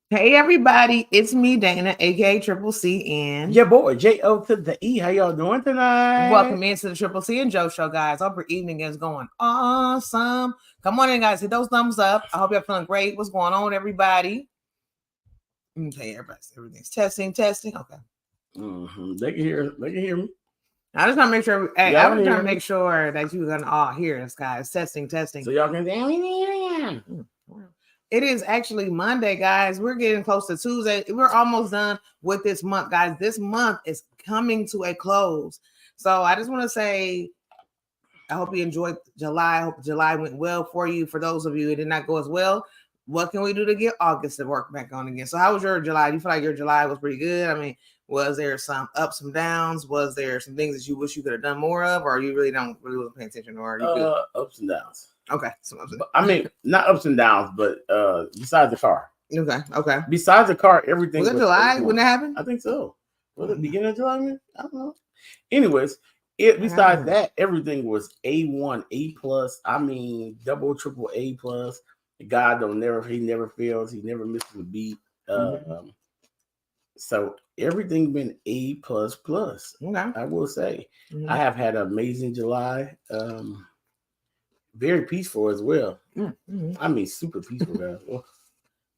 Hey everybody, it's me, Dana, aka Triple C, and Your boy J.O. to the E. How y'all doing tonight? welcome into the Triple C and Joe Show, guys. Hope your evening is going awesome. Come on in, guys. Hit those thumbs up. I hope you're feeling great. What's going on, everybody? Okay, everything's testing. Okay. They can hear. They can hear me. I just want to make sure. Hey, I Y'all was can trying hear to me. make sure that you can all hear us, guys. Testing. So y'all can say, It is actually Monday, guys. We're getting close to Tuesday. We're almost done with this month, guys. This month is coming to a close. So I just want to say, I hope you enjoyed July. I hope July went well for you. For those of you who did not go as well, what can we do to get August to work back on again? So how was your July? Do you feel like your July was pretty good? I mean, was there some ups, some downs? Was there some things that you wish you could have done more of, or you really don't really wasn't paying attention, or are you good? ups and downs. Okay, some ups. I mean, not ups and downs, but besides the car. Okay. Besides the car, everything Was it July when A1. that happened? I think so. Was it beginning of July? Man? I don't know. Anyways, besides that, everything was A1, A plus. I mean, double, triple A plus. God he never fails. He never misses a beat. So everything been A plus plus. Okay. I will say, I have had an amazing July. Very peaceful as well. I mean, super peaceful, guys.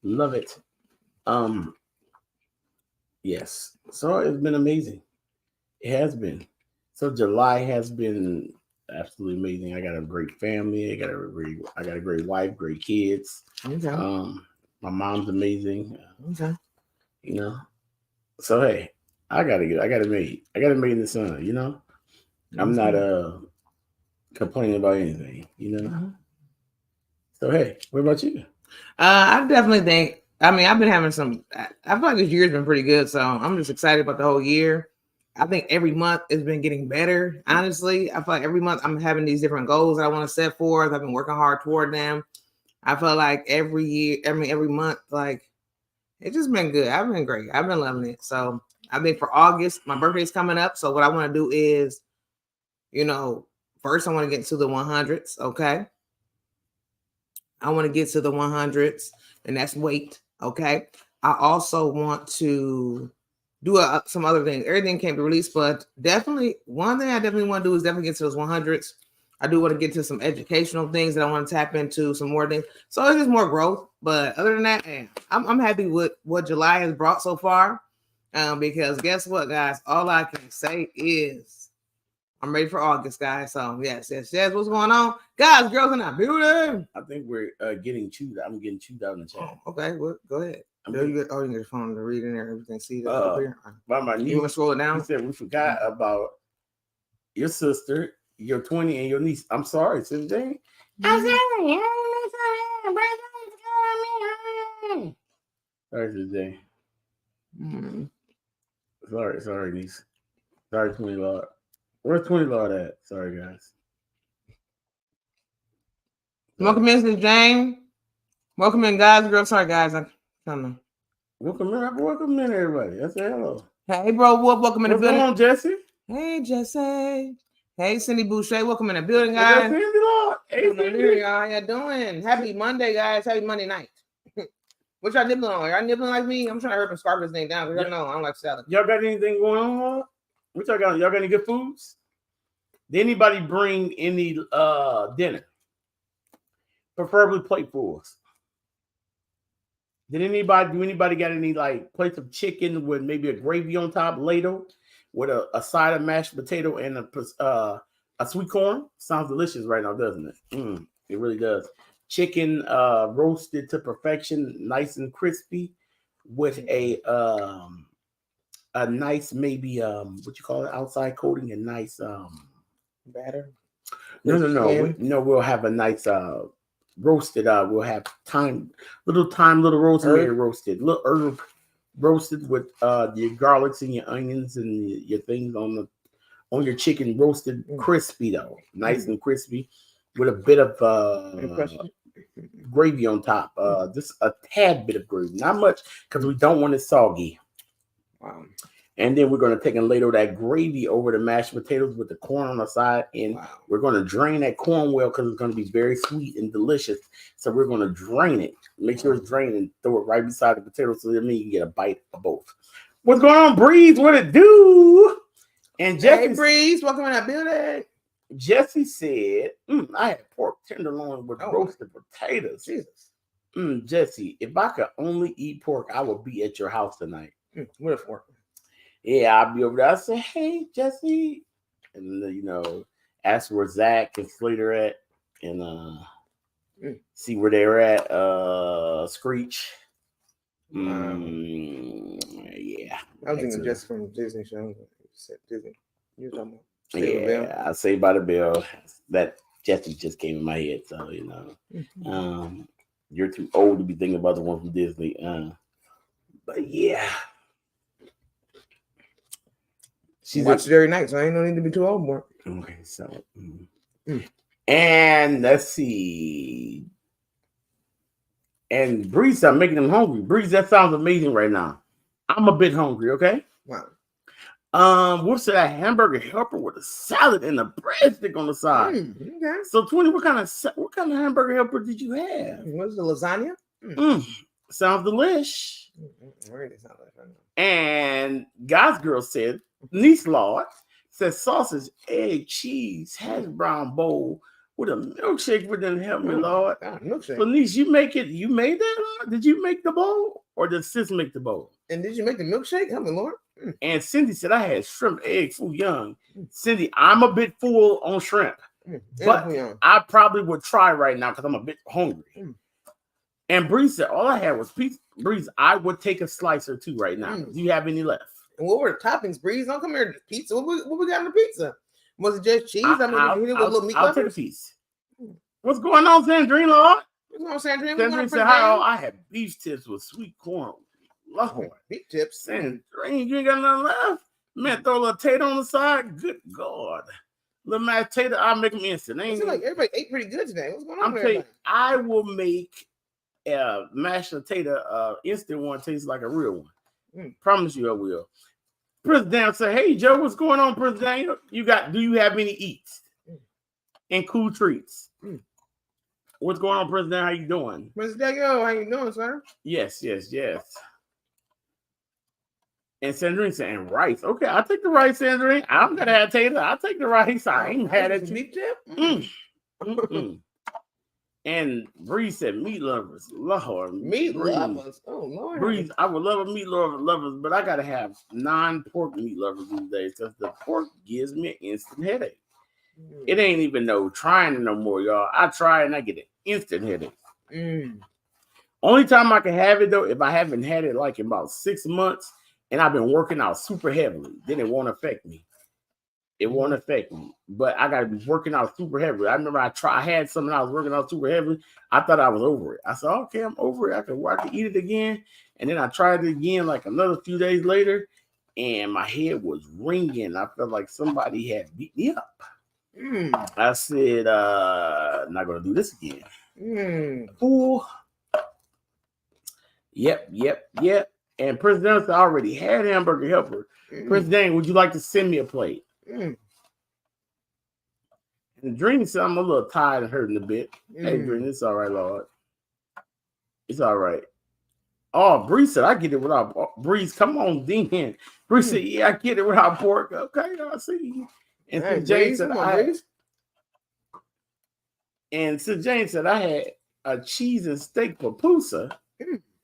Love it. Yes. So it's been amazing. It has been. So July has been absolutely amazing. I got a great family. I got a great wife, great kids. Okay. My mom's amazing. Okay. You know. So hey, I got it made in the sun, you know. I'm not complaining about anything, you know. So hey, what about you? I definitely think. I mean, I've been having some. I feel like this year's been pretty good, so I'm just excited about the whole year. I think every month it's been getting better. Honestly, I feel like every month I'm having these different goals that I want to set forth. I've been working hard toward them. I feel like every month, like it's just been good. I've been great. I've been loving it. So I think for August, my birthday's coming up. So what I want to do is, first I want to get to the 100s. Okay. I want to get to the 100s, and that's weight. Okay. I also want to do some other things. Everything can't be released, but definitely one thing I definitely want to do is definitely get to those 100s. I do want to get to some educational things that I want to tap into, some more things. So it's just more growth. But other than that, I'm happy with what July has brought so far. Because guess what, guys? All I can say is I'm ready for August, guys. So yes. What's going on, guys? Girls in our building. I think we're getting chewed. I'm getting chewed out in the chat. Oh, okay, well, go ahead. You get your phone to read in there. Everything. See that up here. By my niece, you want to scroll it down? He said we forgot about your sister, your 20, and your niece. I'm sorry, Sister Jane. I'm sorry. Sorry, Sister Jane. Sorry, niece. Sorry, 20 Lord. Where's 20 Lord at? Sorry, guys. Welcome in, Sister Jane. Welcome in, guys. Girls, sorry, guys. I don't know. Welcome in, everybody. That's hello. Hey, bro. Welcome in the building. What's going on, Jesse? Hey, Jesse. Hey, Cindy Boucher. Welcome in the building, guys. Cindy Lord. Hey, Cindy. Y'all. How y'all doing? Happy Monday, guys. Happy Monday night. What y'all nibbling on? Y'all nibbling like me? I'm trying to hurry and scarf this thing down because y'all know I don't like salad. Y'all got anything going on? What y'all got? Y'all got any good foods? Did anybody bring any dinner? Preferably platefuls. Do anybody got any like plates of chicken with maybe a gravy on top, ladle, with a side of mashed potato and a sweet corn? Sounds delicious right now, doesn't it? It really does. Chicken roasted to perfection, nice and crispy, with a nice maybe what you call it, outside coating, and nice batter. No. We'll have a nice roasted. We'll have little rosemary roasted, little herb roasted with your garlics and your onions and your things on your chicken, roasted crispy though, nice and crispy, with a bit of gravy on top. Just a tad bit of gravy, not much, because we don't want it soggy. Wow. And then we're going to take and ladle that gravy over the mashed potatoes with the corn on the side. And we're going to drain that corn well because it's going to be very sweet and delicious. So we're going to drain it. Make sure it's drained and throw it right beside the potatoes so that means you can get a bite of both. What's going on, Breeze? What it do? And Jesse, hey, Breeze, welcome in that building. Jesse said, I had pork tenderloin with roasted potatoes. Jesus. Jesse, if I could only eat pork, I would be at your house tonight. What a fork. Yeah, I'll be over there. I say, hey, Jesse. And, ask where Zach and Slater at and see where they're at. Screech. Yeah. I was thinking Jesse from Disney show. Disney. You talking about? Yeah, I say by the bell. That Jesse just came in my head. So, you're too old to be thinking about the one from Disney. But yeah. She watched it every night, so I ain't no need to be too old more. Okay, so and let's see. And Breeze, I'm making them hungry. Breeze, that sounds amazing right now. I'm a bit hungry, okay? Wow. What's that hamburger helper with a salad and a breadstick on the side? Okay. So 20, what kind of hamburger helper did you have? What's the lasagna? Sounds delish. And God's girl said, Niece Lord says sausage, egg, cheese, hash brown bowl with a milkshake wouldn't help me, Lord. Milkshake. So niece, you made that, Lord? Did you make the bowl or did sis make the bowl? And did you make the milkshake? Help me, Lord. And Cindy said I had shrimp, egg, full young. Cindy, I'm a bit full on shrimp, but I probably would try right now because I'm a bit hungry. And Bree said all I had was pizza. Breeze, I would take a slice or two right now. Do you have any left? And what were the toppings, Breeze? Don't come here to pizza. What we got on the pizza? Was it just cheese? I'll take a piece. What's going on, Sandrine, Lord? What's going on, Sandrine? Sandrine said, hi, I had beef tips with sweet corn. Lord. Beef tips? Sandrine, you ain't got nothing left? Man, throw a little tater on the side? Good God. Little mashed tater, I'll make them instant. It seems like everybody ate pretty good today. What's going on there? I will make mashed potato instant one tastes like a real one. Promise you I will. Prince Dan said, hey Joe, what's going on, Prince Daniel? Do you have any eats and cool treats? What's going on, Prince Dan? How you doing? Prince Daniel, how you doing, sir? Yes. And Sandrine said, and rice. Okay, I'll take the rice, Sandrine. I'm gonna have tater. I'll take the rice. I ain't had it. Beef tip? And Bree said, meat lovers. Lord. Meat lovers. Oh, Lord. Bree, I would love a meat lovers, but I got to have non-pork meat lovers these days because the pork gives me an instant headache. It ain't even no trying no more, y'all. I try and I get an instant headache. Only time I can have it, though, if I haven't had it like in about 6 months and I've been working out super heavily, then it won't affect me. It won't affect me, but I got to be working out super heavily. I remember I had something I was working out super heavily. I thought I was over it. I said, okay, I'm over it. I can eat it again. And then I tried it again like another few days later, and my head was ringing. I felt like somebody had beat me up. I said, not going to do this again. Fool. Yep. And Prince Dennis already had hamburger helper. Prince Dane, would you like to send me a plate? And Dream said, I'm a little tired and hurting a bit. Hey, Dream, it's all right, Lord. It's all right. Oh, Bree said, I get it without Breeze. Come on, Dean. Bree said, yeah, I get it without pork. Okay, I see. And hey, Jane said, Jane said, I had a cheese and steak pupusa,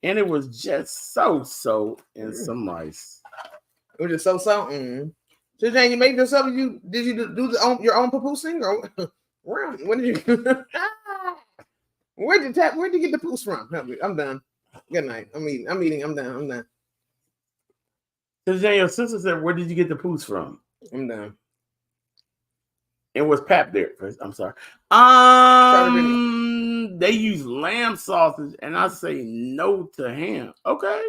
and it was just so and some rice. It was just so. So Jane, you made this up? Did you do your own pupusing or when did you? Where'd you get the poos from? I'm done. Good night. I'm eating. I'm done. So Jane, your sister said, where did you get the poos from? I'm done. It was Pap there first. I'm sorry. They use lamb sausage, and I say no to ham. Okay.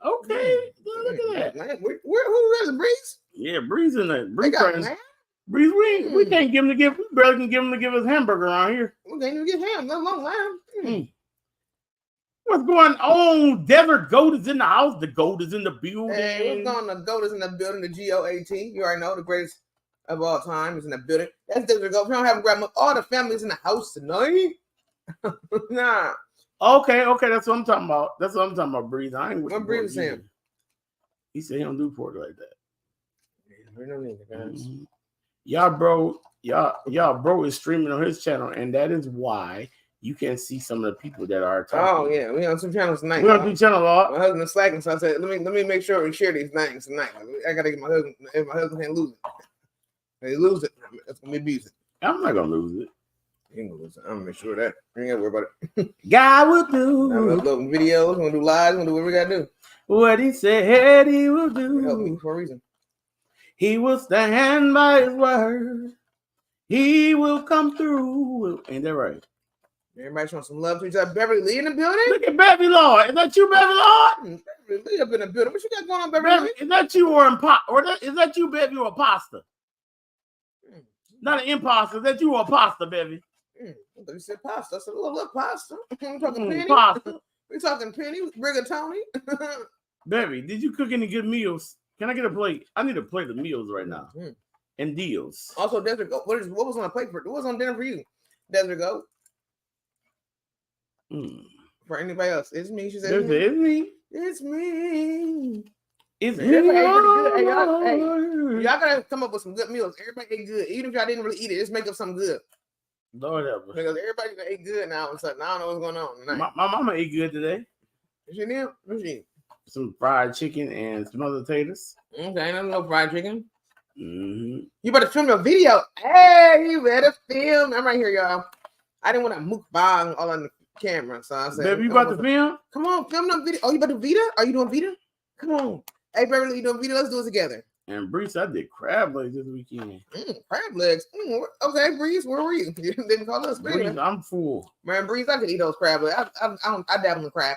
Look at that. Who is Breeze? Yeah, Breeze in there. Breeze, we can't give him we barely can give him to give us hamburger around here. We can't even get ham, let alone lamb. What's going on? Desert Goat is in the house. The Goat is in the building. Hey, what's going on? The GOAT is in the building. The GOAT. You already know the greatest of all time is in the building. That's Desert Goat. We don't have grandma. All the family's in the house tonight. Nah. Okay. That's what I'm talking about. Breeze. I ain't with What Breeze saying? He said he don't do pork like that. We don't need it, guys. Mm-hmm. Y'all bro is streaming on his channel, and that is why you can see some of the people that are talking. Oh yeah, we on some channels tonight. We on two channels. My husband is slacking, so I said, let me make sure we share these things tonight. I gotta get my husband. If my husband can't lose it, if he lose it, it's gonna be abusing. I'm not gonna lose it. He ain't gonna lose it. I'm gonna make sure of that. You ain't gotta worry about it. God will do. I'm uploading videos. We're gonna do lives. We're gonna do what we gotta do. What he said he will do. Help me for a reason. He will stand by his word. He will come through. Ain't that right? Everybody showing some love to each other. Beverly Lee in the building. Look at Beverly Lord. Is that you, Beverly Lord? Beverly Lee up in the building. What you got going on, Beverly Lee? Is that you is that you, Beverly, or a pasta? Not an imposter. Is that you or a pasta, Beverly? You said pasta. I said, look, pasta. I'm talking penny. Pasta. We talking penny, rigatoni. Beverly, did you cook any good meals? Can I get a plate? I need a plate of meals right now. And deals. Also, Desert Goat. What was on the plate for? What was on dinner for you? Desert Goat. For anybody else, it's me. She said, it's me. It's me. It's me. Hey, y'all gotta come up with some good meals. Everybody ate good, even if y'all didn't really eat it. Just make up something good. Lord help us. Because everybody ate good now. And sudden, I don't know what's going on tonight. My mama ate good today. She did. What she eat? Some fried chicken and some other potatoes. Okay, no fried chicken. Mm-hmm. You better film your video. Hey, you better film. I'm right here, y'all. I didn't want to mukbang all on the camera, so I said, Baby, you about to film? Come on, film them video. Oh, you about to Vita? Are you doing Vita? Come on. Hey, Beverly, you doing Vita? Let's do it together. And Breeze, I did crab legs this weekend. Crab legs. Okay, Breeze, where were you? You didn't call us. Breeze, anyway. I'm full. Man, Breeze, I could eat those crab legs. I dabble in crab.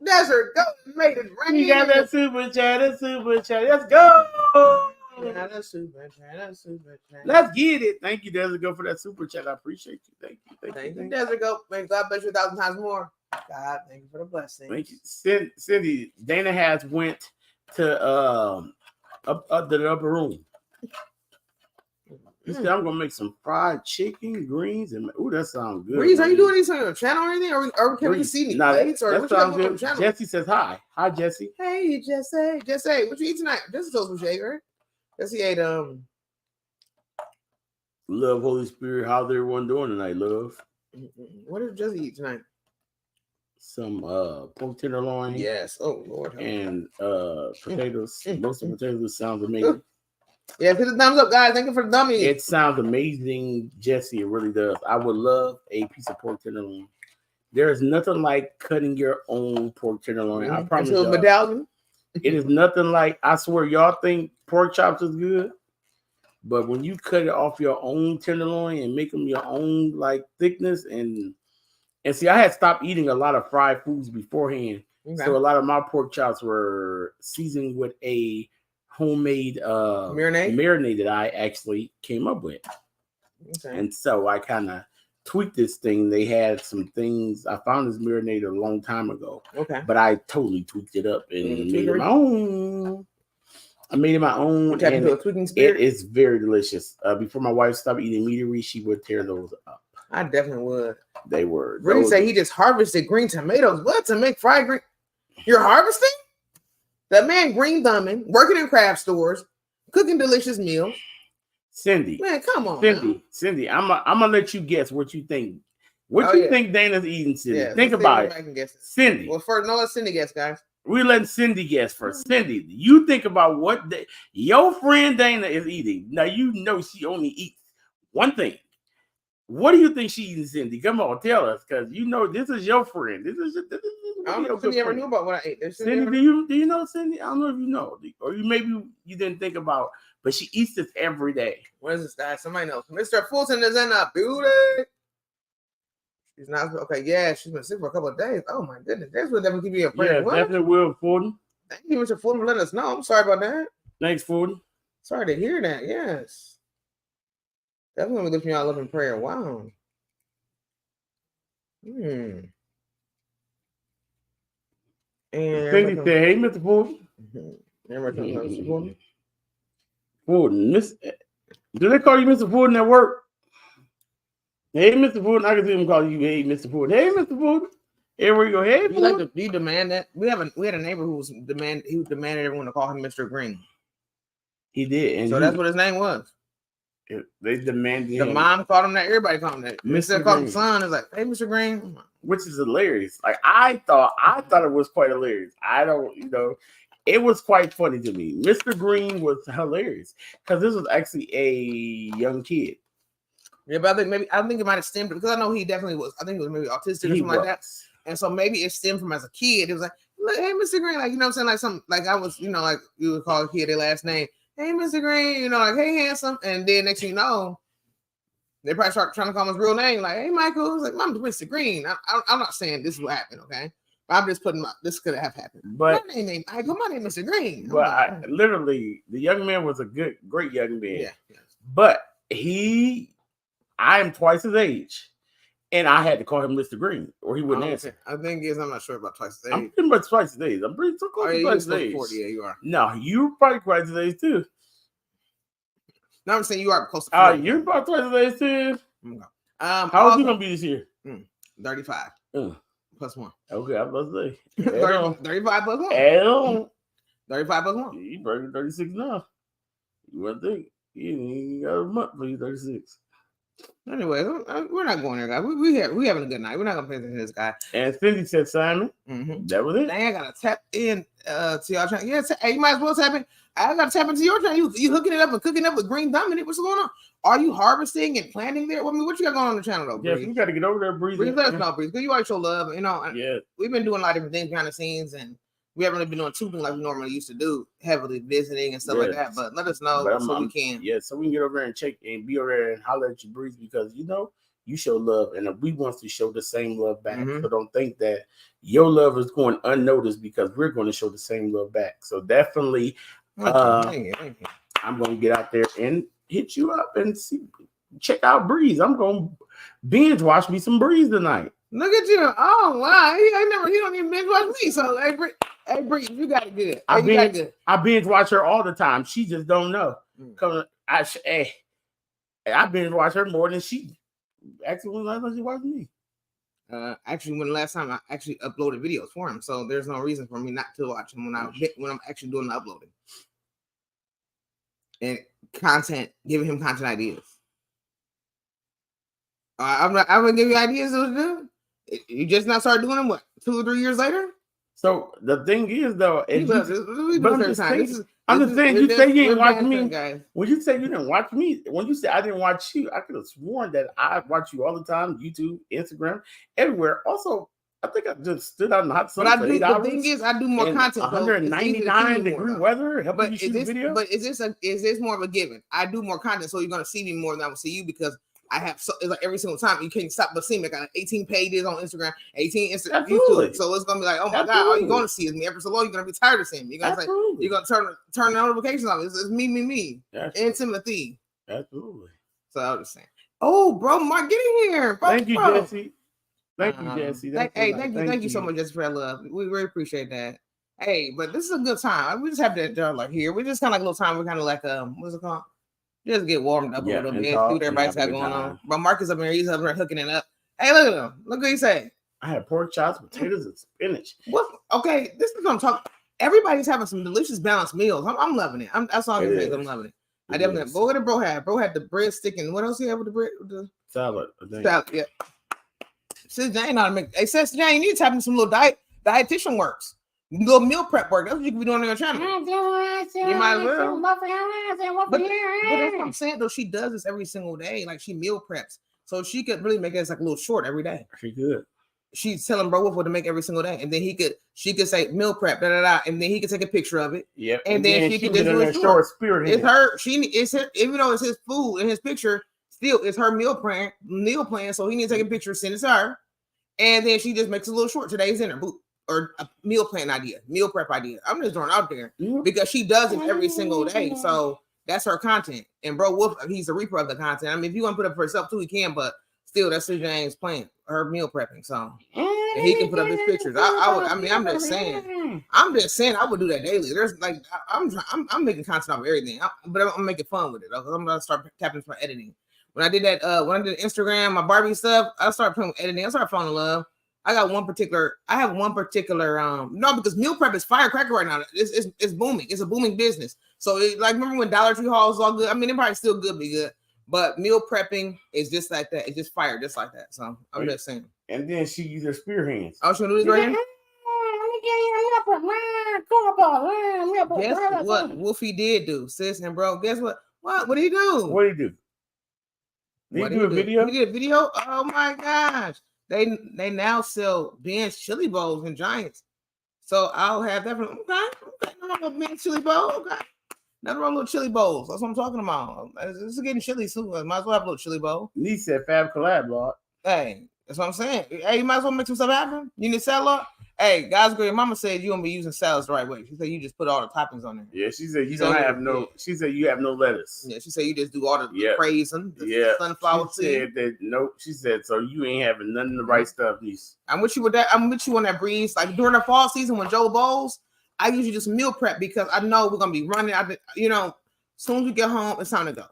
Desert Goat made it rain. You got that super chat. Let's go. Yeah, that's super chat. Let's get it. Thank you, Desert Goat, for that super chat. I appreciate you. Thank you, Desert Goat. May God bless you 1,000 times more. God, thank you for the blessing. Thank you. Cindy, Dana has went to up to the upper room. He said, I'm gonna make some fried chicken, greens, and that sounds good. Breeze, are you doing anything on the channel or anything? Or can we see any plates? Or that sounds good. Jesse says hi. Hi, Jesse. Hey, Jesse. Jesse, what you eat tonight? Jesse told some shade, right? Jesse ate Love, Holy Spirit. How's everyone doing tonight, love? What did Jesse eat tonight? Some pork tenderloin. Yes. Oh Lord. And potatoes. Most of the potatoes sounds amazing. Yeah, hit the thumbs up, guys. Thank you for the dummy. It sounds amazing, Jesse. It really does. I would love a piece of pork tenderloin. There is nothing like cutting your own pork tenderloin. I promise you. Medallion. It is nothing like. I swear, y'all think pork chops is good, but when you cut it off your own tenderloin and make them your own like thickness and see, I had stopped eating a lot of fried foods beforehand, so a lot of my pork chops were seasoned with a homemade marinade that I actually came up with. And so I kind of tweaked this thing. They had some things. I found this marinade a long time ago. But I totally tweaked it up and made it my own. I made it my own. And it is very delicious. Before my wife stopped eating meatery, she would tear those up. I definitely would. They were. Brady said he just harvested green tomatoes. What, to make fried green? You're harvesting? That man green thumbing, working in craft stores, cooking delicious meals. Cindy, man, come on. Cindy, I'm gonna let you guess what you think. What you think Dana's eating, Cindy? Yeah, think about it. I can guess it. Cindy. Well, first, no, let Cindy guess, guys. We're letting Cindy guess first. Cindy, you think about what your friend Dana is eating. Now you know she only eats one thing. What do you think she eating, Cindy? Come on, tell us, because you know this is your friend. This is I don't know if Cindy ever knew about what I ate. Cindy, do you know Cindy? I don't know if you know, or maybe you didn't think about, but she eats this every day. What is this guy? Somebody knows. Mr. Fulton is in the building. She's not okay. Yeah, she's been sick for a couple of days. Oh my goodness, that's what definitely give you a prayer. Yeah, definitely will, Fulton. Thank you, Mr. Fulton, for letting us know. I'm sorry about that. Thanks, Fulton. Sorry to hear that. Yes. Definitely lift me all up in prayer. Wow. And Cindy said, "Hey, Mr. Fulton." Everybody comes Mr. Fulton. Fulton, do they call you Mr. Fulton at work? Hey, Mr. Fulton. I can see them call you, hey, Mr. Fulton. Hey, Mr. Fulton. Everywhere you go, hey, Fulton. Do you demand that? We had a neighbor who demanded everyone to call him Mr. Green. He did, and so that's what his name was. They demanded. The mom called him that. Everybody called him that. Instead of calling him son, it's like, hey, Mr. Green, which is hilarious. Like I thought it was quite hilarious. It was quite funny to me. Mr. Green was hilarious because this was actually a young kid. Yeah, but I think it might have stemmed because I know he definitely was. I think it was maybe autistic or something like that. And so maybe it stemmed from as a kid. It was like, hey, Mr. Green, like, you know what I'm saying? Like something like I was, like you would call a kid their last name. Hey, Mr. Green, like, hey, handsome. And then next thing you know, they probably start trying to call him his real name. Like, hey, Michael. It's like, I'm Mr. Green. I'm not saying this will happen, okay? But I'm just putting this could have happened. But my name ain't Michael. My name is Mr. Green. But literally, the young man was a great young man. Yeah. But I am twice his age. And I had to call him Mr. Green, or he wouldn't answer. I think I'm not sure about twice his age. I'm pretty much twice his age. I'm pretty so close to twice his age. 40, yeah, you are. No, you're probably twice his age too. No, I'm saying you are close to 40. You're about twice his age too. Okay. How old you gonna be this year? 35. Plus 1. Okay, I was about to say 35 plus 1. 35 plus 1. You breaking 36 now. You would think you ain't got a month for you 36. Anyway, we're not going there, guys. We having a good night. We're not gonna pay attention to this guy. And Cindy said, Simon, that was it. Dang, I gotta tap in to y'all channel. Yeah, hey, you might as well tap in. I gotta tap into your channel. You hooking it up and cooking up with Green Dominic. What's going on? Are you harvesting and planting there? I mean, what you got going on the channel though? Yes, we got to get over there, Breeze. Breeze, let us know, Breeze, because you always show love. Yeah, we've been doing a lot of different things behind the scenes, and we haven't really been doing tubing like we normally used to do, heavily visiting and stuff like that. But let us know we can. Yeah, so we can get over there and check and be over there and holler at you, Breeze, because you show love, and we want to show the same love back. So don't think that your love is going unnoticed because we're going to show the same love back. So definitely, thank you. I'm going to get out there and hit you up and check out Breeze. I'm going to binge watch me some Breeze tonight. Look at you! Oh wow, he don't even binge watch me. So hey, Breeze, you got it good. I binge watch her all the time. She just don't know. I binge watch her more than she. Actually, when last time she watched me? Actually, when the last time I actually uploaded videos for him, so there's no reason for me not to watch him when I'm actually doing the uploading and giving him content ideas. I'm gonna give you ideas to do. You just not start doing them. What, 2 or 3 years later? So the thing is, though, I'm just saying, you say you didn't watch me. Guys. When you say you didn't watch me, when you say I didn't watch you, I could have sworn that I watch you all the time, YouTube, Instagram, everywhere. Also, I think I just stood out in the hot sun. But the thing is, I do more content. 199 degree weather. But is this more of a given? I do more content, so you're gonna see me more than I will see you because I have it's like every single time you can't stop but see me. I got 18 pages on Instagram, 18 YouTube. So it's gonna be like, oh my God, all you're gonna see is me. Every so long, you're gonna be tired of seeing me. You're gonna say, you're gonna turn the notifications on. It's me. And Timothy. Absolutely. So I was just saying. Oh, bro, Mark, get in here. Thank you, Jesse. Thank you, Jesse. Thank you so much, Jesse, for that love. We really appreciate that. Hey, but this is a good time. We just have that like here. We just kind of like a little time. We're kind of like what's it called? Just get warmed up a little bit, see what everybody's got going on. But Marcus up here, he's up there hooking it up. Hey, look at him. Look what he say. I had pork chops, potatoes, and spinach. What? Okay, this is what I'm talking. Everybody's having some delicious balanced meals. I'm loving it. That's all I can say. I'm loving it. I definitely. But what did bro have? Bro had the bread stick and what else he had with the bread? With the salad. Salad. Yeah. Sis Jane, hey, Sis Jane, you need to have some little dietitian works. Little meal prep work. That's what you can be doing on your channel. You might as well. But that's what I'm saying, though. She does this every single day. Like, she meal preps. So she could really make it as like a little short every day. She could. She's telling Bro Wolf what to make every single day. And then she could say meal prep, and then he could take a picture of it. Yep. And then she could just do a short spirit. It's her. Even though it's his food in his picture, still it's her meal plan. So he needs to take a picture, send it to her. And then she just makes a little short. Today's dinner. Or a meal plan idea, meal prep idea. I'm just throwing out there because she does it every single day. So that's her content. And Bro Wolf, he's the reaper of the content. I mean, if you want to put up for yourself too, he can. But still that's Sir James playing her meal prepping. So and he can put up his pictures. I'm just saying I would do that daily. There's like I'm making content off everything, but I'm making fun with it. I'm gonna start tapping into my editing. When I did that, when I did Instagram, my Barbie stuff, I started playing with editing. I started falling in love. I have one particular, no, because meal prep is firecracker right now. It's booming. It's a booming business. So remember when Dollar Tree hauls all good? I mean, it probably still be good, but meal prepping is just like that. It's just fire, just like that. So I'm just saying. And then she used her spear hands. Oh, she gonna do this right here? Guess what Wolfie did do, sis and bro? Guess what? What did he do? What did he do? Did he do a video? He did a video? Oh my gosh. They now sell Ben's chili bowls in Giants. So I'll have that from okay. Ben's chili bowl. Okay. Nothing wrong with chili bowls. That's what I'm talking about. This is getting chili soon. I might as well have a little chili bowl. Niece said Fab collab, Lord. Hey, that's what I'm saying. Hey, you might as well make some stuff happen. You need salad? Hey, guys, your mama said you gonna be using salads the right way. She said you just put all the toppings on there. Yeah, she said you don't have no. Yeah. She said you have no lettuce. Yeah, she said you just do all the raisin, sunflower seed. She said that nope. She said so you ain't having none of the right stuff, niece. I'm with you with that. I'm with you on that, Breeze. Like during the fall season when Joe bowls, I usually just meal prep because I know we're gonna be running. As soon as we get home, it's time to go.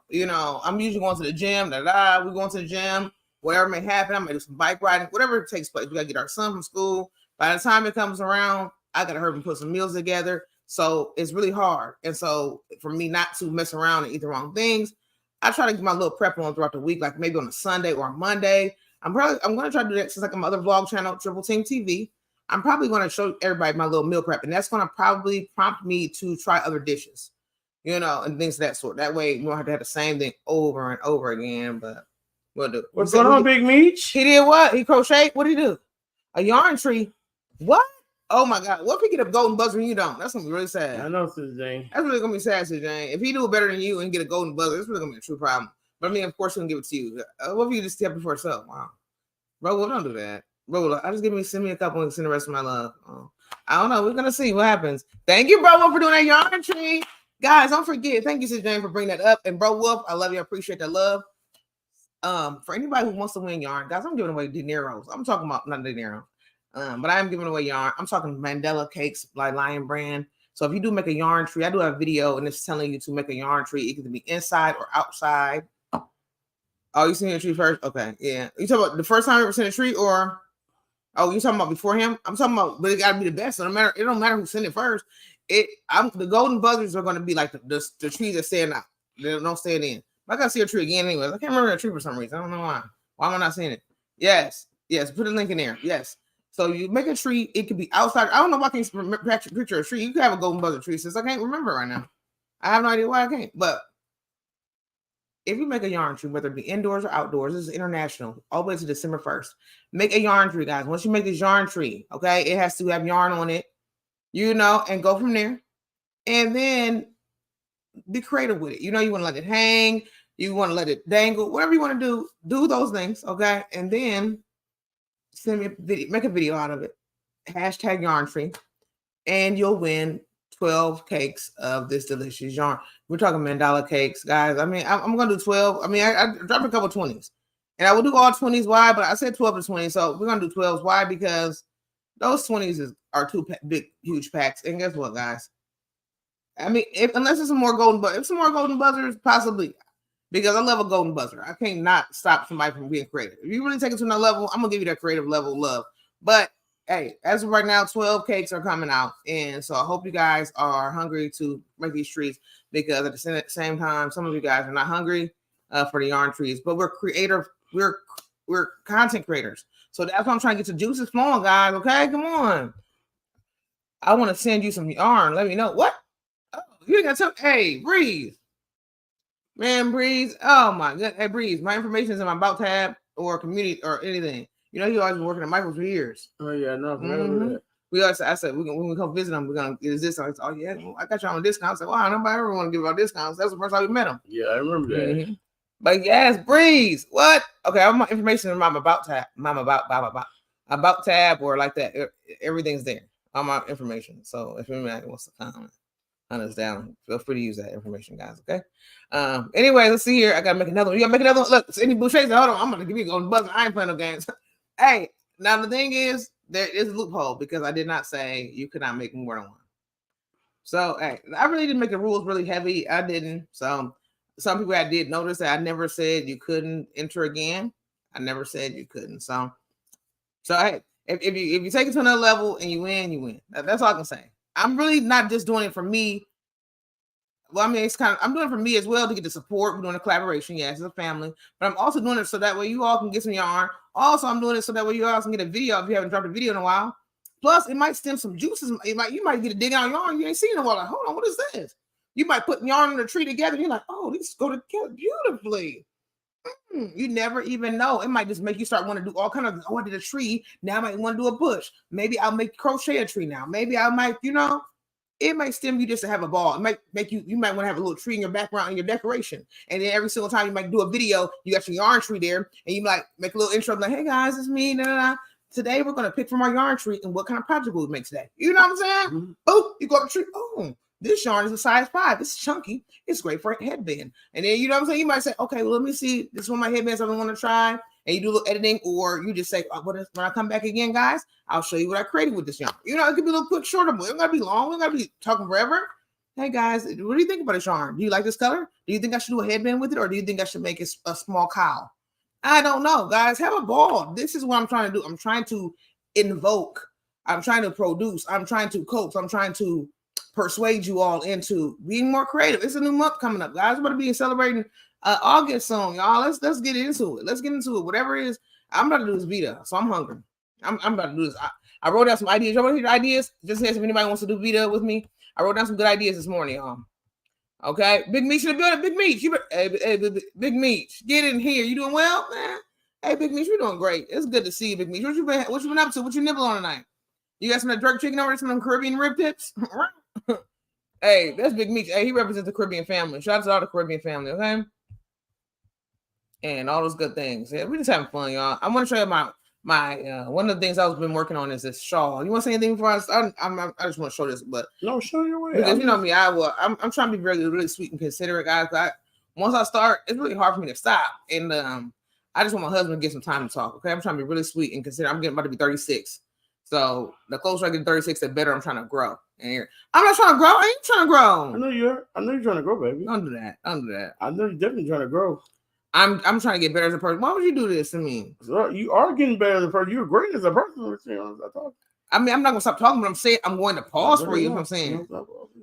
I'm usually going to the gym. We're going to the gym. Whatever may happen, I may do some bike riding. Whatever takes place, we gotta get our son from school. By the time it comes around, I gotta hurry and put some meals together. So it's really hard. And so for me not to mess around and eat the wrong things, I try to get my little prep on throughout the week, like maybe on a Sunday or a Monday. I'm gonna try to do that since like my other vlog channel, Triple Team TV. I'm probably gonna show everybody my little meal prep, and that's gonna probably prompt me to try other dishes, and things of that sort. That way we don't have to have the same thing over and over again. But we'll do. What's going on, Big Meech? He did what? He crocheted? What did he do? A yarn tree. What? Oh my God! What if he get a golden buzzer and you don't? That's gonna be really sad. I know, Sister Jane. That's really gonna be sad, Sister Jane. If he do it better than you and get a golden buzzer, it's really gonna be a true problem. But I mean, of course, he'll give it to you. What if you just kept it for yourself? Wow, bro, well, don't do that, bro. I just send me a couple and send the rest of my love. I don't know. We're gonna see what happens. Thank you, Bro Wolf, for doing that yarn tree, guys. Don't forget. Thank you, Sister Jane, for bringing that up. And Bro Wolf, I love you. I appreciate that love. For anybody who wants to win yarn, guys, I'm giving away dineros. I'm talking about not dinero. But I am giving away yarn. I'm talking Mandela cakes by Lion Brand. So if you do make a yarn tree, I do have a video and it's telling you to make a yarn tree. It can be inside or outside. Oh, you seen a tree first? Okay, yeah. You talking about the first time you ever seen a tree, or you talking about before him? I'm talking about, but it gotta be the best. So it don't matter who sent it first. The golden buzzers are gonna be like the trees that stand out. They don't stand in. I gotta see a tree again anyways. I can't remember a tree for some reason. I don't know why. Why am I not seeing it? Yes. Put a link in there. Yes. So you make a tree, it could be outside. I don't know why I can't picture a tree. You could have a golden buzzer tree since I can't remember right now. I have no idea why I can't. But if you make a yarn tree, whether it be indoors or outdoors, this is international, all the way to December 1st. Make a yarn tree, guys. Once you make this yarn tree, okay, it has to have yarn on it, and go from there. And then be creative with it. You want to let it hang, you want to let it dangle, whatever you want to do those things, okay? And then send me a video, make a video out of it. Hashtag yarn tree. And you'll win 12 cakes of this delicious yarn. We're talking mandala cakes, guys. I mean, I'm going to do 12. I mean, I dropped a couple 20s. And I will do all 20s. Why? But I said 12 to 20. So we're going to do 12s. Why? Because those 20s are two big, huge packs. And guess what, guys? I mean, unless it's some more golden buzzers, possibly. Because I love a golden buzzer. I can't not stop somebody from being creative. If you really take it to another level, I'm going to give you that creative level of love. But, hey, as of right now, 12 cakes are coming out. And so I hope you guys are hungry to make these trees. Because at the same time, some of you guys are not hungry for the yarn trees. But we're creative. We're content creators. So that's why I'm trying to get the juices flowing, guys. Okay? Come on. I want to send you some yarn. Let me know. What? Oh, you got to tell. Hey, Breeze. Man, Breeze. Oh my god. Hey, Breeze. My information is in my About tab or community or anything. You always been working at Michael's for years. Oh yeah, no, that. I said when we come visit them, we're gonna get his discount. Oh yeah, I got you on a discount. I said, wow, nobody ever want to give out discounts. That's the first time we met him. Yeah, I remember that. Mm-hmm. But yes, Breeze. What? Okay, I have my information in my About tab. About tab or like that. Everything's there. All my information. So if anybody wants to comment. Hunt us down. Feel free to use that information, guys. Okay. Anyway, let's see here. I gotta make another one. You gotta make another one. Look, Cindy Boucher said, hold on, I'm gonna give you a buzzer. I ain't playing no games. Hey, now the thing is, there is a loophole because I did not say you could not make more than one. So hey, I really didn't make the rules really heavy. I didn't. So some people I did notice that I never said you couldn't enter again. I never said you couldn't. So hey, if you take it to another level and you win, you win. That's all I can say. I'm really not just doing it for me. Well, I mean, I'm doing it for me as well to get the support. We're doing a collaboration, yes, as a family. But I'm also doing it so that way you all can get some yarn. Also, I'm doing it so that way you all can get a video if you haven't dropped a video in a while. Plus, it might stem some juices. You might get a dig out yarn you ain't seen in a while. Like, hold on, what is this? You might put yarn on the tree together. And you're like, oh, these go together beautifully. You never even know. It might just make you start wanting to do all kind of. Oh, I did a tree. Now I might want to do a bush. Maybe I'll make crochet a tree now. Maybe I might, it might stem you just to have a ball. It might make you might want to have a little tree in your background in your decoration. And then every single time you might do a video, you got your yarn tree there, and you might make a little intro like, hey guys, it's me. Today we're gonna pick from our yarn tree and what kind of project we'll make today. You know what I'm saying? Mm-hmm. Oh, you go up the tree. Oh, this yarn is a size 5. It's chunky. It's great for a headband. And then you know what I'm saying? You might say, okay, well, let me see. This is one of my headbands I want to try. And you do a little editing, or you just say, when I come back again, guys, I'll show you what I created with this yarn. It could be a little quick, shorter, but it don't gotta be long. It don't gotta be talking forever. Hey guys, what do you think about this yarn? Do you like this color? Do you think I should do a headband with it, or do you think I should make it a small cowl? I don't know, guys. Have a ball. This is what I'm trying to do. I'm trying to invoke. I'm trying to produce. I'm trying to coax. I'm trying to persuade you all into being more creative. It's a new month coming up, guys. We're going to be celebrating August soon, y'all. Let's get into it. Let's get into it. Whatever it is, I'm about to do this Vita, so I'm hungry. I'm about to do this. I wrote down some ideas. Y'all want to hear ideas? Just in case if anybody wants to do Vita with me, I wrote down some good ideas this morning, y'all. Okay, Big Meech in the building. Big Meech, Big Meech, get in here. You doing well, man? Hey, Big Meech, you're doing great. It's good to see you, Big Meech. What you been up to? What you nibble on tonight? You got some of that jerk chicken over there, some of them Caribbean rib tips? Hey, that's Big Meech. Hey, he represents the Caribbean family. Shout out to all the Caribbean family, okay? And all those good things. Yeah, we're just having fun, y'all. I want to show you my one of the things I've been working on is this shawl. You want to say anything before I start? I just want to show this, but no, show your way. Because you know me, I'm trying to be really, really sweet and considerate, guys. Once I start, it's really hard for me to stop. And I just want my husband to get some time to talk. Okay, I'm trying to be really sweet and considerate. I'm getting about to be 36. So the closer I get to 36, the better I'm trying to grow. And here, I'm not trying to grow. I ain't trying to grow. I know you're trying to grow, baby. Don't do that. I know you're definitely trying to grow. I'm trying to get better as a person. Why would you do this to me? So you are getting better as a person. You're great as a person. I mean, I'm not gonna stop talking, but I'm saying I'm going to pause for you. What I'm saying,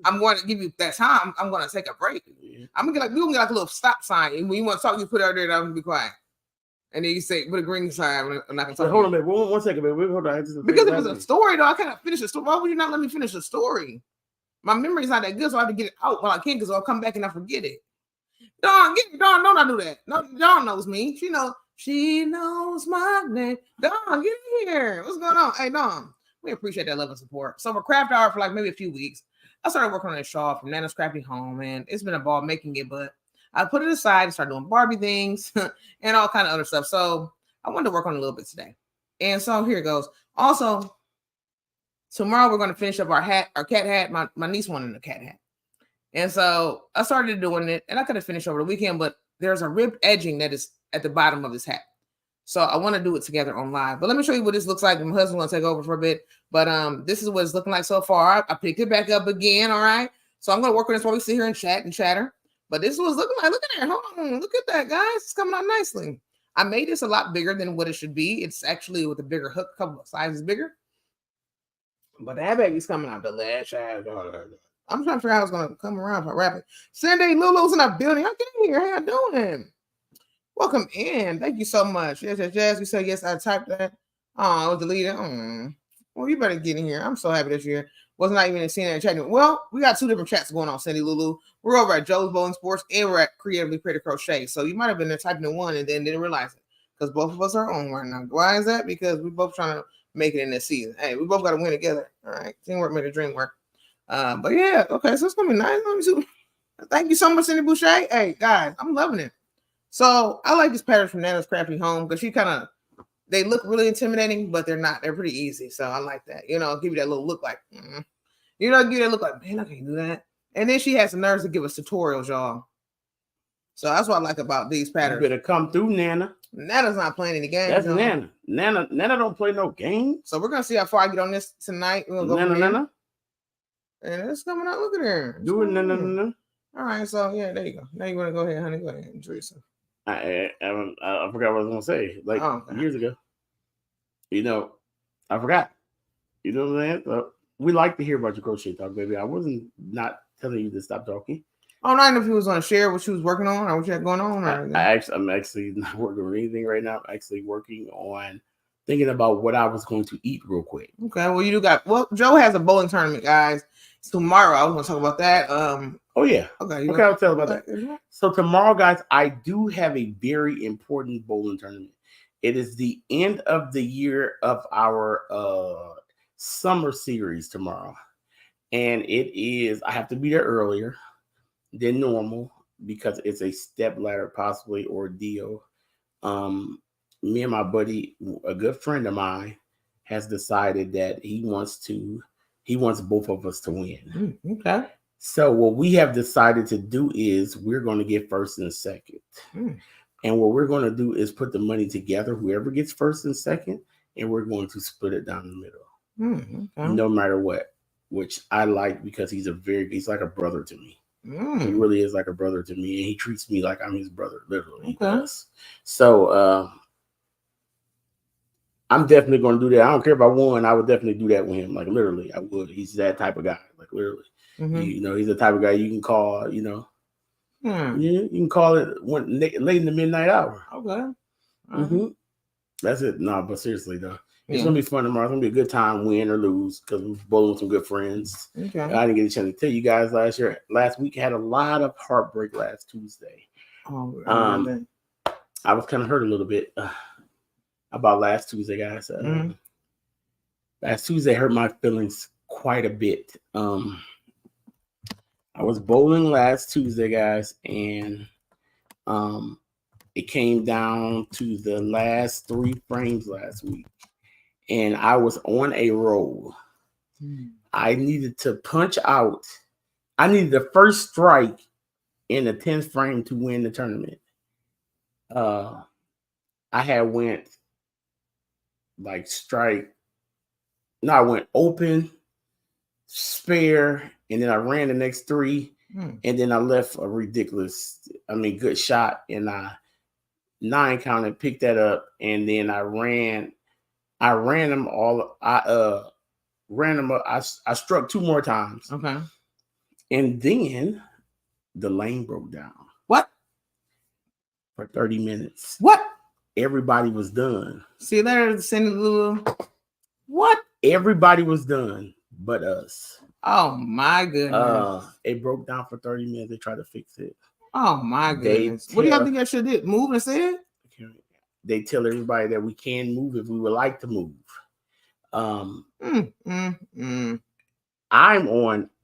I'm going to give you that time. I'm going to take a break. Yeah. We're gonna get like a little stop sign, and when you want to talk, you put it out there, and I'm gonna be quiet. And then you say, put a green sign. I'm not gonna talk. Hold on, baby. One second, baby. Hold on. Because if it's a story, though, I cannot finish the story. Why would you not let me finish the story? My memory is not that good, so I have to get it out while I can, because I'll come back and I forget it. Dawn, don't I do that. No, Dawn knows me. She knows my name. Dawn, get in here. What's going on? Hey, Dawn, we appreciate that love and support. So we're craft hour for like maybe a few weeks. I started working on this shawl from Nana's Crafty Home, and it's been a ball making it, but I put it aside and started doing Barbie things and all kind of other stuff. So I wanted to work on it a little bit today. And so here it goes. Also, tomorrow we're going to finish up our cat hat. My niece wanted a cat hat. And so I started doing it, and I could have finished over the weekend, but there's a ribbed edging that is at the bottom of this hat. So I want to do it together on live. But let me show you what this looks like. My husband's going to take over for a bit. But this is what it's looking like so far. I picked it back up again, all right? So I'm going to work on this while we sit here and chat and chatter. But this is what it's looking like. Look at that. Hold on. Look at that, guys. It's coming out nicely. I made this a lot bigger than what it should be. It's actually with a bigger hook, a couple of sizes bigger. But that baby's coming out the last. I'm trying to figure out how it's going to come around if I wrap it. Sunday Lulu's in our building. I'll get in here. How you doing? Welcome in. Thank you so much. Yes. You said yes. I typed that. Oh, it was deleted. Well, you better get in here. I'm so happy that you're here. Was not even seeing that chat. Well, we got 2 different chats going on, Cindy Lulu. We're over at Joe's Bowling Sports, and we're at Creatively Creative Crochet. So you might have been there typing in one and then didn't realize it, because both of us are on right now. Why is that? Because we're both trying to make it in this season. Hey, we both got to win together. All right, teamwork made a dream work. But yeah, okay, so it's gonna be nice. Thank you so much, Cindy Boucher. Hey guys, I'm loving it. So I like this pattern from Nana's Crafty Home because they look really intimidating, but they're not. They're pretty easy. So I like that. Give you that little look like, give you that look like, man, I can't do that. And then she has the nerves to give us tutorials, y'all. So that's what I like about these patterns. You better come through, Nana. Nana's not playing any games. That's Nana. Nana don't play no games. So we're gonna see how far I get on this tonight. We're gonna go Nana. And it's coming out. Look at her. Do it, Nana. All right, so yeah, there you go. Now you want to go ahead, honey. Go ahead and enjoy yourself. I forgot what I was gonna say. Like years ago. You know, I forgot. You know what I'm saying? So we like to hear about your crochet talk, baby. I wasn't not telling you to stop talking. Oh, not if you was going to share what you was working on or what you had going on. Or I'm actually not working on anything right now. I'm actually working on thinking about what I was going to eat real quick. Okay, well, Joe has a bowling tournament, guys. It's tomorrow. I was going to talk about that. Oh yeah. Okay. I'll tell about that. So tomorrow, guys, I do have a very important bowling tournament. It is the end of the year of our summer series tomorrow, and it is. I have to be there earlier than normal because it's a step ladder possibly ordeal. Me and my buddy, a good friend of mine, has decided that he wants both of us to win. Okay. So what we have decided to do is we're going to get first and second. And what we're going to do is put the money together, whoever gets first and second, and we're going to split it down the middle. Okay. No matter what, which I like because he's like a brother to me. He really is like a brother to me, and he treats me like I'm his brother, literally. Okay. So I'm definitely going to do that. I don't care if I won. I would definitely do that with him. Like literally, I would. He's that type of guy. Like literally, you know, he's the type of guy you can call. You know, you can call it late in the midnight hour. Okay. That's it. No, but seriously though. It's gonna be fun tomorrow. It's gonna be a good time, win or lose, because we're bowling with some good friends. Okay. I didn't get a chance to tell you guys last week had a lot of heartbreak last Tuesday. I was kind of hurt a little bit about last Tuesday, guys. Last Tuesday hurt my feelings quite a bit. I was bowling last Tuesday, guys, and it came down to the last 3 frames last week. And I was on a roll. I needed to punch out. I needed the first strike in the 10th frame to win the tournament. I had went like strike. No, I went open, spare, and then I ran the next 3. And then I left a good shot, and I 9 counted, picked that up, and then I ran them all. I ran them up. I struck 2 more times. Okay. And then the lane broke down. What? For 30 minutes. What? Everybody was done. See there, sending a little. What? Everybody was done but us. Oh my goodness. It broke down for 30 minutes. They tried to fix it. Oh my goodness. What do y'all think I should do? Move and say it? They tell everybody that we can move if we would like to move. I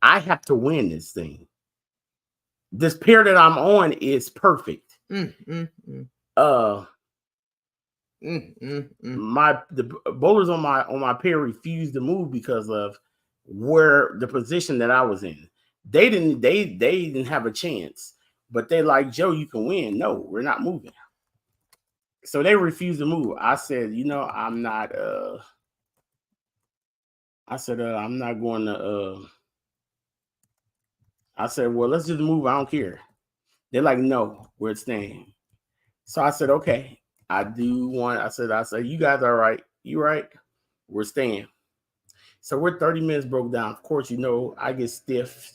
have to win this thing. This pair that I'm on is perfect. The bowlers on my pair refused to move because of where the position that I was in. They didn't have a chance, but they like, Joe, you can win. No, we're not moving. So they refused to move. I said, I'm not I'm not going to I said, well, let's just move. I don't care. They're like, no, we're staying. So I said, okay, I said, you guys are right. You right. We're staying. So we're 30 minutes broke down. Of course, I get stiff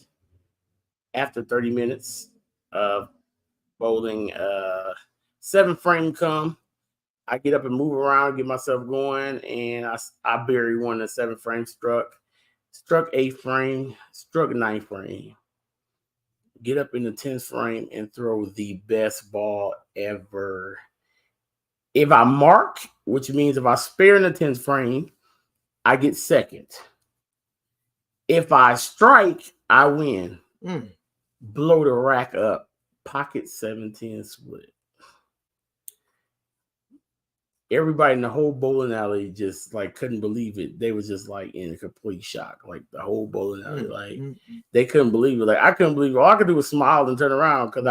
after 30 minutes of bowling. 7th frame come. I get up and move around, get myself going, and I bury one in the 7th frame, struck 8th frame, struck 9th frame. Get up in the 10th frame and throw the best ball ever. If I mark, which means if I spare in the 10th frame, I get second. If I strike, I win. Blow the rack up. Pocket 17 split. everybody in the whole bowling alley just like couldn't believe it. They was just like in a complete shock. Like the whole bowling alley, like they couldn't believe it. Like I couldn't believe it. All I could do was smile and turn around because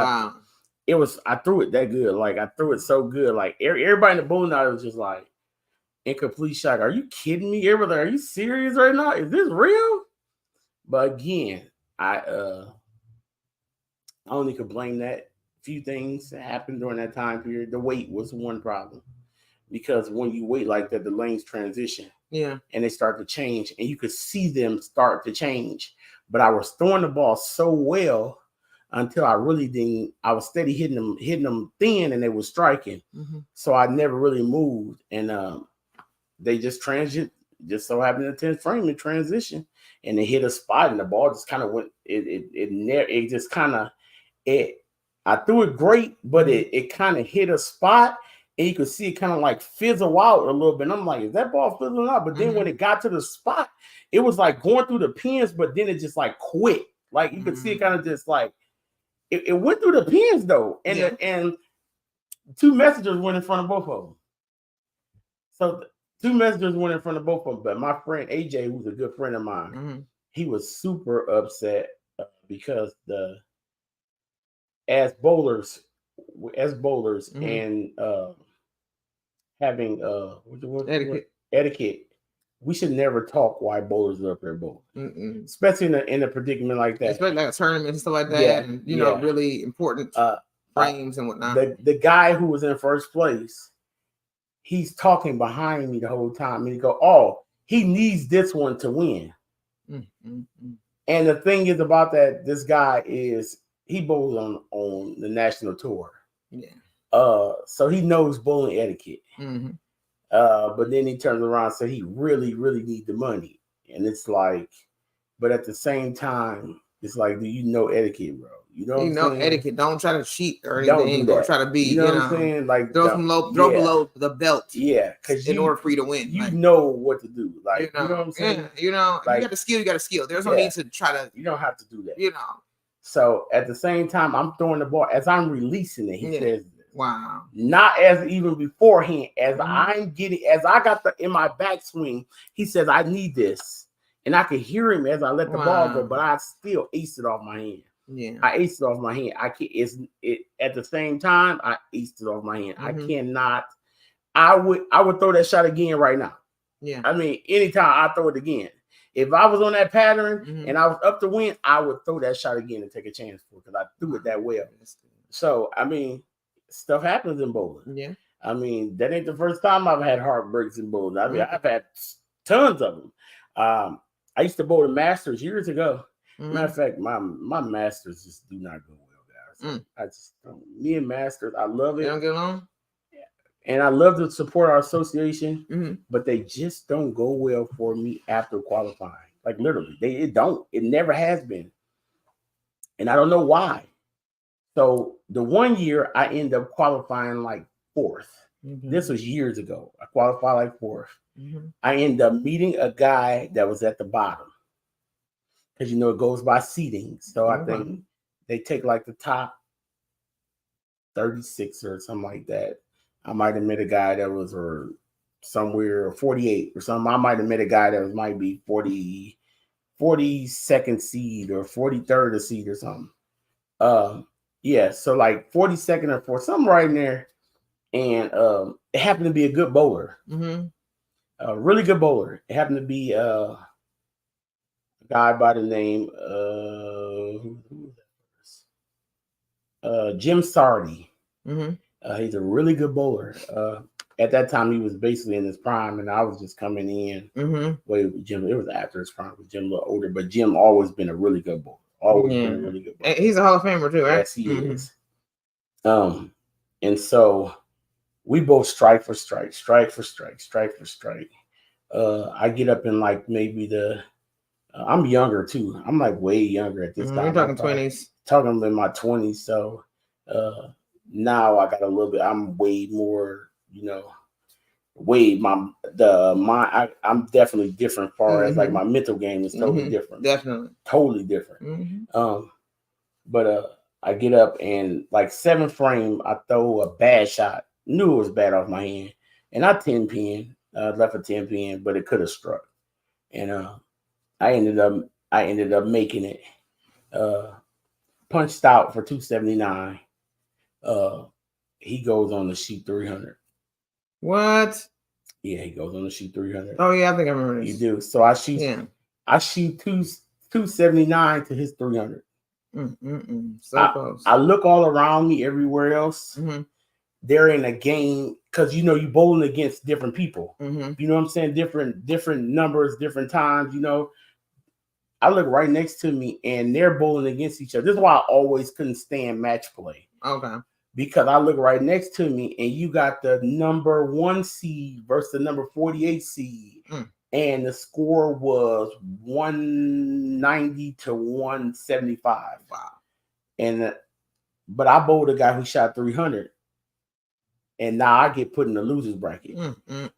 I threw it that good. Like I threw it so good. Like everybody in the bowling alley was just like in complete shock. Are you kidding me? Everybody, are you serious right now? Is this real? But again, I only could blame that few things that happened during that time period. The weight was one problem. Because when you wait like that, the lanes transition. Yeah. And they start to change. And you could see them start to change. But I was throwing the ball so well until I really didn't. I was steady hitting them thin, and they were striking. So I never really moved. And they just so happened in the 10th frame in transition. And they hit a spot, and the ball just kind of went. It just kind of I threw it great, but it kind of hit a spot. And you could see it kind of like fizzle out a little bit. And I'm like, is that ball fizzling out? But then when it got to the spot, it was like going through the pins, but then it just like quit. Like you could see it kind of just like it went through the pins though. And and 2 messengers went in front of both of them. So 2 messengers went in front of both of them. But my friend AJ, who's a good friend of mine, he was super upset because as bowlers and having etiquette, we should never talk while bowlers are up there bowling, especially in a predicament like that, especially like a tournament and stuff like that, and you know, really important frames and whatnot. The guy who was in first place, he's talking behind me the whole time, and he go, "Oh, he needs this one to win." And the thing is about that, this guy he bowls on the national tour. So he knows bowling etiquette. But then he turns around and says he really, really need the money. And it's like, but at the same time, it's like, do you know etiquette, bro? You know etiquette. Don't try to cheat or anything. Don't try to be, you know what I'm saying? Like throw below the belt. Yeah, because in order for you to win, you know what to do. Like you know what I'm saying? Like, you got the skill. You got a skill. There's no need to try to. You don't have to do that. So at the same time, I'm throwing the ball as I'm releasing it. He says, "Wow!" Not as even beforehand. As as I got in my backswing, he says, "I need this," and I could hear him as I let the ball go, but I still aced it off my hand. I aced it off my hand. I can't. At the same time, I aced it off my hand. I cannot. I would throw that shot again right now. I mean, anytime I throw it again. If I was on that pattern and I was up to win, I would throw that shot again and take a chance for it because I threw it that well. So, I mean, stuff happens in bowling. I mean, that ain't the first time I've had heartbreaks in bowling. I mean, I've had tons of them. I used to bowl the Masters years ago. Matter of fact, my Masters just do not go well, guys. I just don't. Me and Masters, I love it. They don't get along? And I love to support our association, but they just don't go well for me after qualifying. Like literally, it don't. It never has been. And I don't know why. So the one year I ended up qualifying like 4th. This was years ago. I qualified like 4th. I ended up meeting a guy that was at the bottom. Because it goes by seating. So I think they take like the top 36 or something like that. I might have met a guy that was somewhere 48 or something. I might have met a guy that might be 42nd seed or 43rd seed or something. So like 42nd or 4th, something right in there. And it happened to be a good bowler. A really good bowler. It happened to be a guy by the name Jim Sardi. He's a really good bowler. At that time, he was basically in his prime, and I was just coming in. Wait, Jim, it was after his prime. Jim a little older, but Jim always been a really good bowler. Always been a really good bowler. He's a Hall of Famer too, right? Yes, he is. And so we both strike for strike. I get up in like maybe I'm younger too. I'm like way younger at this time. You're talking 20s. Talking in my 20s. So now I got a little bit. I'm way more, I'm definitely different as far as like my mental game is totally different. Definitely. Totally different. But I get up and like 7th frame, I throw a bad shot. Knew it was bad off my hand. and I 10 pin, left a 10 pin, but it could have struck, and I ended up making it. Punched out for 279. He goes on to shoot 300. What? Yeah, he goes on to shoot 300. Oh yeah, I think I remember this. You do. So I shoot 279 to his 300. So close. I look all around me everywhere else. Mm-hmm. They're in a game because you bowling against different people. Mm-hmm. You know what I'm saying? Different numbers, different times. I look right next to me and they're bowling against each other. This is why I always couldn't stand match play. Okay. Because I look right next to me and you got the number 1 seed versus the number 48 seed. And the score was 190 to 175. Wow. But I bowled a guy who shot 300. And now I get put in the losers bracket.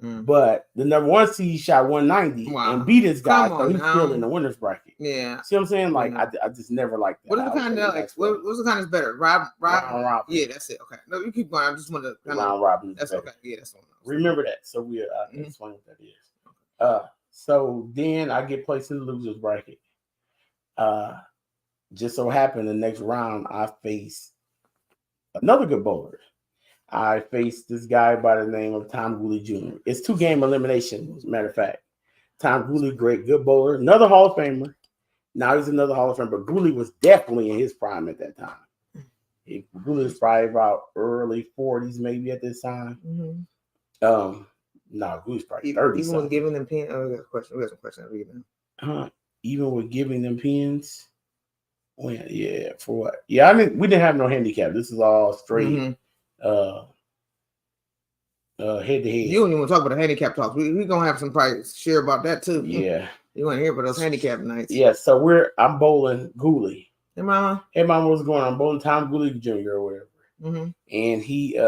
But the number 1 seed shot 190 and beat this guy, so he's still in the winners bracket. Yeah. See what I'm saying? Like, I just never liked that. What is the kind of what's the kind that's better? Round robin. Yeah, that's it. Okay. No, you keep going. I just want to round robin. That's better. Okay. Yeah, that's one. Remember that. So we explain what that is. So then I get placed in the losers bracket. Just so happened the next round I face another good bowler. I faced this guy by the name of Tom Gooley Jr. It's 2-game elimination, as a matter of fact. Tom Gooley, great, good bowler. Another Hall of Famer. Now he's another Hall of Famer, but Gooley was definitely in his prime at that time. Gooley was probably about early 40s, maybe at this time. No, Gooley's probably 30. Even with giving them pins. Oh, we got some questions. Read them. Even with giving them pins. Well, yeah, for what? Yeah, we didn't have no handicap. This is all straight. Head to head. You don't even want to talk about the handicap talks. We're gonna have some probably share about that too. Yeah. You want to hear about those handicap nights? Yeah, so I'm bowling Gooley. Hey mama, what's going on? I'm bowling Tom Gooley Jr. or whatever. And he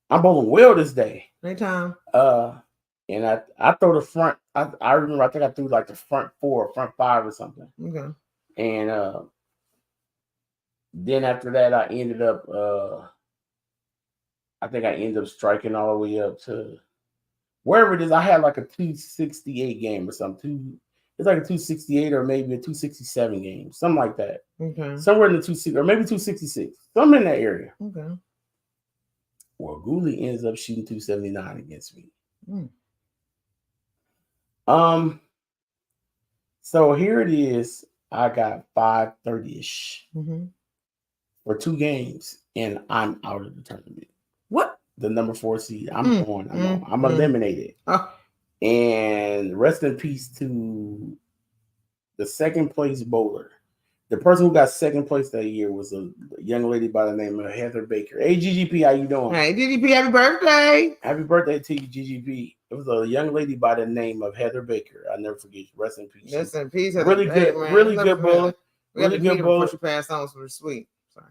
I'm bowling well this day. Hey Tom. And I throw the front. I remember I think I threw like the front 4, front 5 or something. Okay. And then after that I ended up I think I ended up striking all the way up to wherever it is. I had like a 268 game or something. It's like a 268 or maybe a 267 game, something like that. Okay. Somewhere in the 260 or maybe 266. Something in that area. Okay. Well, Gooley ends up shooting 279 against me. So here it is. I got 530-ish for 2 games, and I'm out of the tournament. What? The number 4 seed. I'm eliminated. And rest in peace to the second place bowler. The person who got second place that year was a young lady by the name of Heather Baker. Hey, GGP, how you doing? Hey, GGP, happy birthday. Happy birthday to you, GGP. It was a young lady by the name of Heather Baker. I'll never forget. Rest in peace. Rest in peace. Really good, man. Really good bowler. Really good bowler. Before she passed on, so sweet. Sorry.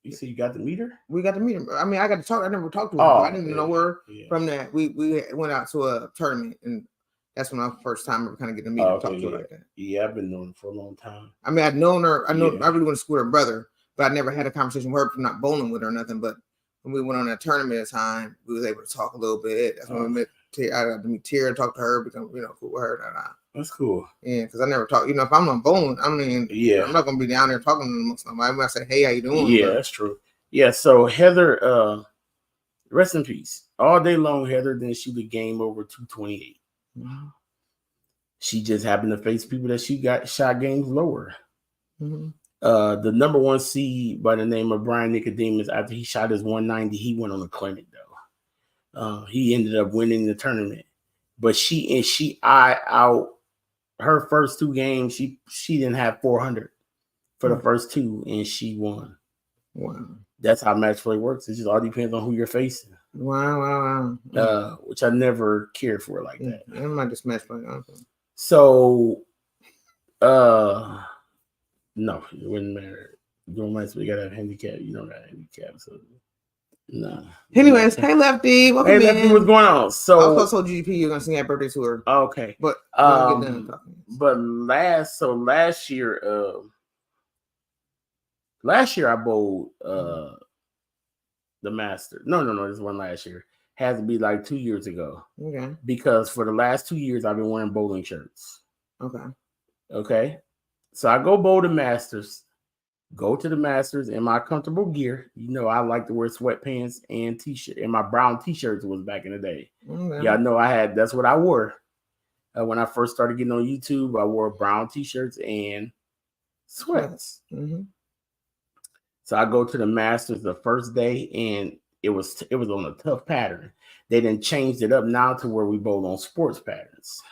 You said you got to meet her? We got to meet her. I mean, I got to talk. I never talked to her. I didn't even know her from that. We went out to a tournament, and that's when I first time ever kind of get to meet her and talk to her like that. Yeah, I've been knowing her for a long time. I mean, I'd known her. I really went to school with her brother, but I never had a conversation with her from not bowling with her or nothing. But when we went on that tournament at the time, we was able to talk a little bit. That's when we met. I got to meet Tara, talk to her, become cool with her. That's cool. Yeah, because I never talk. If I'm not bowling, I mean, I'm not gonna be down there talking to somebody. I'm gonna say, "Hey, how you doing?" Yeah, that's true. Yeah, so Heather, rest in peace. All day long, Heather didn't shoot a game over 228. Wow. She just happened to face people that she got shot games lower. The number 1 seed by the name of Brian Nicodemus, after he shot his 190, he went on a clinic though. He ended up winning the tournament, but she out her first 2 games. She didn't have 400 for the first 2, and she won. Wow. That's how match play works. It just all depends on who you're facing. Wow. Which I never cared for like that. I might just match play. So, no, it wouldn't matter. Going match, we gotta have handicap. You don't got handicap, so no. Anyways, hey Lefty, welcome in. Lefty, what's going on? So I also told GGP you're gonna sing happy birthday to her. Okay, but last year I bowled The Master. No. This one last year. Has to be like 2 years ago. Okay. Because for the last 2 years, I've been wearing bowling shirts. Okay. Okay. So I go bowl the Masters. Go to the Masters in my comfortable gear. You know, I like to wear sweatpants and t-shirt. And my brown t-shirts was back in the day. Okay. Y'all know that's what I wore. When I first started getting on YouTube, I wore brown t-shirts and sweats. Mm-hmm. So I go to the Masters the first day, and it was on a tough pattern. They then changed it up now to where we bowl on sports patterns.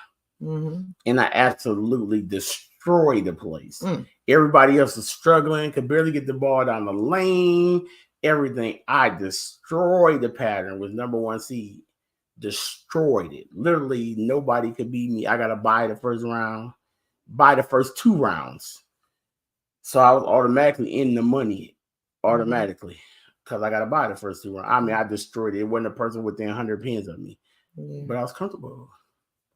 Mm-hmm. And I absolutely destroyed the place. Everybody else was struggling, could barely get the ball down the lane, everything. I destroyed the pattern, was number 1 seed. Destroyed it. Literally, nobody could beat me. I got to buy the first round, buy the first 2 rounds. So I was automatically in the money, automatically, because I got to buy the first 2 rounds. I mean, I destroyed it. It wasn't a person within 100 pins of me, but I was comfortable.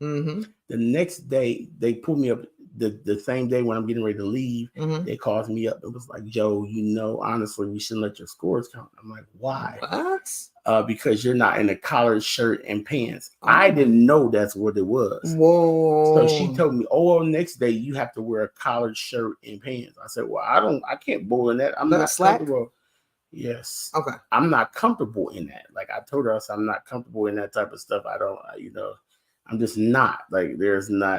Mm-hmm. The next day, they pulled me up. The same day when I'm getting ready to leave, they called me up. It was like, Joe, honestly, we shouldn't let your scores count. I'm like, why? What? Because you're not in a collared shirt and pants. I didn't know that's what it was. Whoa. So she told me, next day you have to wear a collared shirt and pants. I said, well, I can't bowl in that. I'm not comfortable. Yes. Okay. I'm not comfortable in that. Like I told her, I'm not comfortable in that type of stuff. I don't, I'm just not. Like I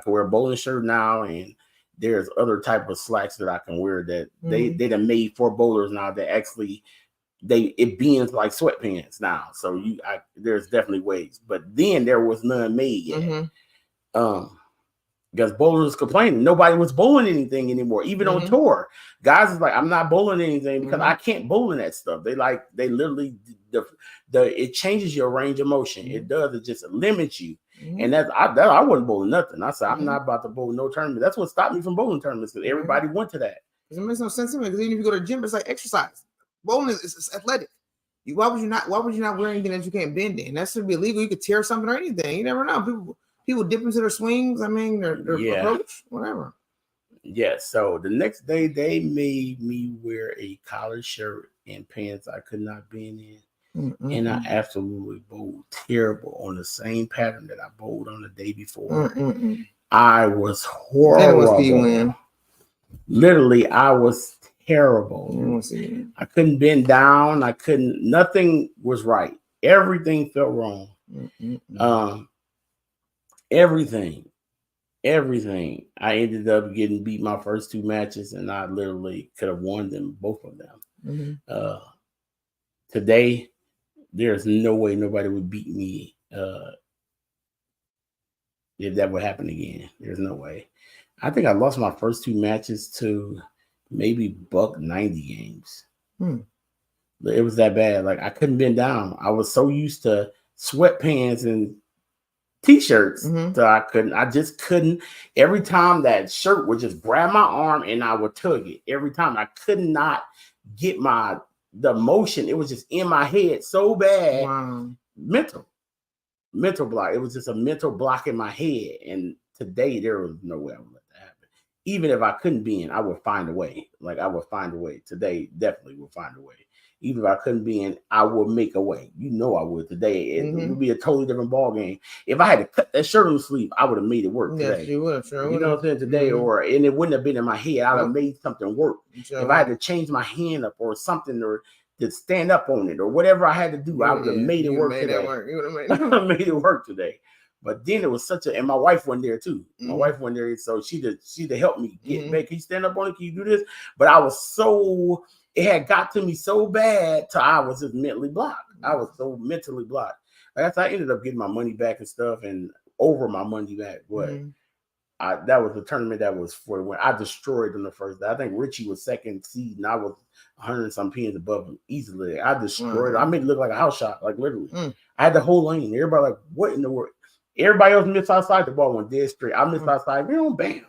can wear a bowling shirt now, and there's other type of slacks that I can wear that they done made for bowlers now that actually it bends like sweatpants now. So there's definitely ways, but then there was none made yet. Because bowlers complaining, nobody was bowling anything anymore, even on tour. Guys is like, I'm not bowling anything because I can't bowl in that stuff. They literally it changes your range of motion. It does. It just limits you. And I wasn't bowling nothing. I said, I'm not about to bowl no tournament. That's what stopped me from bowling tournaments, because everybody went to that. It makes no sense to me, because even if you go to the gym, it's like exercise. Bowling is athletic. Why would you not wear anything that you can't bend in? That should be illegal. You could tear something or anything. You never know. People dip into their swings. I mean, their approach, whatever. Yeah. So the next day, they made me wear a collared shirt and pants I could not bend in. And I absolutely bowled terrible on the same pattern that I bowled on the day before. I was horrible. Literally, I was terrible. I couldn't bend down. Nothing was right. Everything felt wrong. Everything. I ended up getting beat my first 2 matches, and I literally could have won them, both of them. Today, there's no way nobody would beat me if that would happen again. There's no way. I think I lost my first 2 matches to maybe buck 90 games. It was that bad. Like, I couldn't bend down. I was so used to sweatpants and t-shirts that I just couldn't. Every time that shirt would just grab my arm and I would tug it. Every time I could not get the motion. It was just in my head so bad. Wow. Mental block. It was just a mental block in my head. And today there was no way I would let that happen. Even if I couldn't be in, I would find a way. Like, I would find a way. Today definitely would find a way. Even if I couldn't be in, I would make a way. I would today. It would be a totally different ball game. If I had to cut that shirt on the sleeve, I would have made it work today. Yes, you would have. Sure, you know what I'm saying? Today, and it wouldn't have been in my head. I'd have made something work. Sure. If I had to change my hand up or something, or to stand up on it, or whatever I had to do, I would have made it work today. You would have made it work today. But then it was and my wife wasn't there too. My wife wasn't there, so she'd help me get back. Can you stand up on it? Can you do this? But I was it had got to me so bad till I was just mentally blocked. I was so mentally blocked. Like, I ended up getting my money back and stuff, and over my money back. But that was the tournament that was for when I destroyed them the first day. I think Richie was second seed, and I was 100 some pins above him easily. I destroyed it. I made it look like a house shot, like literally. I had the whole lane. Everybody like, what in the world? Everybody else missed outside. The ball went dead straight. I missed outside. Bam.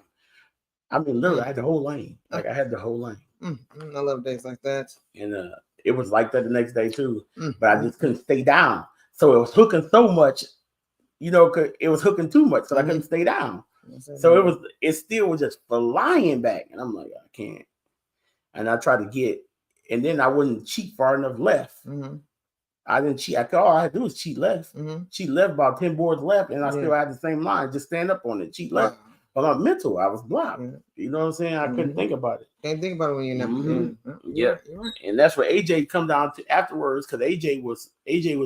I mean, literally, I had the whole lane. Like, I had the whole lane. I love days like that. And it was like that the next day too. But I just couldn't stay down. So it was hooking so much, it was hooking too much, so I couldn't stay down. So it still was just flying back. And I'm like, I can't. And I tried to get and then I wouldn't cheat far enough left. Mm-hmm. I didn't cheat. All I had to do was cheat left. Mm-hmm. Cheat left about 10 boards left, and I still had the same line. Just stand up on it. Cheat left. Wow. But I'm mental. I was blocked. Mm-hmm. You know what I'm saying? I couldn't think about it. Can't think about it when you're never. Mm-hmm. Yeah. Right. And that's where AJ come down to afterwards, because AJ was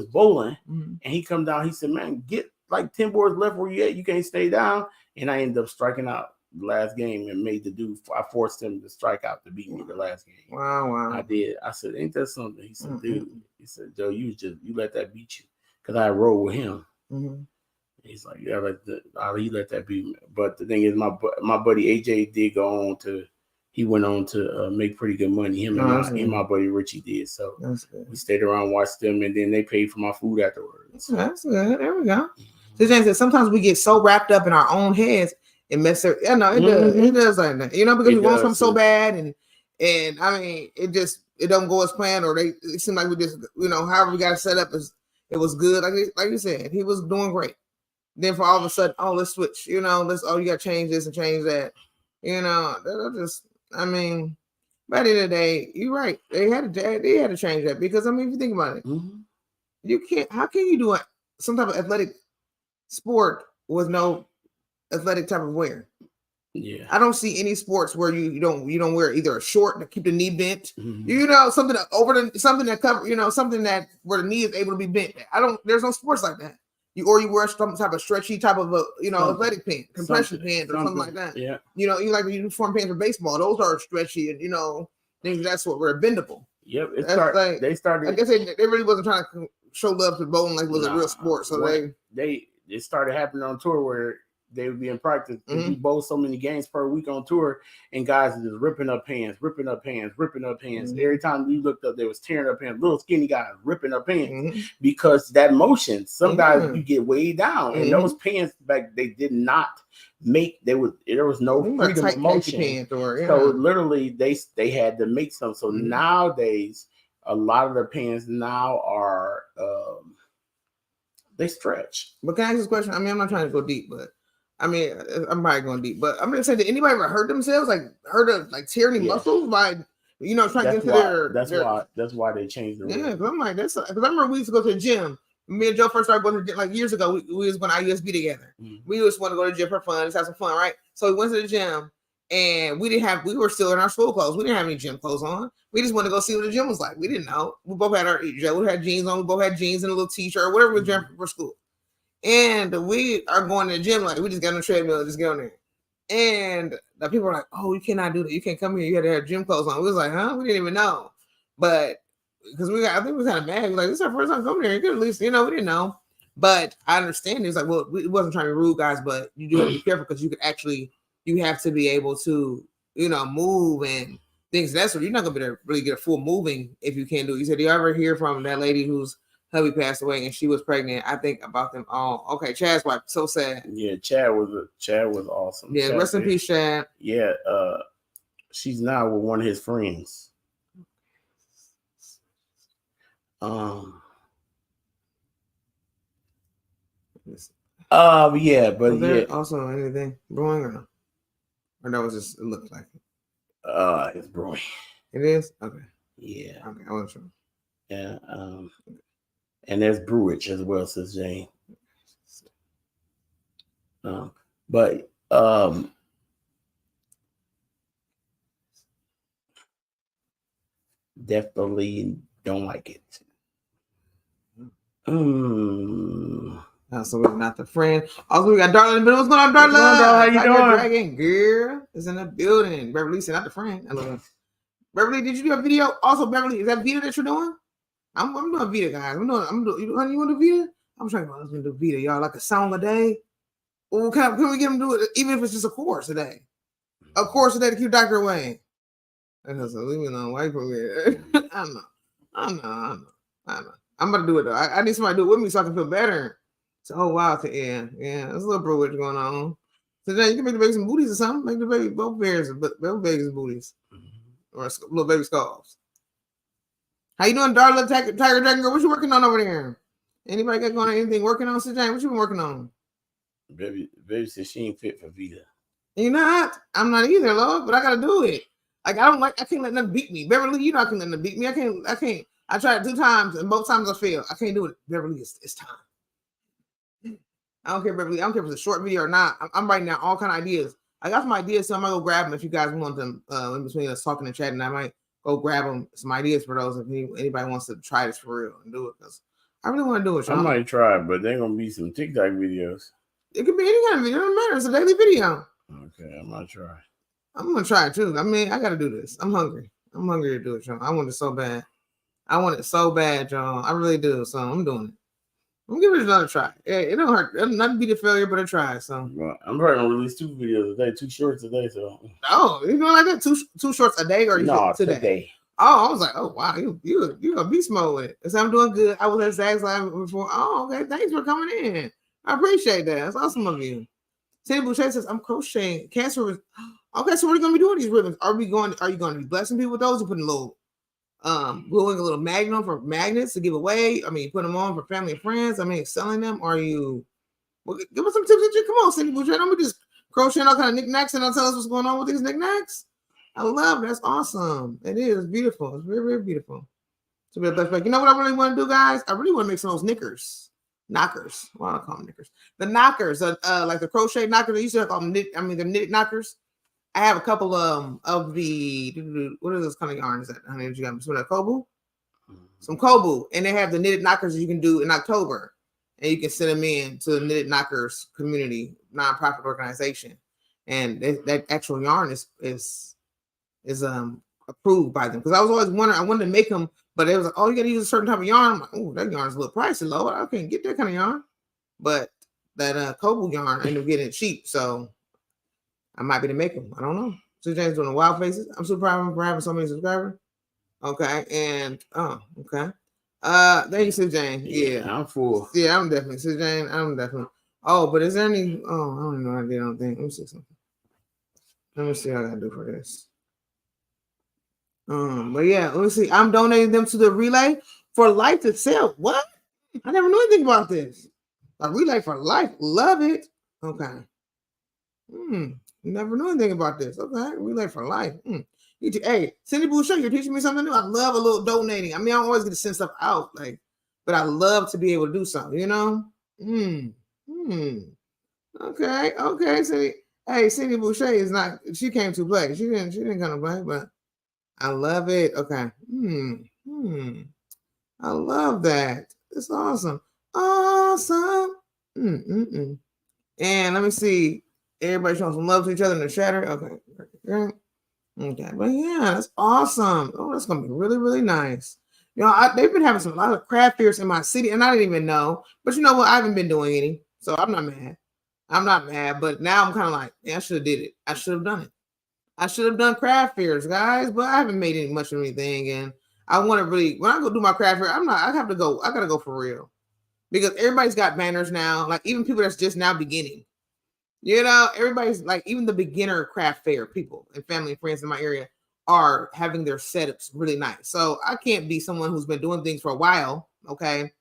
bowling, and he come down. He said, "Man, get like 10 boards left where you at. You can't stay down." And I ended up striking out the last game and made the dude. I forced him to strike out to beat me the last game. Wow. I did. I said, "Ain't that something?" He said, "Dude." He said, "Joe, you let that beat you," because I rolled with him. Mm-hmm. He's like, "Yeah, he let that beat me." But the thing is, my buddy AJ did go on to. He went on to make pretty good money. Him and my buddy Richie did. So we stayed around, watched them, and then they paid for my food afterwards. That's good. There we go. So James said sometimes we get so wrapped up in our own heads and mess up. Yeah, no, it does. It does like that. You know, because we want something so bad, and I mean, it don't go as planned, or it seemed like we just, however we got it set up it was good. Like you said, he was doing great. Then for all of a sudden, let's switch. You got to change this and change that. I mean, by the end of the day, you're right. They had to change that, because if you think about it, you can't. How can you do some type of athletic sport with no athletic type of wear? Yeah, I don't see any sports where you don't wear either a short to keep the knee bent, something something that cover, something that where the knee is able to be bent. There's no sports like that. You wear some type of stretchy type of athletic pant, compression pants, or something like that. Yeah. You like the uniform pants for baseball. Those are stretchy and things that's what were bendable. Yep. They started. I guess they really wasn't trying to show love to bowling like it was a real sport. So it started happening on tour where they would be in practice. You bowl so many games per week on tour, and guys are just ripping up hands. Every time we looked up, they was tearing up hands. Little skinny guys ripping up hands because that motion. Some guys you get way down, and those pants back they did not make. There was no freedom of motion. So literally, they had to make some. So nowadays, a lot of the pants now are they stretch. But can I ask this question? I mean, I'm not trying to go deep, but. I mean, I'm probably going deep, but I'm gonna say, did anybody ever hurt themselves? Like tear any muscles by, trying to get into their. That's why they changed the rule. Yeah, because I'm like, because I remember we used to go to the gym. Me and Joe first started going to the gym, like years ago. We was going to IUSB together. We just want to go to the gym for fun, just have some fun, right? So we went to the gym, and we were still in our school clothes. We didn't have any gym clothes on. We just wanted to go see what the gym was like. We didn't know. We both had Joe had jeans on. We both had jeans and a little t-shirt, whatever we were for school. And we are going to the gym, like we just got on the treadmill, just get on there. And the people are like, "Oh, you cannot do that. You can't come here. You had to have gym clothes on." We was like, "Huh?" We didn't even know, but because I think we were kind of mad. We were like, "This is our first time coming here. You could at least, we didn't know." But I understand. It's like, well, we wasn't trying to be rude, guys, but you do have to be careful because you have to be able to, move and things. That's what you're not gonna be able to really get a full moving if you can't do it. You said, "Do you ever hear from that lady whose hubby passed away and she was pregnant?" I think about them all. Okay, Chad's wife, so sad. Yeah, Chad was awesome. Yeah, Chad, rest in peace, Chad. Yeah, she's now with one of his friends. Yeah, but was also anything brewing or that was just it looked like it. It's brewing. It is? Okay. Yeah. Okay, I wasn't sure. Yeah. And there's brewage as well, says Jane. But definitely don't like it. So we're not the friend. Also, we got Darla in the middle. What's going on, Darla? How you doing? Dragon girl is in the building. Beverly said, not the friend. I love her. Beverly, did you do a video? Also, Beverly, is that Vita that you're doing? I'm doing Vita, guys. I'm doing. Honey, you want to do Vita? I'm trying to do Vita, y'all. Like a song a day. Well, can we get them to do it? Even if it's just a chorus a day. A chorus a day to keep Dr. away. I know. So leave me alone. Why you I know. I'm about to do it though. I need somebody to do it with me so I can feel better. So, oh wow, yeah, there's a little brewage going on. So then you can make the baby some booties or something. Make the baby both babies booties, or little baby skulls. How you doing, Darla? Tiger Dragon Girl? What you working on over there? Anybody got going on anything working on, Sujane? What you been working on? Baby said she ain't fit for Vita. You not? I'm not either, Lord, but I gotta do it. Like I can't let nothing beat me. Beverly, you know I can't let nothing beat me. I can't. I tried it 2 times and both times I failed. I can't do it. Beverly, it's time. I don't care, Beverly. I don't care if it's a short video or not. I'm writing down all kind of ideas. I got some ideas, so I'm gonna go grab them if you guys want them in between us talking and chatting. I might go grab them some ideas for those if anybody wants to try this for real and do it because I really want to do it. I might try, but they're gonna be some TikTok videos. It could be any kind of video. It doesn't matter. It's a daily video. Okay, I might try. I'm gonna try it too. I mean, I gotta do this. I'm hungry. I'm hungry to do it, y'all. I want it so bad. I want it so bad, y'all. I really do. So I'm doing it. I'm giving it another try. Yeah, it don't hurt. It'll not be the failure, but a try. So well, I'm probably gonna release 2 videos a day, 2 shorts a day. So you doing like that? Two shorts a day or no, today? Oh, I was like, oh wow, you a beast mode with it. So I'm doing good. I was at Zag's Live before. Oh, okay. Thanks for coming in. I appreciate that. That's awesome of you. Sandy Boucher says, I'm crocheting. Cancer was okay. So what are you gonna be doing these ribbons? Are you going to be blessing people with those or putting a little gluing a little magnet for magnets to give away? I mean, put them on for family and friends. I mean, selling them. Are you give us some tips? Come on, Cindy Boucher. Don't be just crocheting all kind of knickknacks and don't tell us what's going on with these knickknacks. I love it. That's awesome. It is. It's beautiful. It's very, very beautiful. To be a best friend. You know what I really want to do, guys? I really want to make some of those knockers. Why do I call them knickers? The knockers, like the crochet knockers. They used to call them the knit knockers. I have a couple of the what is this kind of yarn? Is that honey? You got some kobu? Some kobu, and they have the knitted knockers that you can do in October, and you can send them in to the Knitted Knockers community nonprofit organization, and that actual yarn is approved by them because I was always wondering. I wanted to make them, but it was like, oh, you got to use a certain type of yarn. I'm like, oh, that yarn's a little pricey, low. I can't get that kind of yarn, but that kobu yarn I ended up getting it cheap, so I might be to make them. I don't know. So James doing the wild faces. I'm super proud for having so many subscribers. Okay, and okay. Thank you, Sis Jane. Yeah, I'm full. Yeah, I'm definitely Sis Jane. I'm definitely. Oh, but is there any? Oh, I don't know. I don't think. Let me see something. Let me see what I gotta do for this. But yeah, let me see. I'm donating them to the Relay for Life itself. What? I never knew anything about this. A Relay for Life. Love it. Okay. Never knew anything about this. Okay, Relay for Life. Hey, Cindy Boucher, you're teaching me something new. I love a little donating. I mean, I don't always get to send stuff out, like, but I love to be able to do something, you know? Okay. So, hey, Cindy Boucher is not, she came to play. She didn't come to play, but I love it. Okay. I love that. It's awesome. Awesome. And let me see. Everybody showing some love to each other in the chatter. Okay. Okay, but yeah, that's awesome. Oh, that's gonna be really, really nice. You know, they've been having a lot of craft fairs in my city, and I didn't even know. But you know what? I haven't been doing any, so I'm not mad. But now I'm kind of like, yeah, I should have did it. I should have done it. I should have done craft fairs, guys. But I haven't made any much of anything, and I want to really when I go do my craft fair, I have to go. I gotta go for real because everybody's got banners now. Like even people that's just now beginning. You know, everybody's like, even the beginner craft fair people and family and friends in my area are having their setups really nice. So I can't be someone who's been doing things for a while, okay,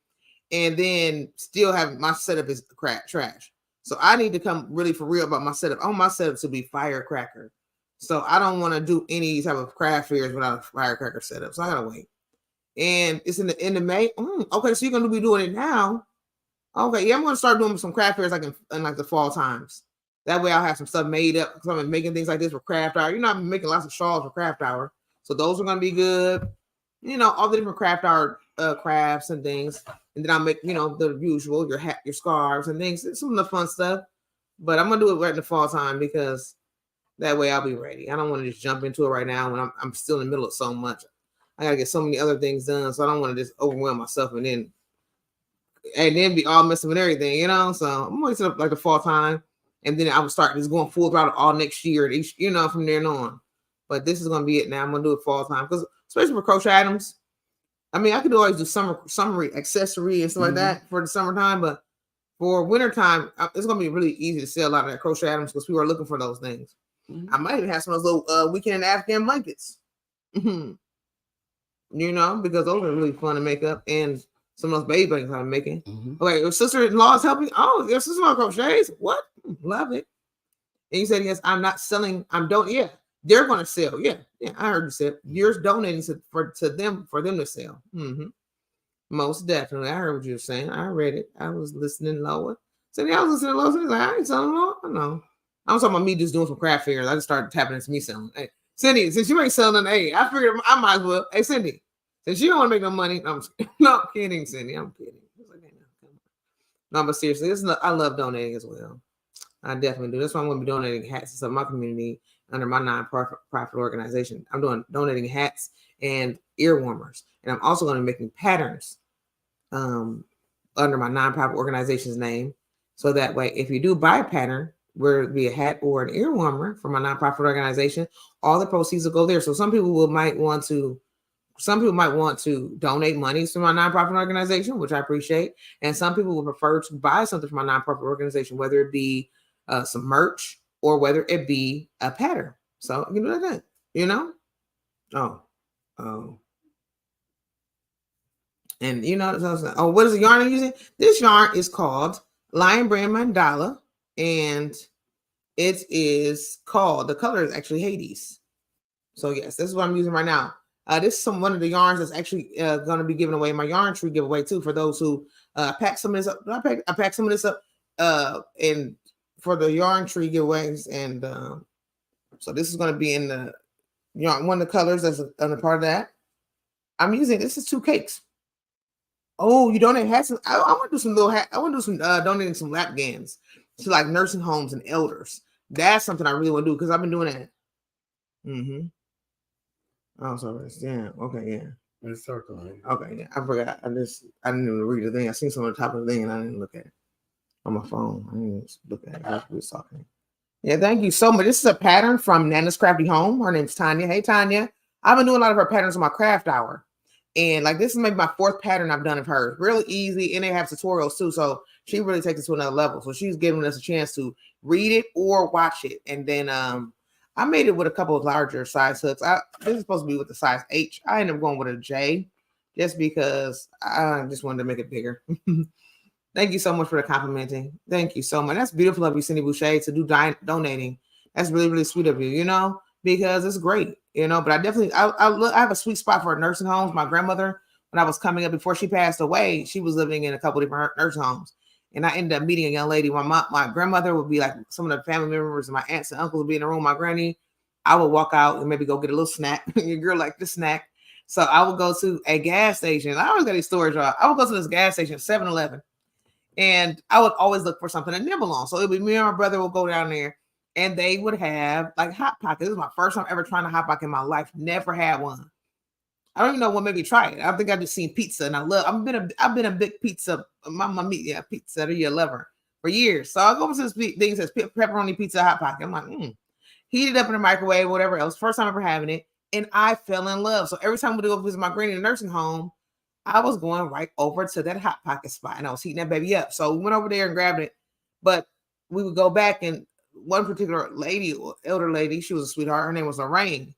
and then still have my setup is trash. So I need to come really for real about my setup. I want my setup to be firecracker. So I don't want to do any type of craft fairs without a firecracker setup. So I gotta wait. And it's in the end of May. Okay, so you're gonna be doing it now. Okay, yeah, I'm gonna start doing some craft fairs like in like the fall times. That way I'll have some stuff made up because I'm making things like this for craft hour. You know, I'm making lots of shawls for craft hour. So those are going to be good. You know, all the different craft hour crafts and things. And then I'll make, you know, the usual, your hat, your scarves and things. Some of the fun stuff. But I'm going to do it right in the fall time because that way I'll be ready. I don't want to just jump into it right now when I'm still in the middle of so much. I got to get so many other things done. So I don't want to just overwhelm myself and then be all messing with everything, you know? So I'm going to set up like the fall time. And then I would start just going full throttle all next year, you know, from there on. But this is going to be it now. I'm going to do it fall time because especially for crochet items. I mean, I could always do summery accessory and stuff like that for the summertime, but for wintertime, it's going to be really easy to sell a lot of that crochet items because people are looking for those things. I might even have some of those little weekend Afghan blankets, you know, because those are really fun to make up and some of those baby blankets I'm making. Okay, your sister-in-law is helping. Oh, your sister-in-law crochets. What? Love it. And you said, yes, I'm not selling. Yeah. They're going to sell. Yeah, I heard you said you're donating to them for them to sell. Mm-hmm. Most definitely. I heard what you were saying. I read it. I was listening lower. So I was listening lower. So like, I ain't selling low. No. I'm talking about me just doing some craft fairs. I just started tapping into me selling. Hey, Cindy, since you ain't selling, hey, I figured I might as well. Hey, Cindy, since you don't want to make no money, I'm kidding, Cindy. I'm kidding. No, but seriously, I love donating as well. I definitely do. That's why I'm going to be donating hats to some of my community under my non-profit organization. I'm donating hats and ear warmers, and I'm also going to be making patterns under my nonprofit organization's name. So that way, if you do buy a pattern, whether it be a hat or an ear warmer from my nonprofit organization, all the proceeds will go there. So some people might want to donate money to my nonprofit organization, which I appreciate. And some people will prefer to buy something from my nonprofit organization, whether it be some merch or whether it be a pattern. So you know that, you know? Oh. And you know, what is the yarn I'm using? This yarn is called Lion Brand Mandala, and it is called, the color is actually Hades. So yes, this is what I'm using right now. This is one of the yarns that's actually going to be given away in my yarn tree giveaway too. For those who pack some of this up, I pack some of this up, and for the yarn tree giveaways, and so this is going to be in the yarn, one of the colors that's on a part of that. I'm using, this is 2 cakes. Oh, you donate hats? I want to do some little hat. I want to do some donating some lap gans to like nursing homes and elders. That's something I really want to do because I've been doing that. Mm-hmm. Oh, sorry. Yeah. Okay. Yeah. It's circling. Okay. Yeah. I forgot. I didn't even read the thing. I seen some on the top of the thing and I didn't look at it on my phone. I didn't look at it after we was talking. Yeah. Thank you so much. This is a pattern from Nana's Crafty Home. Her name's Tanya. Hey, Tanya. I've been doing a lot of her patterns on my craft hour. And like this is maybe my 4th pattern I've done of hers. Really easy, and they have tutorials too. So she really takes it to another level. So she's giving us a chance to read it or watch it. And then I made it with a couple of larger size hooks. This is supposed to be with the size H. I ended up going with a J just because I just wanted to make it bigger. Thank you so much for the complimenting. Thank you so much. That's beautiful of you, Cindy Boucher, to do donating. That's really, really sweet of you, you know, because it's great. You know, but I definitely, I have a sweet spot for nursing homes. My grandmother, when I was coming up before she passed away, she was living in a couple different nursing homes. And I ended up meeting a young lady. My grandmother would be like some of the family members, and my aunts and uncles would be in the room. My granny, I would walk out and maybe go get a little snack. Your girl like the snack. So I would go to a gas station. I always got these stories, y'all. I would go to this gas station, 7-Eleven, and I would always look for something to nibble on. So it would be me and my brother would go down there. And they would have like Hot Pockets. This is my first time ever trying a Hot Pocket in my life. Never had one. I don't even know what made me try it. I think I just seen pizza, and I've been a big pizza, pizza lover for years. So I go to this thing that says pepperoni pizza Hot Pocket. I'm like, heat it up in the microwave, whatever else. First time ever having it, and I fell in love. So every time we go visit my granny in the nursing home, I was going right over to that Hot Pocket spot, and I was heating that baby up. So we went over there and grabbed it, but we would go back, and one particular lady, elder lady, she was a sweetheart. Her name was Lorraine.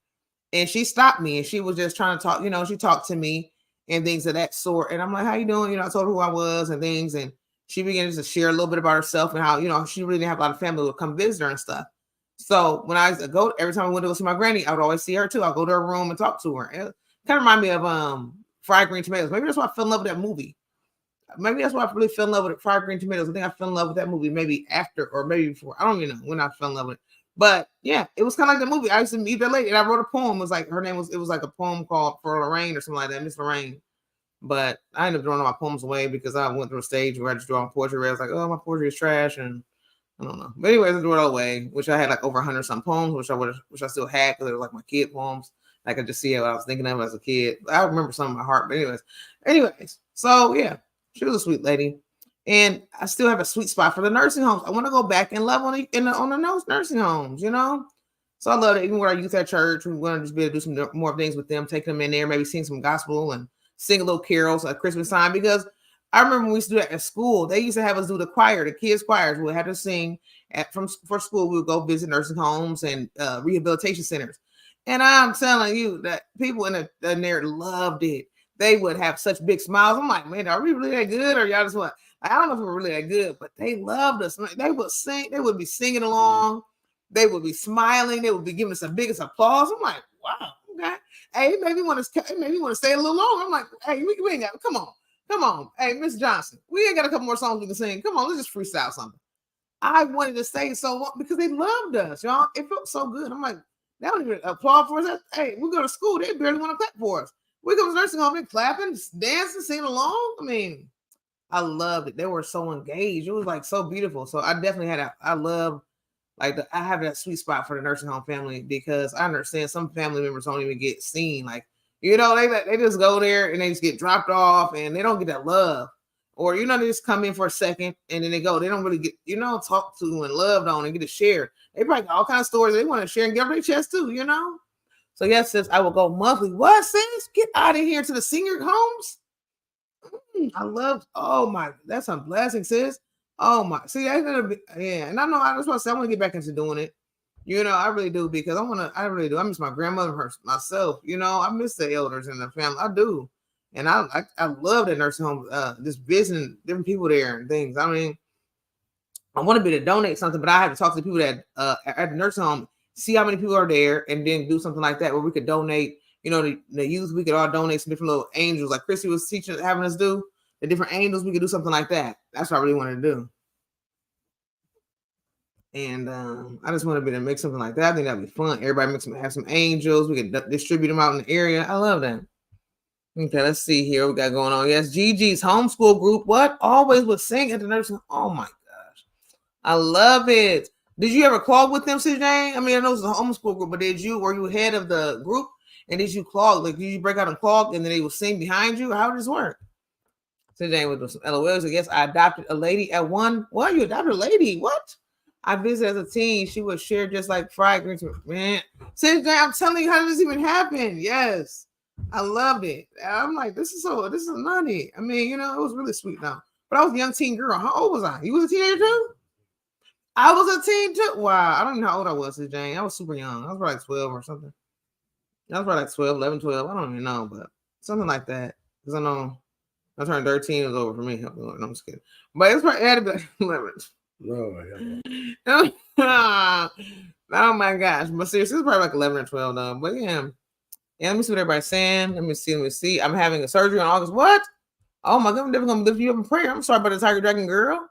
And she stopped me and she was just trying to talk, you know, she talked to me and things of that sort. And I'm like, how you doing? You know, I told her who I was and things. And she began to share a little bit about herself and how, you know, she really didn't have a lot of family who would come visit her and stuff. So when I go, every time I went to go see my granny, I would always see her too. I'll go to her room and talk to her. It kind of reminded me of Fried Green Tomatoes. Maybe that's why I fell in love with that movie. Maybe that's why I really fell in love with Fried Green Tomatoes. I think I fell in love with that movie maybe after or maybe before. I don't even know when I fell in love with it. But yeah, it was kind of like the movie. I used to meet that lady and I wrote a poem. It was like her name was, it was like a poem called For Lorraine or something like that, Miss Lorraine. But I ended up throwing all my poems away because I went through a stage where I just draw poetry where I was like, oh, my poetry is trash and I don't know. But anyways, I threw it all away, which I had like over 100 some poems, which I still had because it was like my kid poems. I could just see what I was thinking of as a kid. I remember some of my heart, but anyways. So yeah, she was a sweet lady. And I still have a sweet spot for the nursing homes. I want to go back and love on the nursing homes, you know? So I love it. Even with our youth at church, we want to just be able to do some more things with them, take them in there, maybe sing some gospel and sing a little carols at Christmas time. Because I remember when we used to do that at school, they used to have us do the choir, the kids' choirs. We had to sing for school. We would go visit nursing homes and rehabilitation centers. And I'm telling you that people in there loved it. They would have such big smiles. I'm like, man, are we really that good? Or y'all just what? I don't know if we're really that good, but they loved us. They would sing. They would be singing along. They would be smiling. They would be giving us the biggest applause. I'm like, wow, okay. Hey, maybe want to stay a little longer. I'm like, hey, we ain't got. Come on. Hey, Miss Johnson, we ain't got a couple more songs we can sing. Come on, let's just freestyle something. I wanted to stay so long because they loved us, y'all. It felt so good. I'm like, they don't even applaud for us. Hey, we go to school, they barely want to clap for us. We go to nursing home, they clapping, dancing, singing along. I mean, I loved it. They were so engaged. It was like so beautiful. So I definitely I love I have that sweet spot for the nursing home family because I understand some family members don't even get seen. Like, they just go there and they just get dropped off and they don't get that love. Or, they just come in for a second and then they go. They don't really get, talked to and loved on and get to share. They probably got all kinds of stories they want to share and get off their chest too, So yes, sis, I will go monthly. What, sis? Get out of here to the senior homes. That's a blessing, sis. Oh my, see, that's gonna be, yeah. And I know I just want to say I want to get back into doing it. I really do because I really do. I miss my grandmother, myself. I miss the elders and the family. I do, and I love that nursing home. Just visiting different people there and things. I mean, I want to be to donate something, but I have to talk to the people that at the nursing home, see how many people are there, and then do something like that where we could donate. The youth, we could all donate some different little angels, like Chrissy was having us do. The different angels, we could do something like that. That's what I really want to do. And I just want to be able to make something like that. I think that'd be fun. Everybody have some angels. We could distribute them out in the area. I love that. Okay, let's see here. What we got going on? Yes, Gigi's homeschool group. What? Always would sing at the nursing. Oh my gosh. I love it. Did you ever clog with them, CJ? I mean, I know it's a homeschool group, but were you head of the group? And did you clog? Like, did you break out and clog and then they would sing behind you? How did this work? Today with some LOLs. I guess I adopted a lady at one. What? You adopted a lady? What? I visited as a teen. She would share just like fried greens. Man, CJ, I'm telling you, how did this even happen? Yes. I loved it. I'm like, this is nutty. I mean, it was really sweet though. But I was a young teen girl. How old was I? You was a teenager too? I was a teen too. Wow. I don't even know how old I was, CJ. I was super young. I was probably like 12 or something. I was probably like 12, 11, 12. I don't even know, but something like that. Because I know I turned 13, it was over for me. No, I'm just kidding. But it's probably had to be like 11. Oh my gosh. But seriously, it's probably like 11 or 12 though. But yeah. Yeah, let me see what everybody's saying. Let me see. I'm having a surgery on August. What? Oh my God, I'm never gonna lift you up in prayer. I'm sorry about the Tiger Dragon girl.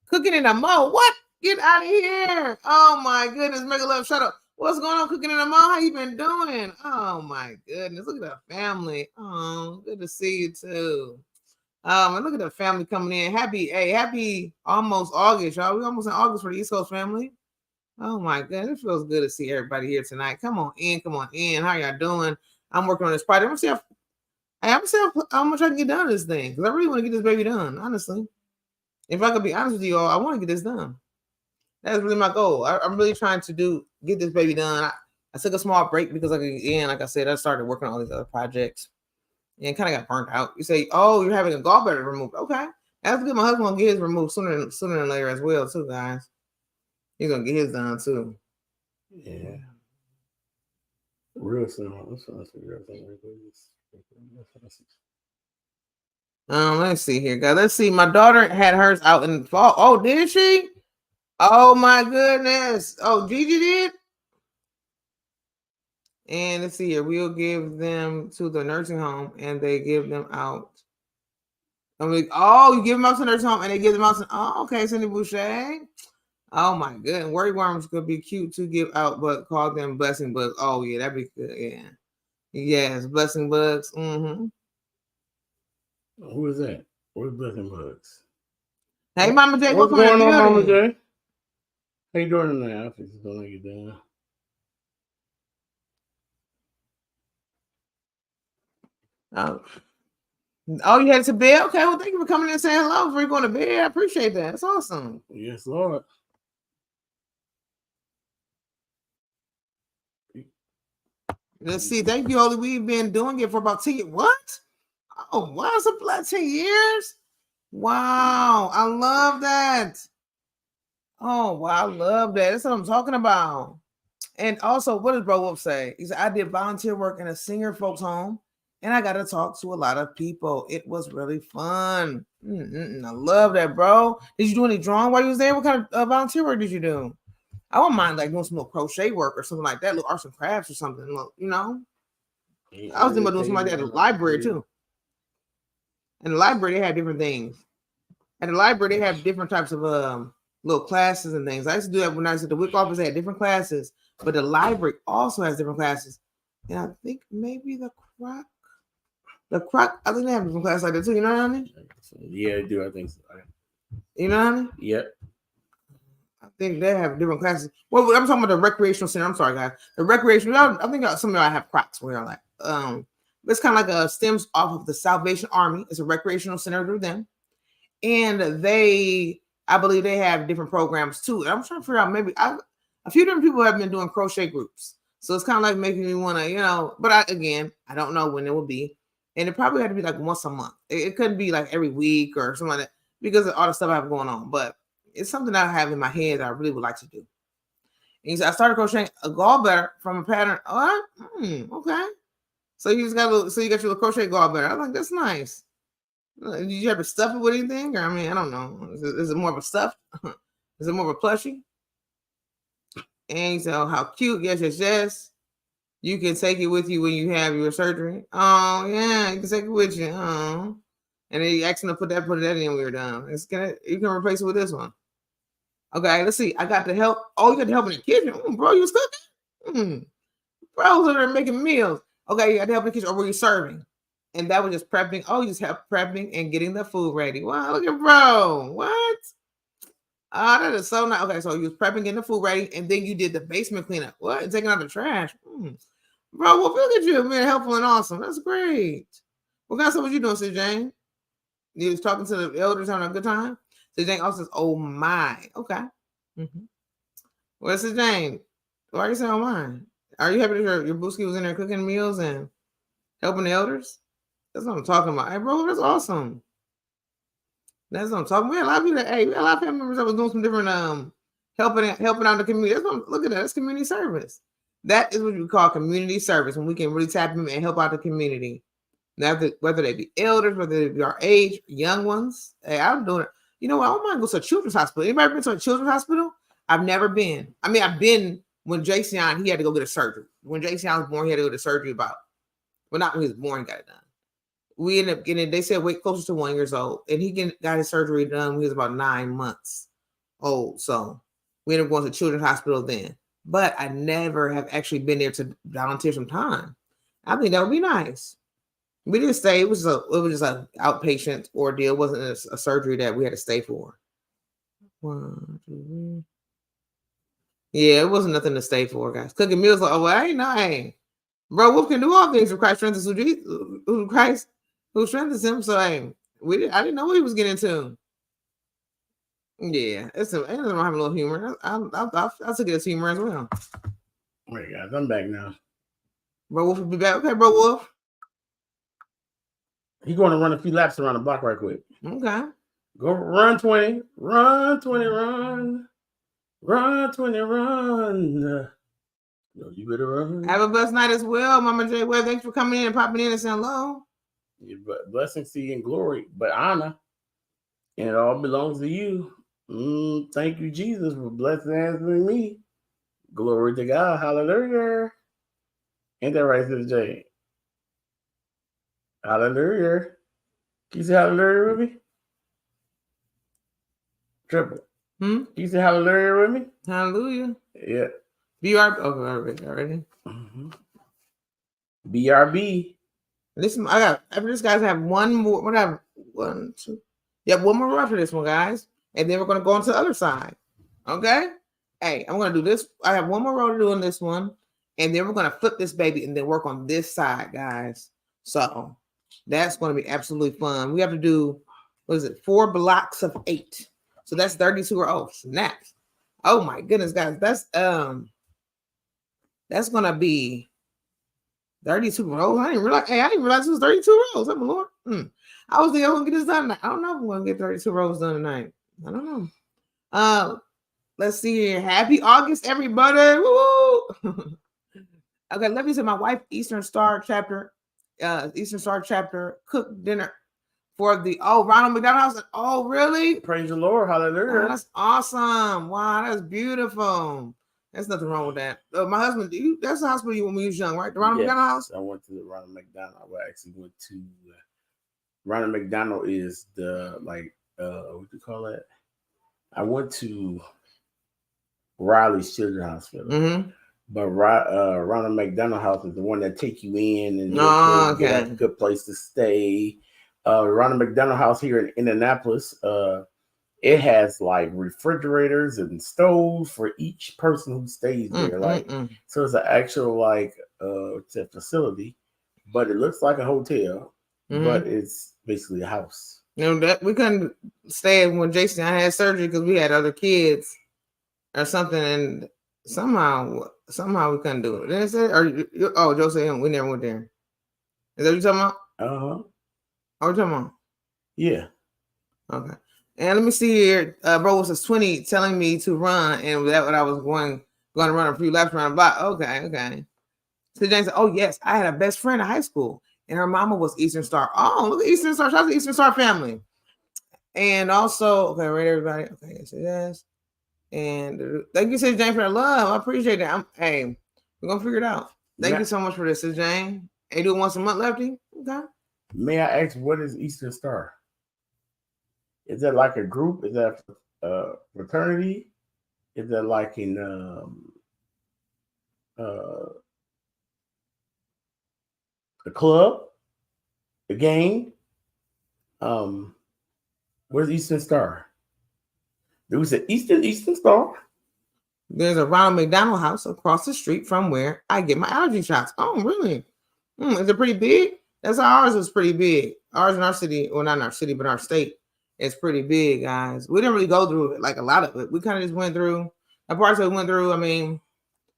Cooking in a mo. What? Get out of here. Oh my goodness. Mcleod, shut up. What's going on, Cooking in a mo? How you been doing? Oh my goodness. Look at the family. Oh, good to see you too. And look at the family coming in. Happy almost August, y'all. We almost in August for the East Coast family. Oh my goodness, it feels good to see everybody here tonight. Come on in. How y'all doing? I'm working on this project. I'm gonna see how much I can get done this thing because I really want to get this baby done. Honestly, if I could be honest with you all, I want to get this done. That's really my goal. I'm really trying to get this baby done. I took a small break because, like I said, I started working on all these other projects and kind of got burnt out. You say, "Oh, you're having a gallbladder removed." Okay, that's good. My husband will get his removed sooner than later as well, too, guys. He's gonna get his done too. Yeah. Real soon. Let's see here, guys. Let's see. My daughter had hers out in the fall. Oh, did she? Oh my goodness. Oh, Gigi did. And let's see here. We'll give them to the nursing home, and they give them out. I'm like, oh, you give them out to the nursing home, and they give them out to. Oh, okay, Cindy Boucher. Oh my goodness, worry worms could be cute to give out, but call them blessing bugs. Oh yeah, that'd be good. Yeah, yes, blessing bugs. Mm-hmm. Who is that? Where's blessing bugs? Hey, Mama J, what's going on, Mama J? How you doing tonight? I think it's gonna get down. Oh, you headed to bed? Okay, well, thank you for coming in and saying hello before you going to bed. I appreciate that. It's awesome. Yes, Lord. Let's see. Thank you, Holy. We've been doing it for about 10 years. What? Oh, wow. It's about 10 years? Wow. I love that. Oh, wow. I love that. That's what I'm talking about. And also, what does Bro Wolf say? He said, I did volunteer work in a senior folks home, and I got to talk to a lot of people. It was really fun. I love that, bro. Did you do any drawing while you was there? What kind of volunteer work did you do? I wouldn't mind like doing some little crochet work or something like that, little arts and crafts or something. Look, you know, I was thinking about doing something like that at the library too. In the library, they have different things. At the library, they have different types of little classes and things. I used to do that when I was at the WIC office. They had different classes, but the library also has different classes. And I think maybe the croc, I think they have different classes like that too. You know what I mean? Yeah, they do. I think so. You know what I mean? Yep. I think they have different classes. Well, I'm talking about the recreational center. I'm sorry, guys. The recreational. I think some of y'all have Crocs where you're like, it's kind of like a stems off of the Salvation Army. It's a recreational center through them, and I believe they have different programs too. And I'm trying to figure out maybe a few different people have been doing crochet groups, so it's kind of like making me want to, you know. But I don't know when it will be, and it probably had to be like once a month. It couldn't be like every week or something like that because of all the stuff I have going on, but. It's something I have in my head that I really would like to do. And so I started crocheting a gallbladder from a pattern. Oh, okay. So you got your little crochet gallbladder. I was like, that's nice. Did you have to stuff it with anything? Or I mean, I don't know. Is it more of a stuff? Is it more of a plushie? And so how cute? Yes. You can take it with you when you have your surgery. Oh yeah, you can take it with you. Oh. And then you actually put that in when we were done. You can replace it with this one. Okay, let's see. I got the help. Oh, you got the help in the kitchen. Bro, you was cooking? Bro was over there making meals. Okay, you got the help in the kitchen. Or were you serving? And that was just prepping. Oh, you just helped prepping and getting the food ready. Wow, look at bro. What? Oh, that is so nice. Okay, so you was prepping, getting the food ready, and then you did the basement cleanup. What? And taking out the trash. Bro, well, look at you being helpful and awesome. That's great. What kind of stuff was you doing, Sis Jane? You was talking to the elders, having a good time? Sis Jane also says, oh my. Okay. Well, Sis Jane, why are you saying oh my? Are you happy that your Booski was in there cooking meals and helping the elders? That's what I'm talking about. Hey, bro, that's awesome. That's what I'm talking about. We had a lot of people we had a lot of family members that was doing some different helping out the community. Look at that. That's community service. That is what we call community service, when we can really tap in and help out the community. Now, whether they be elders, whether they be our age, young ones. Hey, I'm doing it. You know what? I don't mind go to a children's hospital. Anybody been to a children's hospital? I've never been. I mean, I've been when Jason, he had to go get a surgery. When Jason was born, he had to go to surgery not when he was born, he got it done. We ended up getting, they said wait closer to 1 year old. And he got his surgery done when he was about 9 months old. So we ended up going to children's hospital then. But I never have actually been there to volunteer some time. I think that would be nice. We didn't stay. It was just an outpatient ordeal. It wasn't a surgery that we had to stay for. 1, 2, 3. Yeah, it wasn't nothing to stay for, guys. Cooking meals like, oh, well, hey, bro, Wolf can do all things through Christ who strengthens him. So I didn't know what he was getting into. Yeah, I'm having a little humor. I took it as humor as well. Wait, guys, I'm back now. Bro Wolf will be back. Okay, bro Wolf. He's going to run a few laps around the block right quick. Okay. Go run 20. Run 20, run. Run 20, run. No, you better run. Have a blessed night as well, Mama J. Webb. Thanks for coming in and popping in and saying hello. Blessings to you and glory, but honor. And it all belongs to you. Thank you, Jesus, for blessing and answering me. Glory to God. Hallelujah. Ain't that right, Sister J? Hallelujah. Can you say hallelujah with me? Triple. Can you say hallelujah with me? Hallelujah. Yeah. BRB. Okay, already. BRB. Listen, after this, guys, I have one more. What I have? 1, 2. Yeah, one more after this one, guys. And then we're going to go on to the other side. Okay? Hey, I'm going to do this. I have one more row to do on this one. And then we're going to flip this baby and then work on this side, guys. So that's going to be absolutely fun. We have to do, 4 blocks of 8. So that's 32 rows. Snaps. Oh my goodness, guys. That's going to be 32 rows. I didn't realize it was 32 rows. Oh my Lord. I was thinking I'm going to get this done. I don't know if I'm going to get 32 rows done tonight. I don't know. Let's see here. Happy August, everybody. Woo! Okay, let me say my wife, Eastern Star chapter cooked dinner for the Ronald McDonald House. Oh, really? Praise the Lord, hallelujah. Oh, that's awesome. Wow, that's beautiful. There's nothing wrong with that. My husband, that's the hospital when we was young, right? The Ronald McDonald House? I went to the Ronald McDonald. I actually went to Ronald McDonald is the what do you call that? I went to Riley's Children's Hospital. Mm-hmm. But Ronald McDonald House is the one that take you in and get a good place to stay. Ronald McDonald House here in Indianapolis, it has like refrigerators and stoves for each person who stays there. So it's an actual it's a facility, but it looks like a hotel, but it's basically a house. That we couldn't stay when Jason and I had surgery because we had other kids or something, and somehow we couldn't do it. Didn't it say? Joe said we never went there. Is that what you're talking about? Oh, you're talking about? Yeah. Okay. And let me see here. Bro was 20 telling me to run, and that what I was going to run a few laps around the block. Okay. So James said, "Oh yes, I had a best friend in high school, and her mama was Eastern Star. Oh, look at Eastern Star. Shout out to Eastern Star family. And also, okay, right, everybody. Okay, yes. And thank you, Sis Jane, for the love. I appreciate that. Hey, we're gonna figure it out. Thank you so much for this, Sis Jane. And do it once a month, Lefty. Okay. May I ask, what is Eastern Star? Is that like a group? Is that a fraternity? Is that like in a club, a gang? Where's Eastern Star? There was an Eastern Star. There's a Ronald McDonald House across the street from where I get my allergy shots. Oh, really? Is it pretty big? That's how ours was pretty big. Ours in our city, well, not in our city, but our state, it's pretty big, guys. We didn't really go through it, like a lot of it. We kind of just went through the parts that we went through. I mean,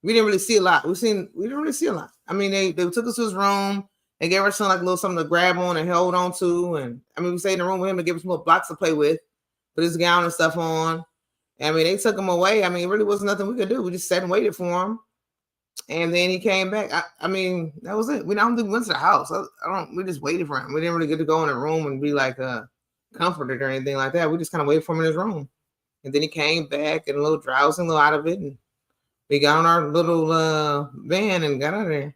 we didn't really see a lot. We didn't really see a lot. I mean, they took us to his room and gave our son like a little something to grab on and hold on to. And I mean, we stayed in the room with him and gave us little blocks to play with, put his gown and stuff on. I mean, they took him away. I mean, it really wasn't nothing we could do. We just sat and waited for him. And then he came back. I mean, that was it. We don't think we went to the house. We just waited for him. We didn't really get to go in the room and be like comforted or anything like that. We just kind of waited for him in his room. And then he came back and a little drowsy, a little out of it. And we got on our little van and got out of there.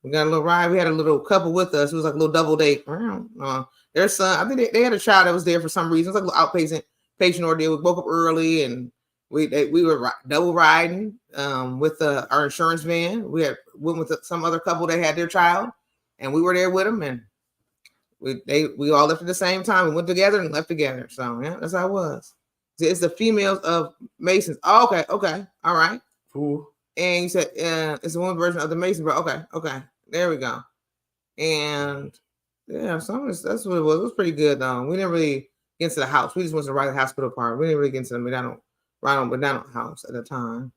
We got a little ride. We had a little couple with us. It was like a little double date. Their son, I think they had a child that was there for some reason. It was like a little patient ordeal. We woke up early and we were double riding with our insurance van. We went with some other couple that had their child, and we were there with them. And we all left at the same time. We went together and left together. So yeah, that's how it was. It's the females of Masons. Oh, okay, all right. Cool. And you said it's one version of the Mason, bro. Okay, there we go. And yeah, that's what it was. It was pretty good though. We didn't really get into the house. We just went to the right hospital part. We didn't really get into the Ronald McDonald House at the time.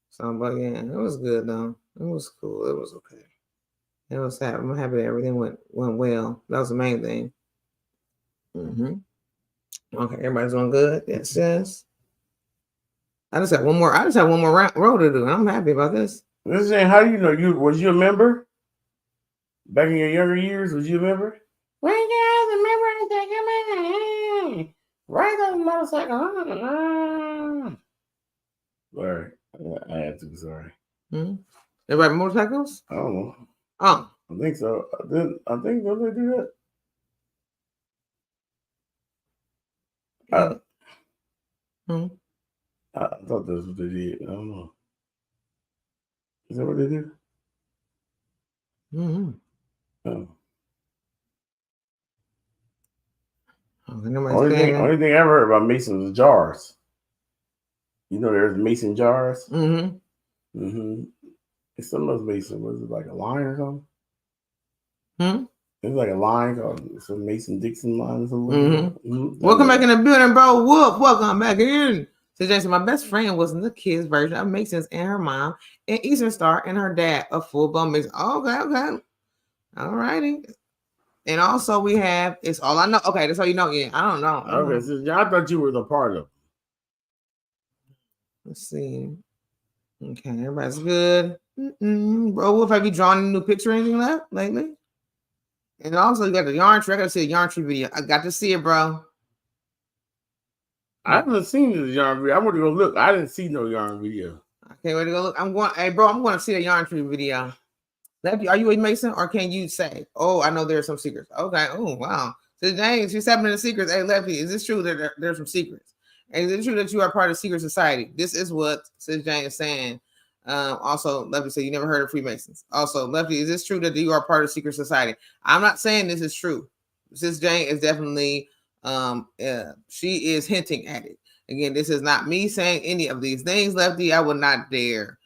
So, but yeah, it was good though. It was cool. It was okay. It was happy. I'm happy that everything went well. That was the main thing. Okay, everybody's doing good. Yes. I just have one more row to do. I'm happy about this. Listen, how do you know was you a member? Back in your younger years, was you a member? Well, yeah, the member is right on the motorcycle. Sorry. I had to, sorry. Everybody motorcycles? I don't know. Oh. I think so. I think don't they do that? I thought that's what they did. I don't know. Is that what they do? Oh. Only thing I ever heard about Mason was jars. You know, there's Mason jars. It's some of those Mason. Was it like a line or something? It's like a line called some Mason Dixon line or something. Welcome back in the building, bro. Whoop, welcome back in. So Jason, my best friend was in the kids' version of Masons and her mom and Eastern Star and her dad, a full-blown Mason. Okay. All righty. And also we have, it's all I know. Okay, that's all you know. Yeah, I don't know. Okay, so I thought you were the part of it. Let's see. Okay, everybody's good. Bro, have you drawn a new picture or anything lately? And also, you got the yarn tree. I got to see a yarn tree video. I got to see it, bro. I haven't seen the yarn video. I want to go look. I didn't see no yarn video. I can't wait to go look. Hey, bro, I'm going to see the yarn tree video. Lefty, are you a Mason, or can you say, "Oh, I know there's some secrets"? Okay. Oh, wow. So, dang, she's tapping into secrets. Hey, Lefty, is this true that there's some secrets? And is it true that you are part of secret society? This is what Sis Jane is saying. Also, Lefty said you never heard of Freemasons. Also, Lefty, is this true that you are part of secret society? I'm not saying this is true. Sis Jane is definitely she is hinting at it. Again, this is not me saying any of these things, Lefty. I would not dare.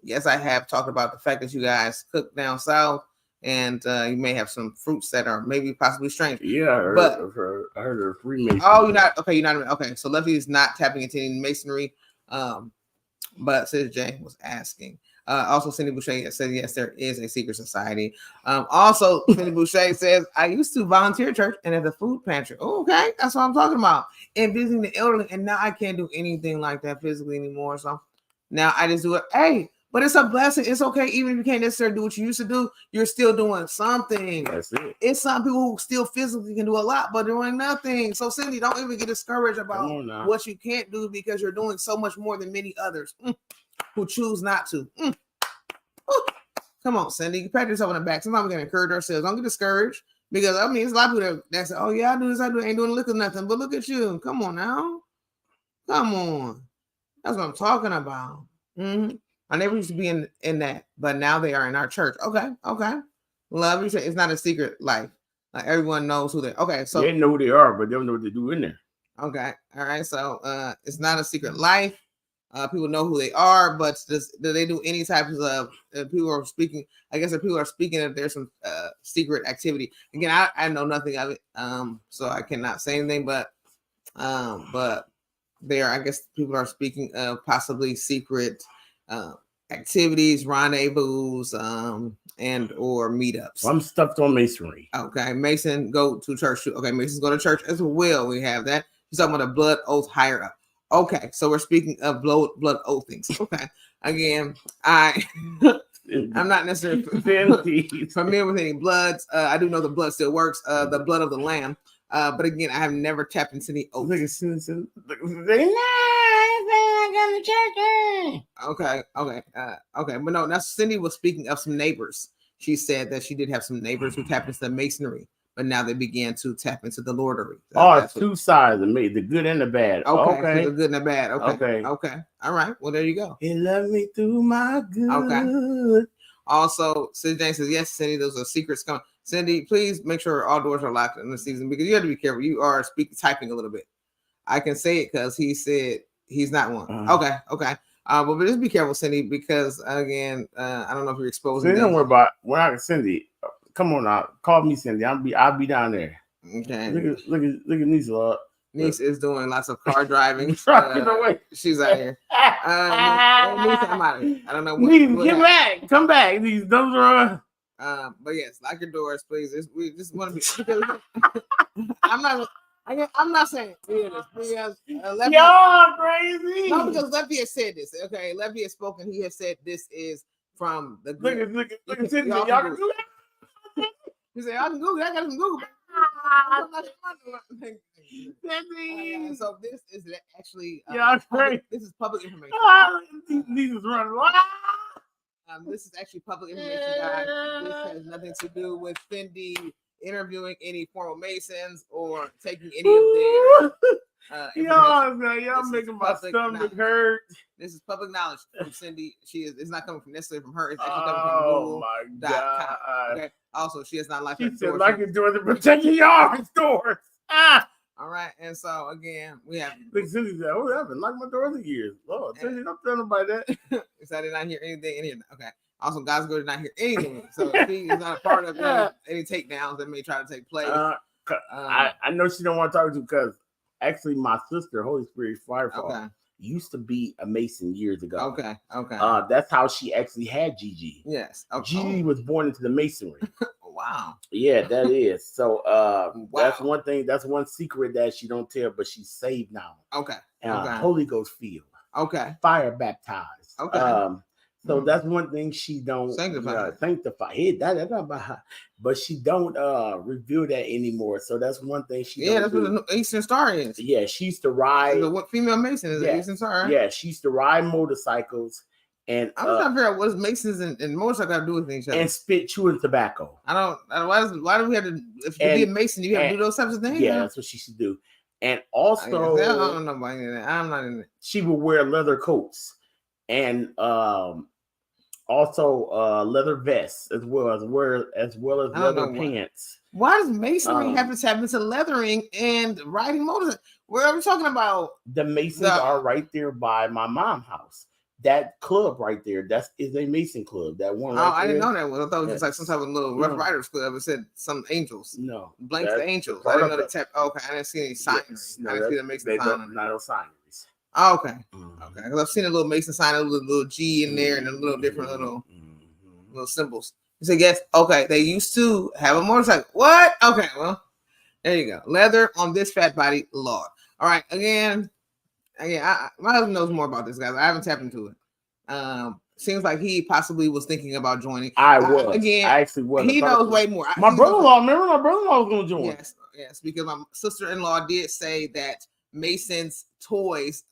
Yes, I have talked about the fact that you guys cook down south, and you may have some fruits that are maybe possibly strange. Yeah, I heard of Freemasons. Oh, you're not okay. You're not okay. So Lefty is not tapping into any masonry. But Sis Jane was asking. Also, Cindy Boucher said yes, there is a secret society. Also, Cindy Boucher says I used to volunteer at church and at the food pantry. Oh, okay, that's what I'm talking about. And visiting the elderly, and now I can't do anything like that physically anymore. So now I just do it. Hey, but it's a blessing. It's okay, even if you can't necessarily do what you used to do, you're still doing something. That's it. It's some people who still physically can do a lot, but doing nothing. So, Cindy, don't even get discouraged about what you can't do, because you're doing so much more than many others who choose not to. Come on, Cindy, you pat yourself on the back. Sometimes we can encourage ourselves. Don't get discouraged, because I mean, it's a lot of people that say, "Oh yeah, I do this, I do, ain't doing a lick of nothing." But look at you. Come on now, come on. That's what I'm talking about. I never used to be in that, but now they are in our church. Okay. Love you. It's not a secret life. Like, everyone knows who they are. Okay, so they know who they are, but they don't know what they do in there. Okay, all right. So it's not a secret life. People know who they are, but do they do any types of people are speaking? I guess if people are speaking that there's some secret activity. Again, I know nothing of it, so I cannot say anything. But there, I guess people are speaking of possibly secret activities, rendezvous, and or meetups. Well, I'm stuffed on masonry. Okay, Mason go to church. Okay, Mason's go to church as well. We have that. He's talking about a blood oath higher up. Okay, so we're speaking of blood oath things. Okay, again, I'm not necessarily familiar with any bloods. I do know the blood still works. The blood of the lamb. But again, I have never tapped into the oath. Okay. But no, now Cindy was speaking of some neighbors. She said that she did have some neighbors who tapped into the masonry, but now they began to tap into the lordery. It's two sides of me, the good and the bad. Okay. The good and the bad. Okay. All right. Well, there you go. He loved me through my good. Okay. Also, Sis Jane says, yes, Cindy, those are secrets coming. Cindy, please make sure all doors are locked in the season, because you have to be careful. You are typing a little bit. I can say it because he said he's not one. Okay. But just be careful, Cindy, because again, I don't know if you're exposing. Don't worry about. We're not Cindy. Come on now, call me Cindy. I'll be down there. Okay. Look at Niece. Niece is doing lots of car driving. Trucking away. She's out here. Niece, I'm out of here. I don't know. Get back. Come back. These those are. But yes, lock your doors, please. We just want to be. I'm not saying because Lefty, y'all crazy. No, because Lefty has said this. Okay, Lefty has spoken. He has said this is from the. Look at Cindy. Y'all can do that. He said, "I can Google. I got some Google." So this is actually this is public information. These is running. This is actually public information, guys. This has nothing to do with Cindy interviewing any formal Masons or taking any of their. Y'all making my stomach hurt. This is public knowledge from Cindy. It's not coming from necessarily from her. It's actually coming from Google. Oh my God. Okay. Also, she has not liked her doors. Like you're doing the protecting y'all's doors. All right, and so again, we have. Big Cindy said, "Oh, I've been locked my doors for years." Lord, don't tell nobody that. So I did not hear anything in here. Okay. Also, God's good did not hear anything, so she is not a part of any takedowns that may try to take place. I know she don't want to talk to you because actually, my sister, Holy Spirit Firefall, used to be a Mason years ago. Okay. That's how she actually had Gigi. Yes. Gigi was born into the Masonry. Wow. Yeah, that is. So that's one thing. That's one secret that she don't tell, but she's saved now. Okay. Holy Ghost filled. Okay. Fire baptized. Okay. So that's one thing she don't sanctify. That's not about her. But she don't reveal that anymore. So that's one thing she don't that's do. what the Eastern Star is. Yeah, she used to ride. What female Mason is the Eastern Star? Right? Yeah, she used to ride motorcycles. And I'm trying to figure out what Masons and motorcycles got to do with each other. And spit chewing tobacco. I don't. Why do we have to? If you be a Mason, you have to do those types of things. Yeah, that's what she should do. And also, I don't know about any of that. I'm not in it. She would wear leather coats and also leather vests as well as leather pants. Why does masonry have to tap into leathering and riding motorcycles? Where are we talking about? The Masons are right there by my mom's house. That club right there, is a Mason club. That one. Right I didn't know that. I thought it was just like some type of little Rough Riders club. It said some angels. No, blanks the angels. I didn't know the tap. Okay, I didn't see any signs. I didn't see the Mason sign. Not no signs. Oh, okay, okay. Because I've seen a little Mason sign, a little G in there, and a little different little symbols. You say yes. Okay, they used to have a motorcycle. What? Okay, well, there you go. Leather on this fat body, Lord. All right, again, my husband knows more about this, guys. I haven't tapped into it. Seems like he possibly was thinking about joining. I actually was. He knows way more. My brother-in-law was going to join. Yes, because my sister-in-law did say that Mason's toys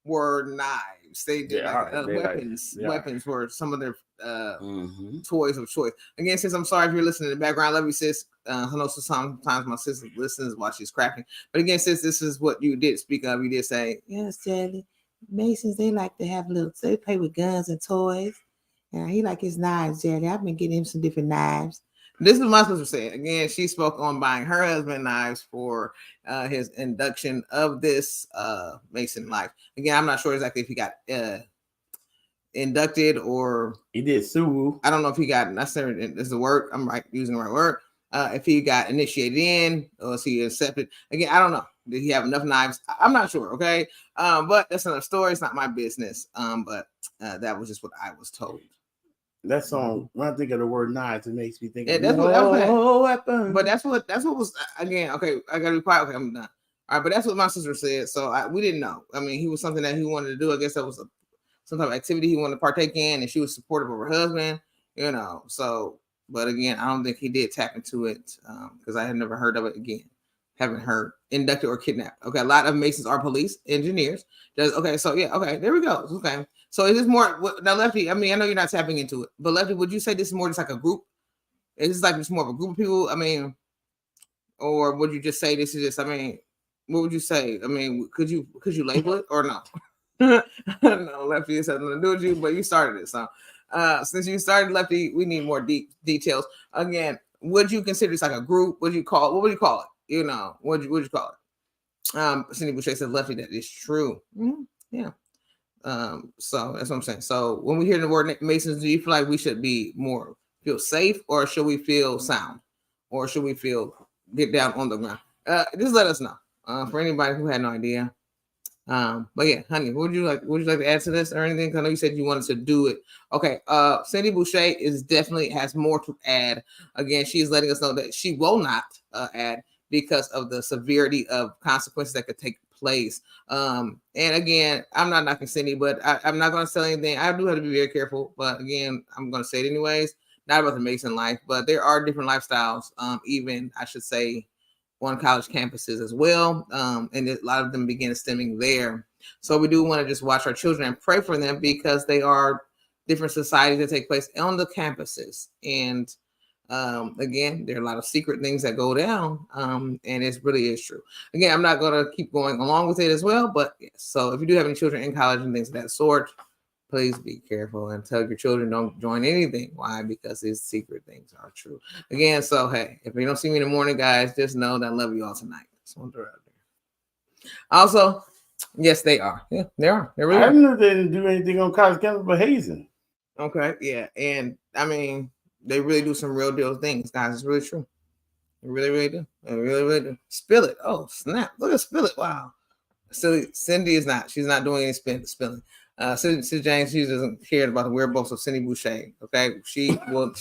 were knives. They did weapons. Weapons were some of their toys of choice. Again, sis, I'm sorry if you're listening in the background. Love you, sis. I know sometimes my sister listens while she's crafting. But again, sis, this is what you did speak of. You did say, yes, Jelly. Masons, they like to have they play with guns and toys. And he like his knives, Jelly. I've been getting him some different knives. This is what my sister said. Again, she spoke on buying her husband knives for his induction of this Mason life. Again, I'm not sure exactly if he got inducted or he did sue. I don't know if he got necessarily is the word. I'm right using the right word. If he got initiated in or is he accepted? Again, I don't know. Did he have enough knives? I'm not sure. Okay, but that's another story. It's not my business. But that was just what I was told. That song, when I think of the word knives, it makes me think of weapon. But that's what was again. Okay, I gotta be quiet. Okay, I'm done. All right, but that's what my sister said. So we didn't know. I mean, he was something that he wanted to do. I guess that was some type of activity he wanted to partake in, and she was supportive of her husband. So. But again, I don't think he did tap into it because I had never heard of it again. Haven't heard inducted or kidnapped. Okay, a lot of Masons are police, engineers. Okay, so yeah, okay, there we go. Okay, so is this more now, Lefty? I mean, I know you're not tapping into it, but Lefty, would you say this is more just like a group? Is this like just more of a group of people? I mean, or would you just say this is just? I mean, what would you say? I mean, could you label it or no? No, Lefty, it has nothing to do with you, but you started it, so. Since you started, Lefty, we need more details. Again, would you consider this like a group? What would you call it? What would you call it? What would you call it? Cindy Boucher said, Lefty, that is true. Mm-hmm. Yeah. So that's what I'm saying. So when we hear the word Masons, do you feel like we should be feel safe, or should we feel sound, or should we get down on the ground? Just let us know. For anybody who had no idea. But yeah, honey, would you like to add to this or anything? I know you said you wanted to do it. Okay. Cindy Boucher definitely has more to add. Again, she is letting us know that she will not add because of the severity of consequences that could take place. And again, I'm not knocking Cindy, but I'm not going to say anything. I do have to be very careful, but again, I'm going to say it anyways. Not about the Mason life, but there are different lifestyles. Even I should say, on college campuses as well, and a lot of them begin stemming there. So we do want to just watch our children and pray for them because they are different societies that take place on the campuses. And again, there are a lot of secret things that go down, and it really is true. Again, I'm not going to keep going along with it as well, but yes. So if you do have any children in college and things of that sort, please be careful and tell your children don't join anything. Why? Because these secret things are true. Again, so hey, if you don't see me in the morning, guys, just know that I love you all tonight. Just want to throw it out there. Also, yes, they are. Yeah, they are. They really I knew they didn't do anything on college campus but hazing. Okay, yeah, and I mean they really do some real deal things, guys. It's really true. They really, really do. They really, really do. Spill it. Oh snap! Look at Spill it. Wow. So Cindy is not. She's not doing any spilling. Cindy James, she doesn't care about the whereabouts of Cindy Boucher. Okay, she's not.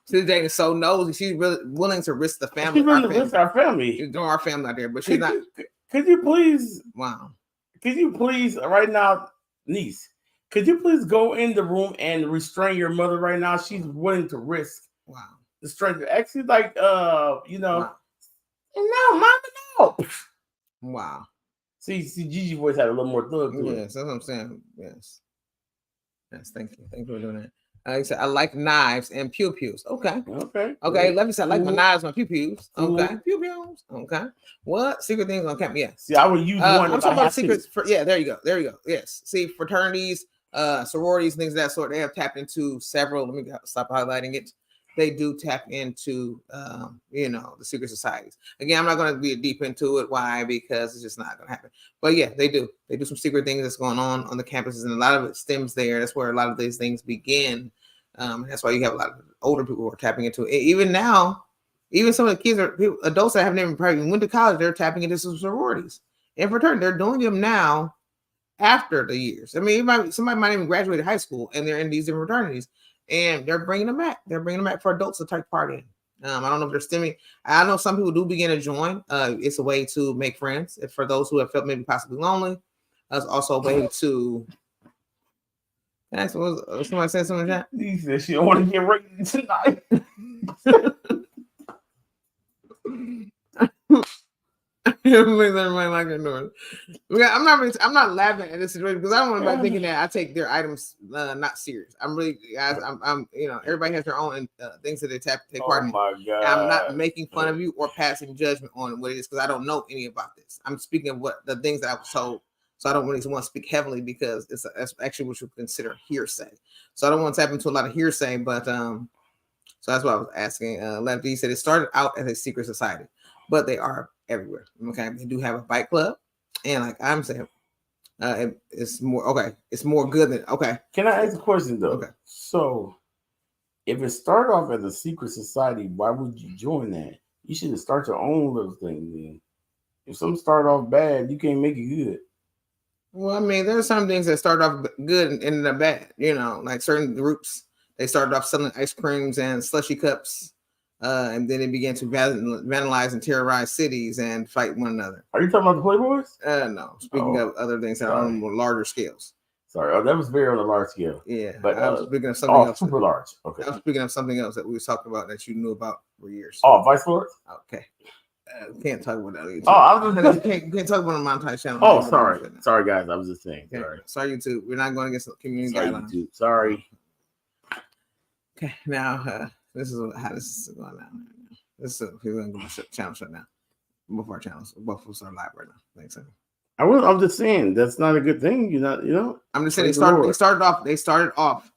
Cindy James is so nosy. She's really willing to risk the family. She's willing to risk our family. She's doing our family out there, but she's not. Could you please? Wow. Could you please right now, niece? Could you please go in the room and restrain your mother right now? She's willing to risk. Wow. The strength. Actually, like wow. No, mama, no. Wow. See, Gigi voice had a little more thug to it. Yes, that's what I'm saying. Yes. Thank you. Thank you for doing that. He said, I like knives and pew pews. Okay. Let me say, I like my knives, my pew pews. Okay. Pew pews. Okay. What? Secret things on campus? Yeah. See, I would use one. I'm talking about secrets. There you go. Yes. See, fraternities, sororities, things of that sort, they have tapped into several. Let me stop highlighting it. They do tap into, the secret societies. Again, I'm not going to be deep into it. Why? Because it's just not going to happen. But yeah, they do. They do some secret things that's going on the campuses, and a lot of it stems there. That's where a lot of these things begin. That's why you have a lot of older people who are tapping into it. Even now, even some of the kids adults that haven't even probably went to college, they're tapping into some sororities and fraternities. They're doing them now after the years. I mean, somebody might even graduate high school and they're in these different fraternities. And they're bringing them back. They're bringing them back for adults to take part in. I don't know if they're stemming. I know some people do begin to join. It's a way to make friends. For those who have felt maybe possibly lonely, it's also a way to. Somebody said something like that? He said she don't want to get raped tonight. Everybody like it noise. I'm not laughing at this situation because I don't want anybody thinking that I take their items not serious. I'm really, guys. I'm everybody has their own things that they take part in. Oh my God! I'm not making fun of you or passing judgment on what it is because I don't know any about this. I'm speaking of what the things that I was told. So I don't really want to speak heavily because that's actually what you consider hearsay. So I don't want to tap into a lot of hearsay, but so that's what I was asking. Lefty said it started out as a secret society, but they are everywhere. Okay, they do have a bike club, and like I'm saying, it's more okay. It's more good than okay. Can I ask a question though? Okay. So, if it started off as a secret society, why would you join that? You should start your own little thing then. If something started off bad, you can't make it good. Well, I mean, there's some things that start off good and end up bad. Like certain groups, they started off selling ice creams and slushy cups. And then they began to vandalize and terrorize cities and fight one another. Are you talking about the Playboys? No. Speaking of other things that are on larger scales. Sorry, that was very on a large scale. Yeah, but I was speaking of something else. Super large. Okay. I was speaking of something else that we was talking about that you knew about for years. Oh, Vice Lords? Okay. Can't talk about that. Can't talk about a monetized channel. Oh, sorry, guys. I was just saying. Okay. Sorry, YouTube. We're not going against the community guidelines. YouTube. Sorry. Okay, now this is how this is going on. This is we're going to go channel shut now. Both our channels, both of us are live right now. Thanks. I'm just saying that's not a good thing. I'm just saying they started off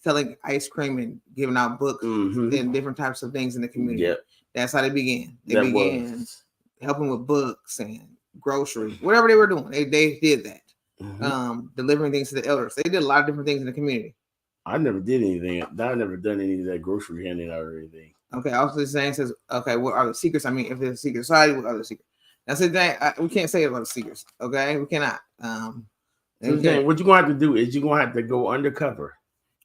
selling ice cream and giving out books and different types of things in the community. Yep. That's how they began. They began helping with books and groceries, whatever they were doing. They did that. Delivering things to the elders. They did a lot of different things in the community. I never did anything. I never done any of that grocery handing out or anything. Okay. Also, the saying says, okay, what are the secrets? I mean, if there's a secret society, what are the secrets? That's the thing. We can't say about the secrets. Okay, we cannot. So what you're gonna have to do is you're gonna have to go undercover,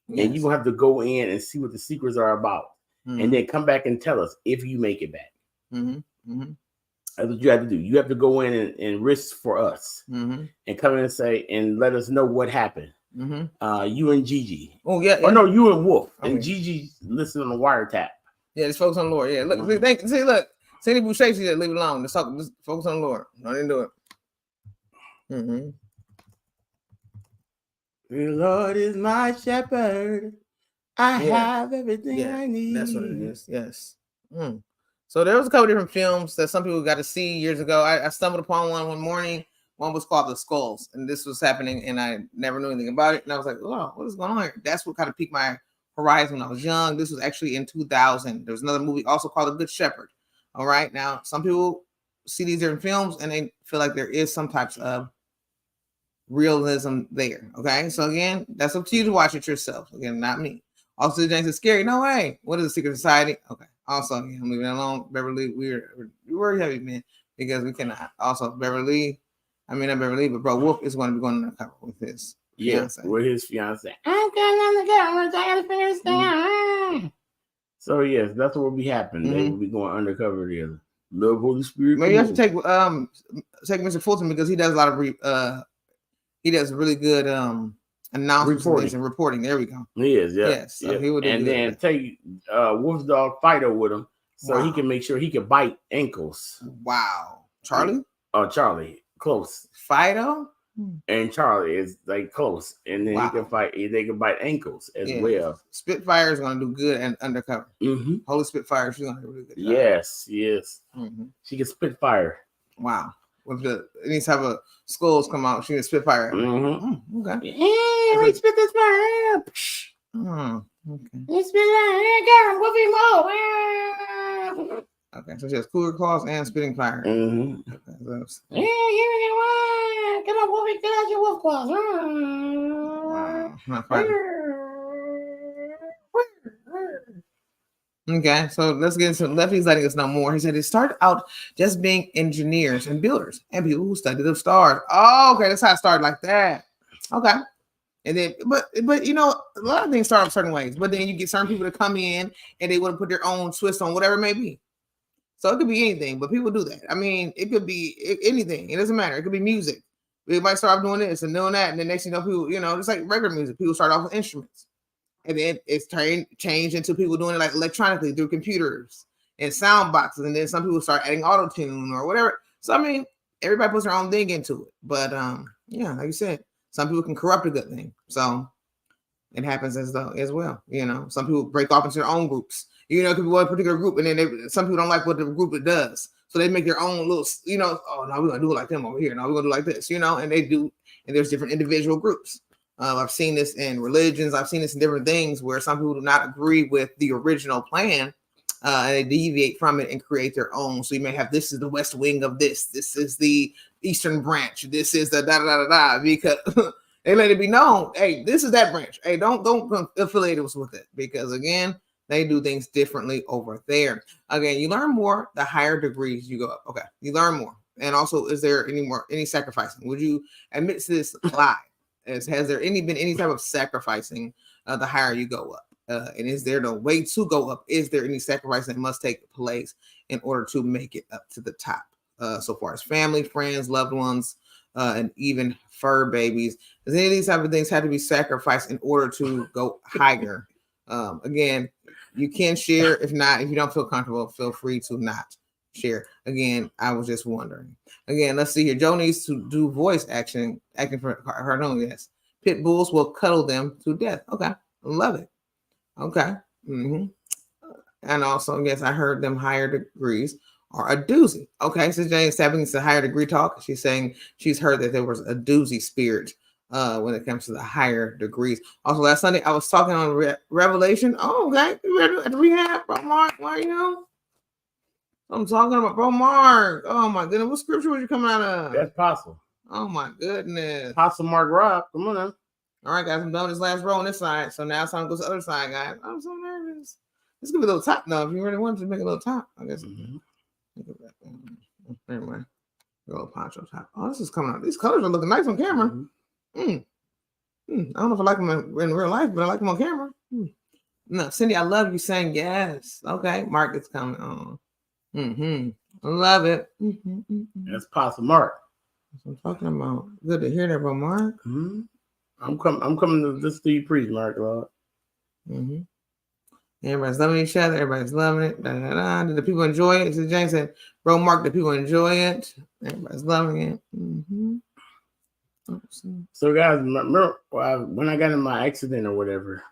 and you're gonna have to go in and see what the secrets are about, and then come back and tell us if you make it back. That's what you have to do. You have to go in and risk for us, and come in and say and let us know what happened. You and Gigi. Oh yeah. Oh no, you and Wolf and Gigi listen on the wiretap. Yeah, just focus on the Lord. Yeah, look, look. Cindy Boucher said, "Leave it alone. Just focus on the Lord. No, I didn't do it." The Lord is my shepherd. I have everything I need. That's what it is. Yes. So there was a couple different films that some people got to see years ago. I stumbled upon one morning. One was called The Skulls, and this was happening, and I never knew anything about it. And I was like, "Oh, what is going on here?" That's what kind of piqued my horizon when I was young. This was actually in 2000. There was another movie also called The Good Shepherd. All right. Now, some people see these different films and they feel like there is some types of realism there. Okay. So again, that's up to you to watch it yourself. Again, not me. Also, James is scary. No way. What is a secret society? Okay. Also, I'm leaving it alone. Beverly, we're heavy, man, because we cannot. Also, Beverly, not Beverly, but bro, Wolf is going to be going undercover with his fiance. With his fiance. I'm going undercover. I gotta figure this out. So yes, that's what will be happening. They will be going undercover together. Love Holy Spirit. Maybe you have to take Mr. Fulton because he does a lot of he does really good announcements and reporting. There we go. He is, yeah. Yes, so he would do and good. then take Wolf Dog Fido with him, so he can make sure he can bite ankles. Wow, Charlie. Charlie, close. Fido and Charlie is like close, and then he can fight. They can bite ankles as well. Spitfire is going to do good and undercover. Mm-hmm. Holy Spitfire, she's going to do really good. Yes. Mm-hmm. She can spit fire. Wow. With any type of skulls come out, she can spit fire. Mm-hmm. Okay. Yeah, we spit this fire. Okay. You spit fire. Okay, so she has cooler claws and spitting fire. Mm-hmm. Okay, come on, Wolfie, get out your wolf claws. Okay, so let's get into Lefty's letting us know more. He said it started out just being engineers and builders and people who studied the stars. Oh, okay, that's how it started like that. Okay. And then, but you know, a lot of things start up certain ways, but then you get certain people to come in and they want to put their own twist on whatever it may be. So it could be anything, but people do that. I mean, it could be anything. It doesn't matter. It could be music. We might start off doing this and doing that, and the next thing you know, people, you know, it's like regular music. People start off with instruments, and then it's changed into people doing it like electronically through computers and sound boxes, and then some people start adding auto tune or whatever. So I mean, everybody puts their own thing into it, but yeah, like you said, some people can corrupt a good thing. So it happens as well. You know, some people break off into their own groups. You know, it could be one particular group, and then some people don't like what the group it does. So they make their own little, you know, oh, no, we're going to do it like them over here. No, we're going to do like this, you know, and they do. And there's different individual groups. I've seen this in religions. I've seen this in different things where some people do not agree with the original plan and they deviate from it and create their own. So you may have, this is the west wing of this. This is the eastern branch. This is the da-da-da-da-da, because they let it be known, hey, this is that branch. Hey, don't affiliate us with it, because again, they do things differently over there. Again, you learn more the higher degrees you go up. Okay, you learn more. And also, is there any sacrificing? Would you admit to this lie? Has there been any type of sacrificing the higher you go up? And is there no way to go up? Is there any sacrifice that must take place in order to make it up to the top? So far as family, friends, loved ones, and even fur babies. Does any of these type of things have to be sacrificed in order to go higher? Again, you can share. If not, if you don't feel comfortable, feel free to not share. Again, I was just wondering. Again, let's see here. Joe needs to do voice acting for her own. Yes, pit bulls will cuddle them to death. Okay, love it. Okay. Mm-hmm. And also, yes, I heard them higher degrees are a doozy. Okay, so Jane's tapping into higher degree talk. She's saying she's heard that there was a doozy spirit when it comes to the higher degrees. Also, last Sunday I was talking on Revelation. Oh, okay, you ready at the rehab, bro Mark? Why you know? I'm talking about bro Mark. Oh my goodness, what scripture was you coming out of? That's possible. Oh my goodness, Apostle Mark Rob. Come on now. All right, guys, I'm done with this last row on this side, so now it's time to go to the other side, guys. I'm so nervous. This could be a little top now. If you really wanted to make a little top, I guess. Mm-hmm. Never mind. A little poncho top. Oh, this is coming out. These colors are looking nice on camera. I don't know if I like them in real life, but I like them on camera. No, Cindy, I love you saying yes. Okay, Mark is coming on. I love it. That's Apostle Mark. That's what I'm talking about. Good to hear that, bro, Mark. I'm coming to this to you, preach, Mark. Lord. Everybody's loving each other. Everybody's loving it. Did the people enjoy it? So James said, bro, Mark, the people enjoy it. Everybody's loving it. So, guys, remember when I got in my accident or whatever,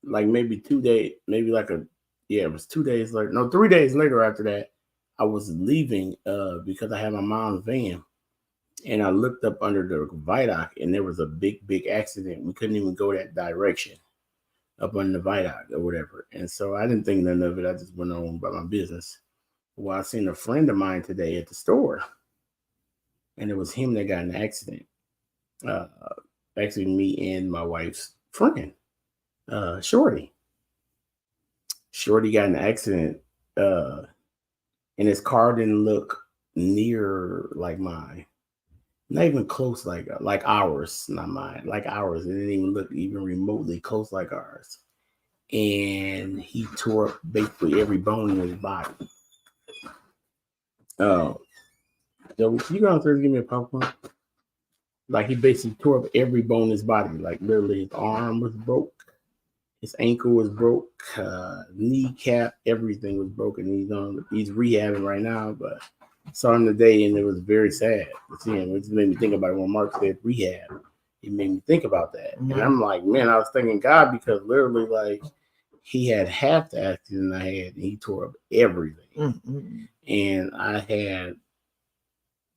like maybe 2 days, it was 2 days later. No, 3 days later after that, I was leaving because I had my mom's van. And I looked up under the viaduct, and there was a big accident. We couldn't even go that direction up under the viaduct or whatever. And so I didn't think none of it. I just went on about my business. Well, I seen a friend of mine today at the store, and it was him that got in an accident. Actually, me and my wife's friend, Shorty. Shorty got in an accident, and his car didn't look near like mine. Not even close like ours, not mine, like ours. It didn't even look even remotely close like ours. And he tore up basically every bone in his body. So you go downstairs and give me a popcorn? Like he basically tore up every bone in his body. Like literally, his arm was broke, his ankle was broke, kneecap, everything was broken. He's rehabbing right now, but saw him today and it was very sad to see him. It just made me think about it when Mark said rehab. It made me think about that, and I'm like, man, I was thanking God because literally, like, he had half the accident I had, and he tore up everything, and I had,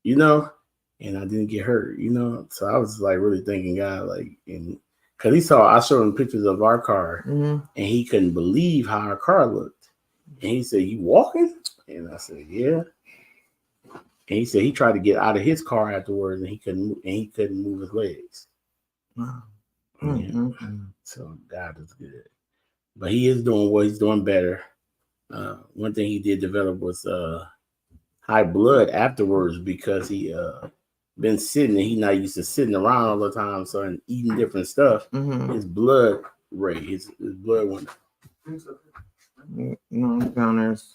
and I didn't get hurt, So I was like really thanking God, like, and because I showed him pictures of our car, and he couldn't believe how our car looked, and he said, "You walking?" And I said, "Yeah." And he said he tried to get out of his car afterwards, and he couldn't move his legs. Wow. Yeah. So God is good, but he is doing what he's doing better. One thing he did develop was high blood afterwards because he been sitting and he not used to sitting around all the time, so and eating different stuff. His blood rate, his blood went up. No, down there's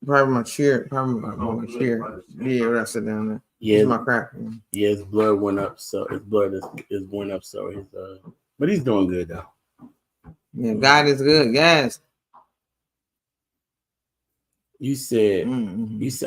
probably my chair. Yeah, where I sit down there. Yeah, my crack. Yeah, his blood went up, so his blood is went up, so his but he's doing good though. Yeah, God is good. Yes. You said,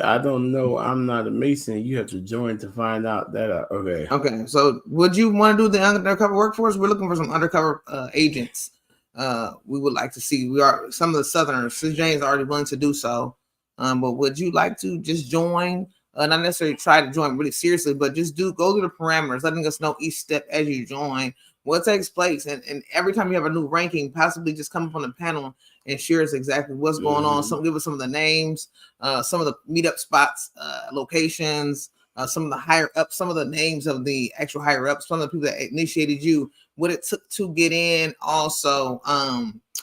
I don't know. I'm not a Mason. You have to join to find out that. Okay. Okay. So, would you want to do the undercover workforce? We're looking for some undercover agents. We would like to see. We are some of the Southerners. Sis Jane is already willing to do so. But would you like to just join? Not necessarily try to join really seriously, but just go through the parameters, letting us know each step as you join what takes place, and every time you have a new ranking, possibly just come up on the panel and share us exactly what's going on. Give us some of the names, some of the meetup spots, locations, some of the higher ups, some of the names of the actual higher ups, some of the people that initiated you, what it took to get in. Also,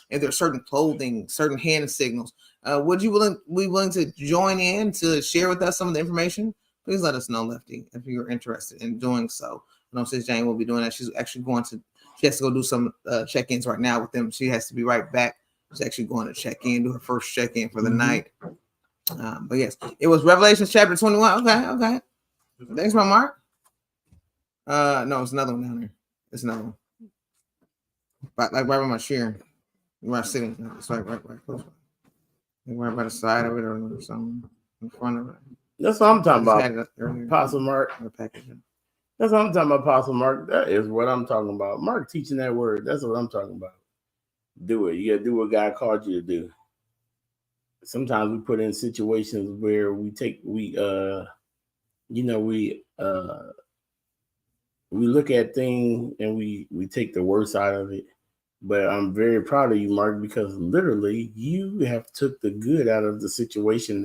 if there's certain clothing, certain hand signals. Would you be willing to join in to share with us some of the information? Please let us know, Lefty, if you're interested in doing so. I know Sis Jane will be doing that. She's actually she has to go do some check-ins right now with them. She has to be right back. She's actually going to check in, do her first check-in for the night. But yes, it was Revelation chapter 21. Okay. Thanks, my Mark. No, it's another one down there. It's another one. Right by my chair. Right sitting. It's right close. Right by the side of it or something in front of it. That's what I'm talking about. Apostle Mark. That's what I'm talking about, Apostle Mark. That is what I'm talking about. Mark teaching that word. That's what I'm talking about. Do it. You gotta do what God called you to do. Sometimes we put in situations where we look at things and we take the worst out of it. But I'm very proud of you, Mark, because literally you have took the good out of the situation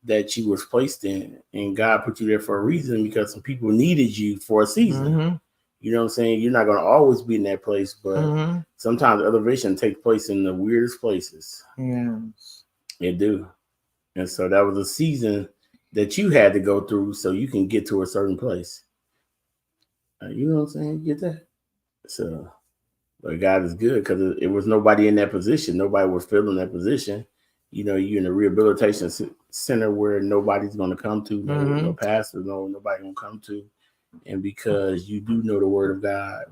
that you was placed in, and God put you there for a reason because some people needed you for a season. You know what I'm saying? You're not going to always be in that place, but sometimes elevation takes place in the weirdest places. Yes, it do. And so that was a season that you had to go through so you can get to a certain place. You know what I'm saying? You get that? So, but God is good because it was nobody in that position. Nobody was filling that position. You're in a rehabilitation center where nobody's going to come to, no pastor, nobody going to come to. And because you do know the word of God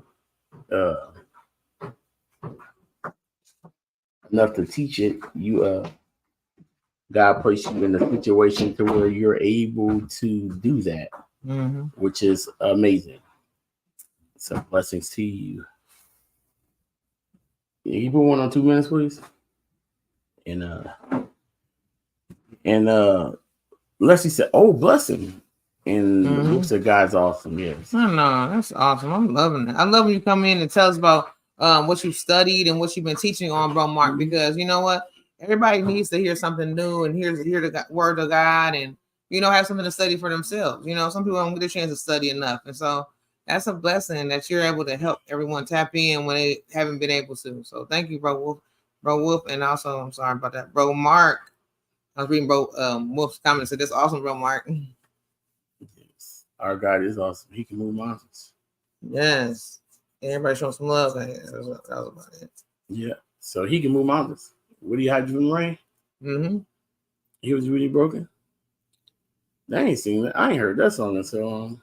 enough to teach it, God placed you in a situation to where you're able to do that, which is amazing. So blessings to you. Can you put one on 2 minutes, please? And Leslie said, "Oh, blessing." And the books of God's awesome. Yes. I know, that's awesome. I'm loving it. I love when you come in and tell us about what you studied and what you've been teaching on, bro, Mark. Because you know what, everybody needs to hear something new and hear the word of God, and have something to study for themselves. Some people don't get a chance to study enough, and so that's a blessing that you're able to help everyone tap in when they haven't been able to. So thank you, bro Wolf, and also I'm sorry about that, bro Mark. I was reading bro Wolf's comment. Said that's awesome, bro Mark. Yes. Our God is awesome. He can move mountains. Yes. Everybody showing some love. That was about it. Yeah. So he can move mountains. Would he hide you in the rain? He was really broken. I ain't seen that. I ain't heard that song in so long.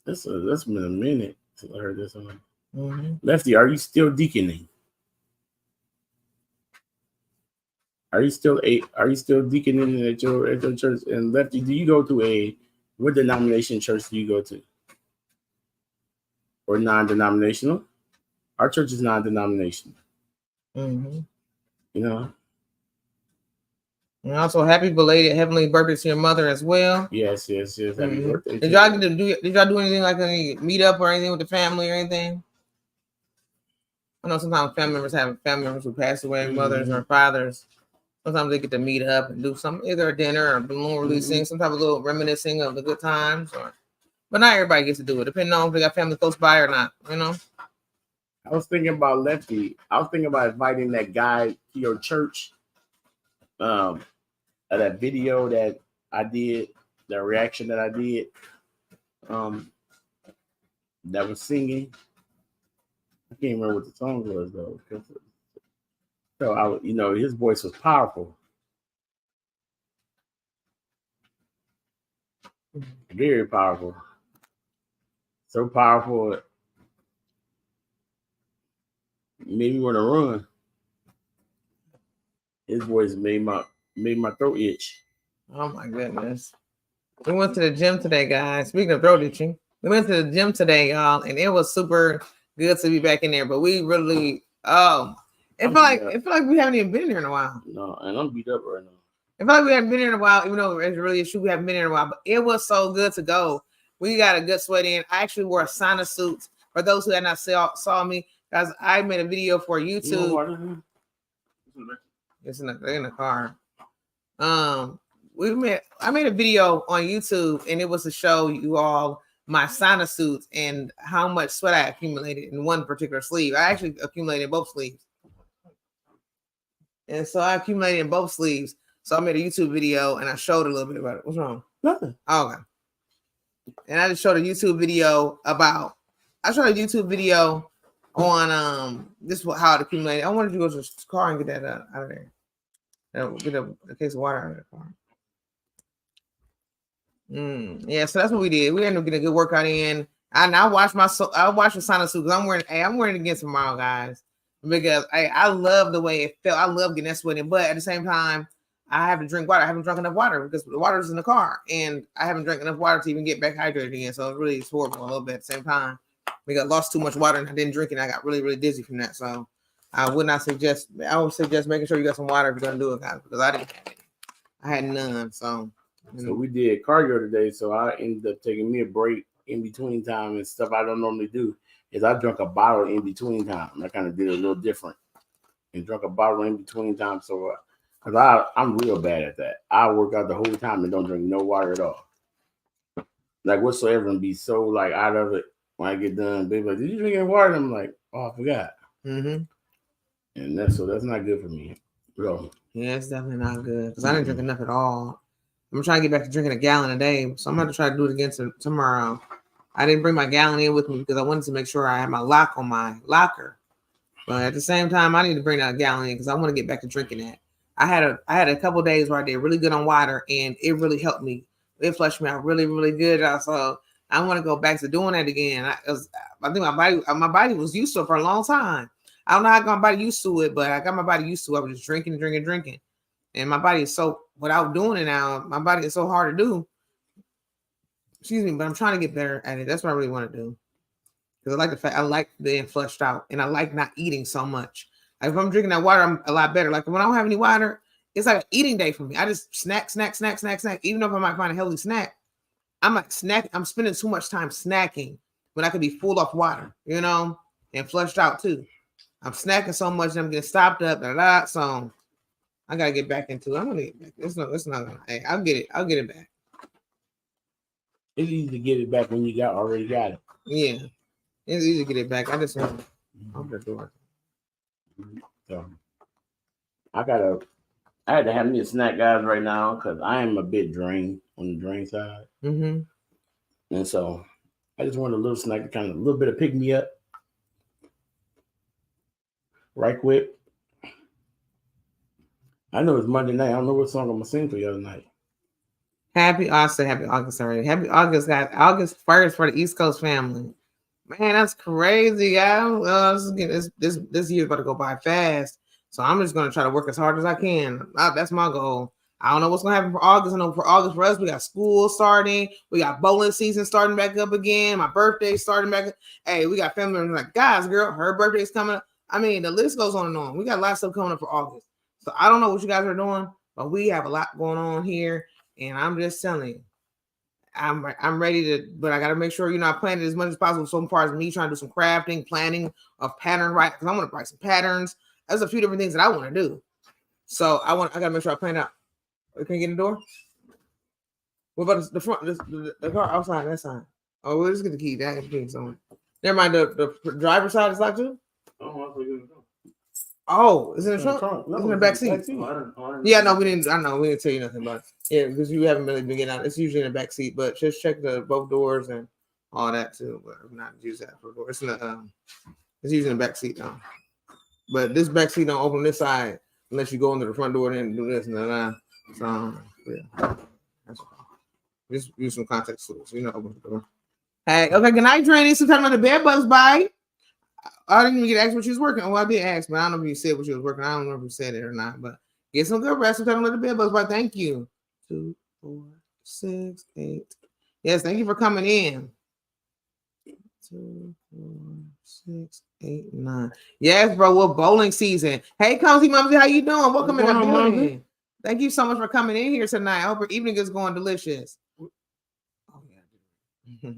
That's been a minute since I heard this one. Mm-hmm. Lefty, are you still deaconing? Are you still deaconing at your church? And Lefty, do you go to what denomination church do you go to? Or non-denominational? Our church is non-denominational. Mm-hmm. You know. And also, happy belated heavenly birthday to your mother as well. Yes. Happy birthday. Did y'all do anything like any meetup or anything with the family or anything? I know sometimes family members who pass away, mothers or fathers. Sometimes they get to meet up and do something, either a dinner or balloon releasing, some type of little reminiscing of the good times. But not everybody gets to do it, depending on if they got family close by or not. You know. I was thinking about Lefty. I was thinking about inviting that guy to your church. That video that I did, the reaction that I did, that was singing. I can't remember what the song was though. So his voice was powerful, very powerful, so powerful. It made me want to run. His voice made my throat itch. Oh my goodness. We went to the gym today, guys. Speaking of throat itching, we went to the gym today, y'all, and it was super good to be back in there. But we really, it felt like we haven't even been here in a while. No, and I'm beat up right now. It felt like we haven't been here in a while, even though it's really a shoot, we haven't been here in a while. But it was so good to go. We got a good sweat in. I actually wore a sauna suit. For those who had not saw me, guys, I made a video for YouTube. It's in the car. I made a video on YouTube, and it was to show you all my sauna suits and how much sweat I accumulated in one particular sleeve. I actually accumulated in both sleeves. And so I accumulated in both sleeves. So I made a YouTube video and I showed a little bit about it. What's wrong? Nothing. Oh, okay. And I just showed a YouTube video on this is how it accumulated. I wanted to go to the car and get that out of there. Get a case of water out of the car. Yeah, so that's what we did. We ended up getting a good workout in. I watched the sauna suit because I'm wearing it again tomorrow, guys. Because I love the way it felt. I love getting that sweat in, but at the same time, I have to drink water. I haven't drunk enough water because the water's in the car, and I haven't drank enough water to even get back hydrated again. So it's horrible a little bit at the same time. We got lost too much water and I didn't drink it. And I got really, really dizzy from that. So I would suggest making sure you got some water if you're gonna do it, guys, because I didn't have any. I had none. So we did cardio today. So I ended up taking me a break in between time and stuff I don't normally do. Is I drank a bottle in between time. I kind of did it a little different and drank a bottle in between time. So because I'm real bad at that. I work out the whole time and don't drink no water at all. Like whatsoever, and be so like out of it when I get done. Baby, like, did you drink any water? And I'm like, oh, I forgot. And that's not good for me. So, yeah, it's definitely not good because I didn't drink enough at all. I'm trying to get back to drinking a gallon a day, so I'm going to try to do it again tomorrow. I didn't bring my gallon in with me because I wanted to make sure I had my lock on my locker. But at the same time, I need to bring that gallon in because I want to get back to drinking that. I had a couple days where I did really good on water, and it really helped me. It flushed me out really, really good. So I want to go back to doing that again. I think my body was used to it for a long time. I don't know how I got my body used to it, but I got my body used to it. I was just drinking. And my body is so, without doing it now, my body is so hard to do. Excuse me, but I'm trying to get better at it. That's what I really want to do. Because I like the fact I like being flushed out, and I like not eating so much. Like if I'm drinking that water, I'm a lot better. Like when I don't have any water, it's like an eating day for me. I just snack. Even if I might find a healthy snack, I'm like I'm spending too much time snacking when I could be full of water, and flushed out too. I'm snacking so much that I'm getting stopped up. So I gotta get back into it. I'm gonna get back. It's not gonna. Hey, I'll get it back. It's easy to get it back when you already got it. Yeah, it's easy to get it back. I just want to open the door. So I had to have me a snack, guys, right now because I am a bit drained on the drain side. And so I just want a little snack to kind of a little bit of pick me up. Right quick. I know it's Monday night. I don't know what song I'm gonna sing for you tonight. Happy August, happy August already. Happy August, guys. August 1st for the East Coast family. Man, that's crazy, guys. This year's about to go by fast. So I'm just gonna try to work as hard as I can. That's my goal. I don't know what's gonna happen for August. I know for August for us, we got school starting, we got bowling season starting back up again. My birthday starting back up. Hey, we got family members like, guys, girl, her birthday's coming up. I mean, the list goes on and on. We got a lot of stuff coming up for August. So I don't know what you guys are doing, but we have a lot going on here. And I'm just telling you, I'm ready to, but I got to make sure, I plan it as much as possible. Some parts of me trying to do some crafting, planning of pattern, right? Because I want to write some patterns. There's a few different things that I want to do. So I got to make sure I plan out. Can you get in the door? What about the front? The car outside, that side. Oh, we'll just get the key. That is the key somewhere. Never mind, the driver's side is locked too? Oh, is it in the trunk? No, it's in the back seat. Yeah, no, we didn't tell you nothing about it. Yeah, because you haven't really been getting out. It's usually in the back seat, but just check both doors and all that too. But I'm not use that for door. It's in the it's usually in the back seat now. But this back seat don't open this side unless you go into the front door and then do this and that. So yeah, that's all. Just use some context tools, open the door. Hey, okay, good night, Tranny. Sometimes when the bed bugs bite. I didn't even get asked what she was working on. Well, I did ask, but I don't know if you said what she was working on. I don't know if you said it or not, but get some good rest. Sometimes let the bed bugs bite. Thank you. 2, 4, 6, 8. Yes, thank you for coming in. 2, 4, 6, 8, 9. Yes, bro. We're bowling season. Hey, Cozy Mumsy, how you doing? Welcome in the building. Thank you so much for coming in here tonight. I hope your evening is going delicious. Oh yeah.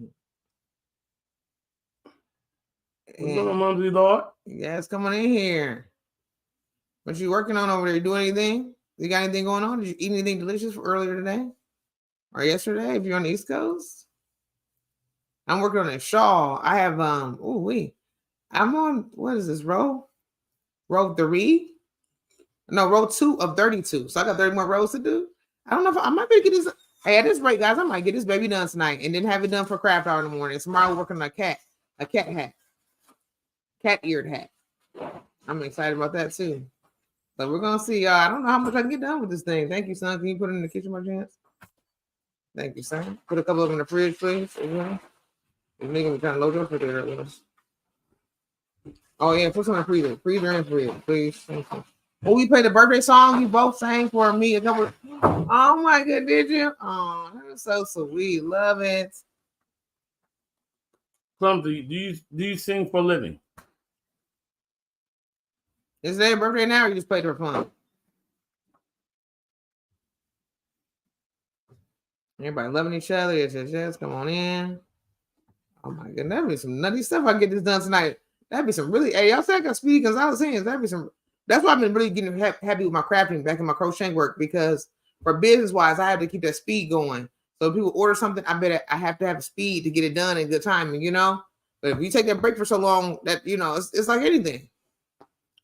What's going on, Mumsy Lord? Yes, coming in here. What you working on over there? You doing anything? You got anything going on? Did you eat anything delicious for earlier today or yesterday? If you're on the East Coast, I'm working on a shawl. I have I'm on, what is this, row 3? No, row 2 of 32. So I got 30 more rows to do. I don't know if I might be get this. Hey, at this rate, guys, I might get this baby done tonight and then have it done for craft hour in the morning. Tomorrow we're working on a cat hat. Cat-eared hat. I'm excited about that too. So we're gonna see. I don't know how much I can get done with this thing. Thank you, son. Can you put it in the kitchen, my chance? Thank you, son. Put a couple of them in the fridge, please. This nigga was trying to load your refrigerator with us. Oh yeah, put some in the freezer and fridge, please. Thank you. When we played the birthday song, you both sang for me a couple. Oh my god, did you? Oh, that was so sweet. Love it. Clumsy, do you sing for a living? Is their birthday now, or you just played for fun? Everybody loving each other. Yes. Come on in. Oh my goodness, that'd be some nutty stuff. I get this done tonight. That'd be some really. Hey, y'all say I got speed because I was saying that'd be some. That's why I've been really getting happy with my crafting back in my crocheting work, because for business wise, I have to keep that speed going. So if people order something, I have to have the speed to get it done in good timing, But if you take that break for so long, that it's like anything.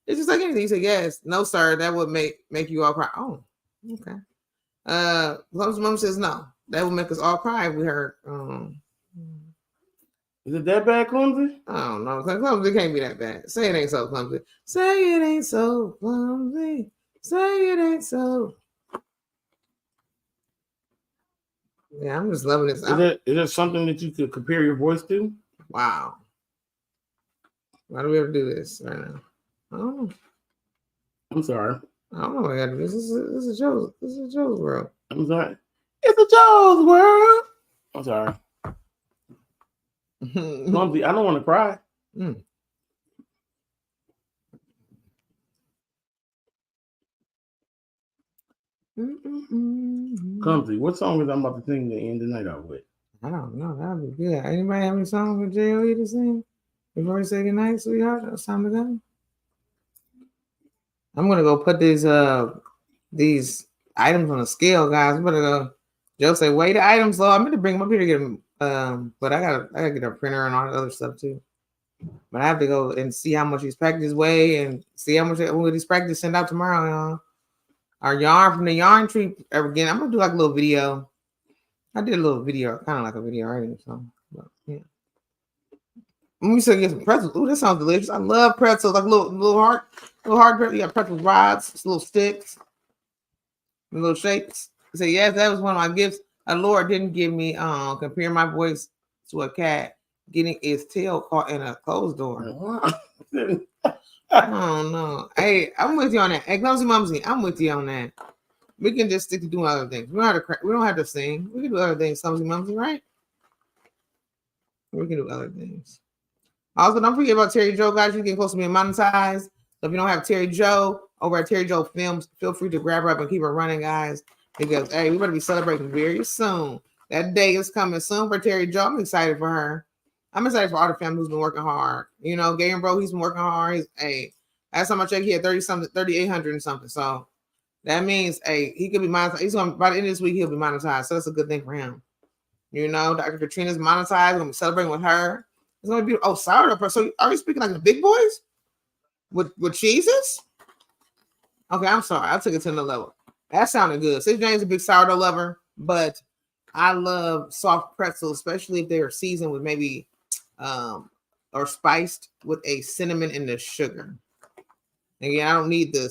It's just like anything. You say yes, no, sir. That would make you all cry. Oh, okay. Mom says no. That would make us all cry if we heard. Is it that bad, Clumsy? I don't know. Clumsy can't be that bad. Say it ain't so, Clumsy. Say it ain't so, Clumsy. Say it ain't so. Yeah, I'm just loving this. Is there something that you could compare your voice to? Wow. Why do we ever do this right now? I don't know. I'm sorry. I don't know what I got to do. This is Joe's world. I'm sorry. It's a Joe's world. I'm sorry. Clumsy, I don't want to cry. Clumsy, what song is I'm about to sing to end the night out with? I don't know. That'd be good. Anybody have any songs for J.O.E. to sing before we say goodnight, sweetheart? It's time to go. I'm gonna go put these items on a scale, guys. I'm gonna go. Joe say, "Weigh the items low." I'm gonna bring them up here to get them. But I gotta get a printer and all that other stuff too. But I have to go and see how much these packages weigh and see how much these packages send out tomorrow, y'all. Our yarn from the yarn tree again. I'm gonna do like a little video. I did a little video, kind of like a video already. So, but, yeah. Let me get some pretzels. Ooh, that sounds delicious. I love pretzels, like little hard pretzels. You got pretzel rods, little sticks, little shapes. I say, yes, that was one of my gifts. A Lord didn't give me compare my voice to a cat getting its tail caught in a closed door. Oh no. Hey, I'm with you on that. Hey, Clumsy Mumsy, I'm with you on that. We can just stick to doing other things. We don't have to sing. We can do other things, Clumsy Mumsy, right? We can do other things. Also, don't forget about Terry Joe, guys. You're getting close to being monetized. So if you don't have Terry Joe over at Terry Joe Films, feel free to grab her up and keep her running, guys. Because hey, we better be celebrating very soon. That day is coming soon for Terry Joe. I'm excited for her. I'm excited for all the family who's been working hard. You know, Gabriel Bro, he's been working hard. Last time I checked, he had 3,800 and something. So that means he could be monetized. He's gonna by the end of this week, he'll be monetized. So that's a good thing for him. You know, Dr. Katrina's monetized. We're gonna be celebrating with her. It's gonna be sourdough. So are we speaking like the big boys? With cheeses? Okay, I'm sorry. I took it to another level. That sounded good. Sis Jane's a big sourdough lover, but I love soft pretzels, especially if they're seasoned with maybe or spiced with a cinnamon and the sugar. Again, I don't need the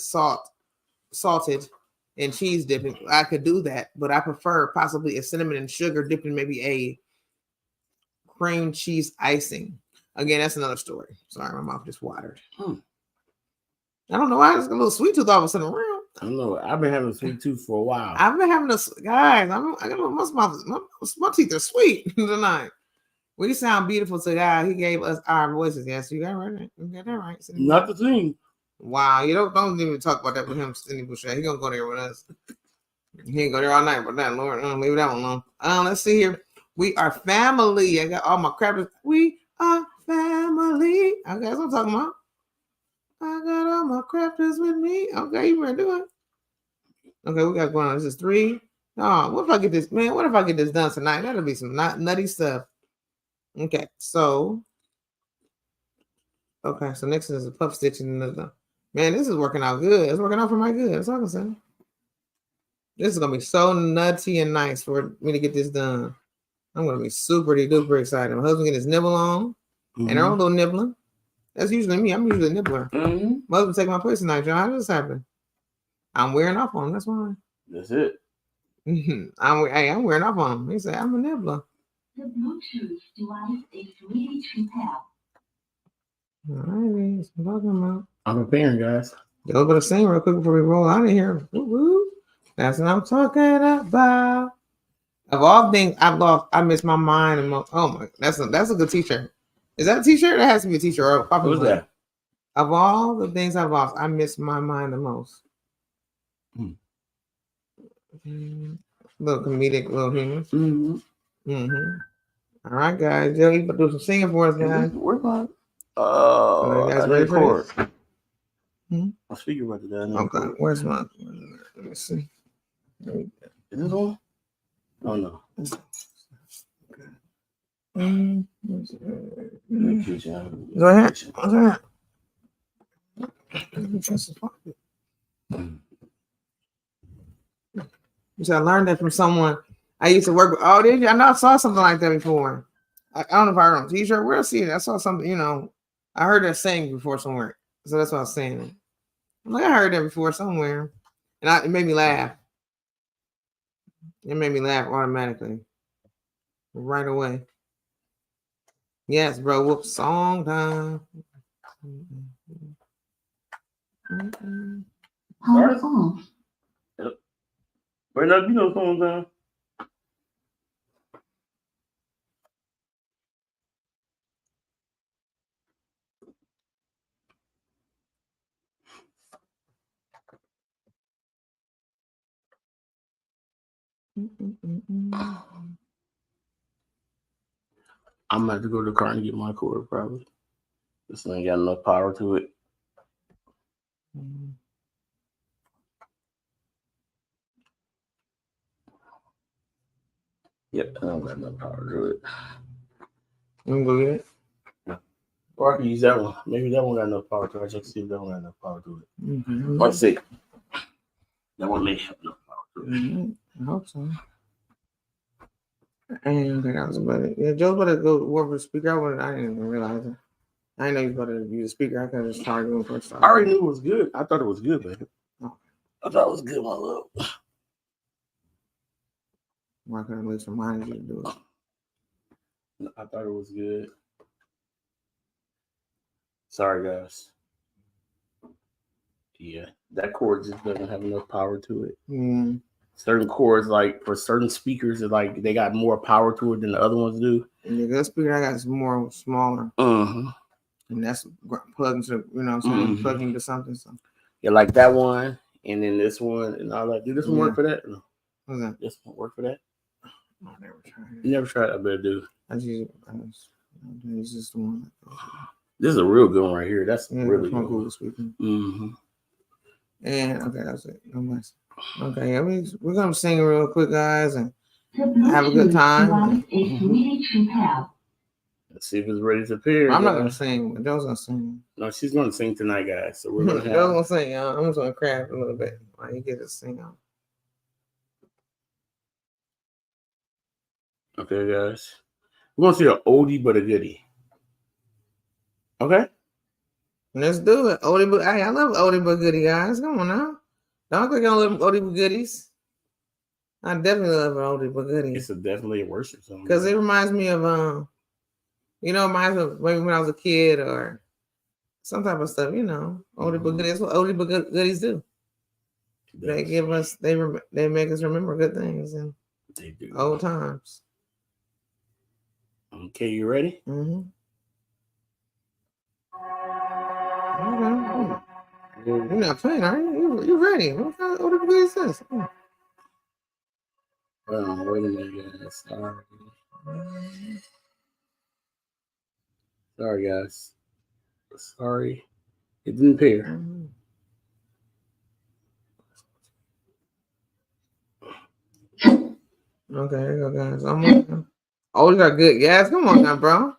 salted and cheese dipping. I could do that, but I prefer possibly a cinnamon and sugar dipped in maybe a cream cheese icing. Again, that's another story. Sorry, my mouth just watered. I don't know why it's a little sweet tooth all of a sudden around. I don't know. I've been having a sweet tooth for a while. I've been having this, guys. I got my teeth are sweet tonight. We sound beautiful to God. He gave us our voices. Yes, you got right. You got that right. Not the thing. Wow, you don't even talk about that with him, Cindy Boucher. He gonna go there with us. He ain't go there all night, but that Lord, leave that one alone. Let's see here. We are family. I got all my crap. We are family. Okay, that's what I'm talking about. I got all my crafters with me. Okay, you ready to do it? Okay, we got going on. This is 3. Oh, what if I get this, man? What if I get this done tonight? That'll be some nutty stuff. Okay, so next is a puff stitching. Man, this is working out good. It's working out for my good. That's all I can say. This is gonna be so nutty and nice for me to get this done. I'm gonna be super duper excited. My husband getting his nibble on, and her own little nibbling. That's usually me. I'm usually a nibbler. My husband taking my place tonight, John. How does this happen? I'm wearing off on him. That's why. That's it. I'm wearing off on him. He said, I'm a nibbler. The Bluetooth device is ready to pair. All right, that's what I'm talking about. I'm preparing, guys. Y'all better sing real quick before we roll out of here. Woo-woo. That's what I'm talking about. Of all things I've lost, I miss my mind. And oh my, that's a good t-shirt. Is that a t-shirt? That has to be a t-shirt. Who's that? Of all the things I've lost, I miss my mind the most. Little comedic, little humor. All right, guys. Joe, you better do some singing for us, guys. We're fine. Oh, guys ready for this? I'll speak about it then. Okay, where's my? Let me see. Is this one? Oh no. Go ahead. I learned that from someone I used to work with. Oh, did you? I know I saw something like that before. I don't know if I heard on a t-shirt. Where I see it, I saw something, I heard that saying before somewhere. So that's why I was saying it. I'm like, I heard that before somewhere. And it made me laugh. It made me laugh automatically. Right away. Yes, bro. Whoops. Song time. Power on. Wait, not you know song time. I'm gonna have to go to the car and get my cord probably. This thing got enough power to it. Yep, I don't got enough power to it. You can go get it? No. Or I can use that one. Maybe that one got enough power to it. I check to see if that one got enough power to it. Let's see. That one may have enough power to it. I hope so. I didn't think I was about it. Yeah, Joe's about to go work with the speaker. I didn't even realize it. I didn't know he was about to use a speaker. I could have just started doing first. I already knew it was good. I thought it was good, baby. I thought it was good, my love. Why couldn't I listen remind you to do it? I thought it was good. Sorry, guys. Yeah, that chord just doesn't have enough power to it. Mm. Certain chords, like for certain speakers, like they got more power to it than the other ones do. And the good speaker I got is more smaller. Uh-huh. And that's plugged into, you know what I'm saying? Plugging into something. So. Yeah, like that one, and then this one, and all that. Do this one work for that? No. What's that? This one work for that? I never tried it. You never tried it? I better do. It's just the one. This is a real good one right here. That's really good. Google Google speaking. And okay, that's it. No mess. Okay, yeah, we're gonna sing real quick, guys, and have a good time. Let's see if it's ready to pair. I'm not gonna sing, but Joe's gonna sing. No, she's gonna sing tonight, guys. So we're gonna have. Joe's gonna sing, y'all. I'm just gonna craft a little bit while you get to sing out. Okay, guys. We're gonna see an oldie but a goodie. Okay. Let's do it. Oldie but hey, I love oldie but goodie, guys. Come on now. Don't click on little oldie but goodies. I definitely love an oldie but goodie. It's definitely a worship song. Because it reminds me of reminds me of maybe when I was a kid or some type of stuff, Oldie but goodies. What oldie but goodies do. They give us they make us remember good things and they do old times. Okay, you ready? Mm-hmm. Okay. You're not playing, are you? You ready? What kind of oldie but goodies is this? Wait a minute, guys. Sorry, guys. Sorry. It didn't pair. Mm-hmm. Okay, here you go, guys. Oh, you got good gas. Come on now, bro.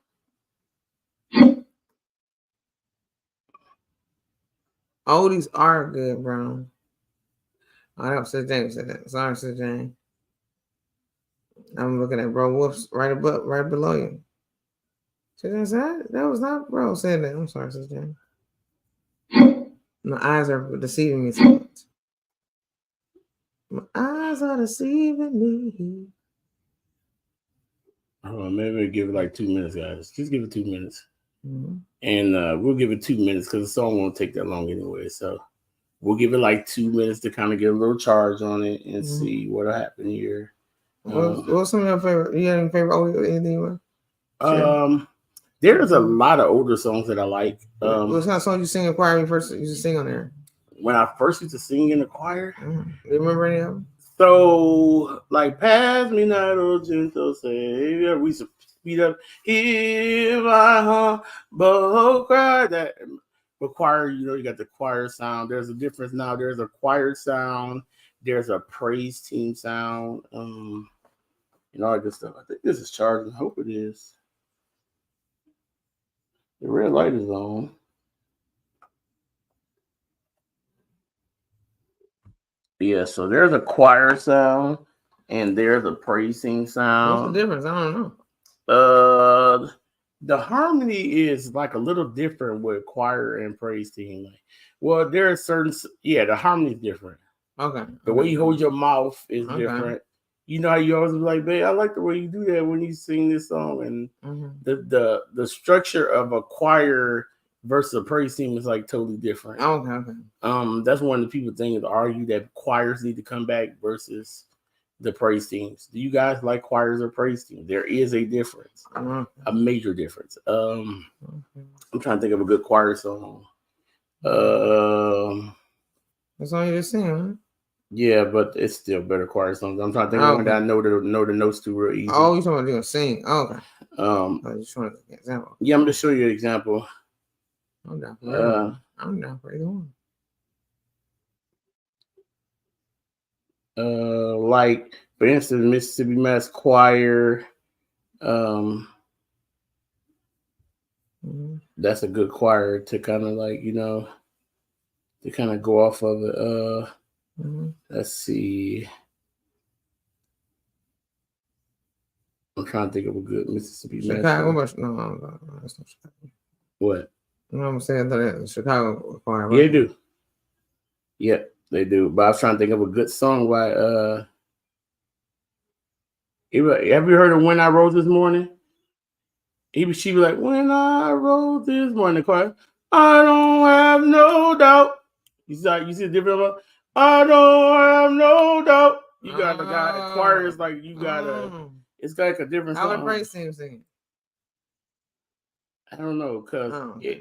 Oldies are good, bro. I don't say Jane said that. Sorry, Sis Jane. I'm looking at Bro Whoops right below you. Sis Jane said that was not Bro said that. I'm sorry, Sis Jane. My eyes are deceiving me so much. My eyes are deceiving me. Maybe give it like 2 minutes, guys. Just give it 2 minutes. Mm-hmm. And we'll give it 2 minutes because the song won't take that long anyway. So we'll give it like 2 minutes to kind of get a little charge on it and see what'll happen here. What's some of your favorite? You have any favorite oldie anything? There's a lot of older songs that I like. What kind of song you sing in choir when you first used to sing on there? When I first used to sing in the choir. Do you remember any of them? So, like, pass me not, oh gentle Savior. We used to speed up. Hear my humble cry. That choir, you got the choir sound. There's a difference now. There's a choir sound. There's a praise team sound. All that good stuff. I think this is charging. I hope it is. The red light is on. Yeah, so there's a choir sound and there's a praising sound. What's the difference? I don't know. The harmony is like a little different with choir and praise team. Well, there are certain, the harmony is different. Okay. The way you hold your mouth is different. You know how you always be like, babe, I like the way you do that when you sing this song. And the structure of a choir versus a praise team is like totally different. Okay. That's one of the people things to argue that choirs need to come back versus the praise teams. Do you guys like choirs or praise teams? There is a difference, a major difference. I'm trying to think of a good choir song. That's all you just sing, huh? Yeah, but it's still better choir songs. I'm trying to think of one that I know the notes to real easy. Oh, you talking about doing sing? Oh, okay. I just want an example. Yeah, I'm gonna show you an example. I'm down for I'm down for either one. Like for instance, Mississippi Mass Choir. That's a good choir to kind of like, to kind of go off of it. Let's see. I'm trying to think of a good Mississippi Mass. Chicago. No, that's not Chicago. What? No, I'm saying that Chicago choir. Yeah, they do. Yep, they do. But I was trying to think of a good song by Have you heard of When I Rose This Morning? She be like, when I rose this morning, choir, I don't have no doubt. You see the difference? I don't have no doubt. You got the guy. Choir is like you gotta. It's like a different song. How would praise team sing? I don't know because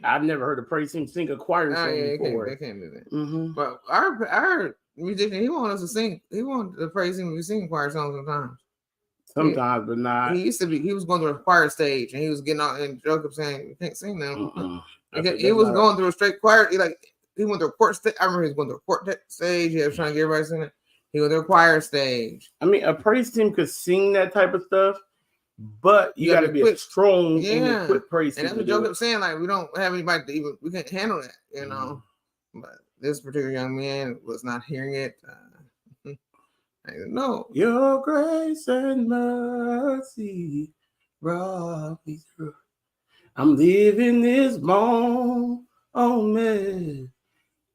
I've nenever heard a praise team sing a choir song before. They can't do that. Mm-hmm. But our musician, he wanted us to sing. He wanted the praise team to sing choir songs sometimes. Sometimes, but not. He used to be. He was going through a choir stage, and he was getting out and joke up saying, "You can't sing them." He was going through a straight choir. He went through a court stage. I remember he was going through a court stage. He was trying to get everybody singing. He went through a choir stage. I mean, a praise team could sing that type of stuff, but you got to be strong and quit praise team. And that's what Joe kept saying. Like, we don't have anybody to even. We can't handle that, you know. But this particular young man was not hearing it. No, your grace and mercy brought me through. I'm living this moment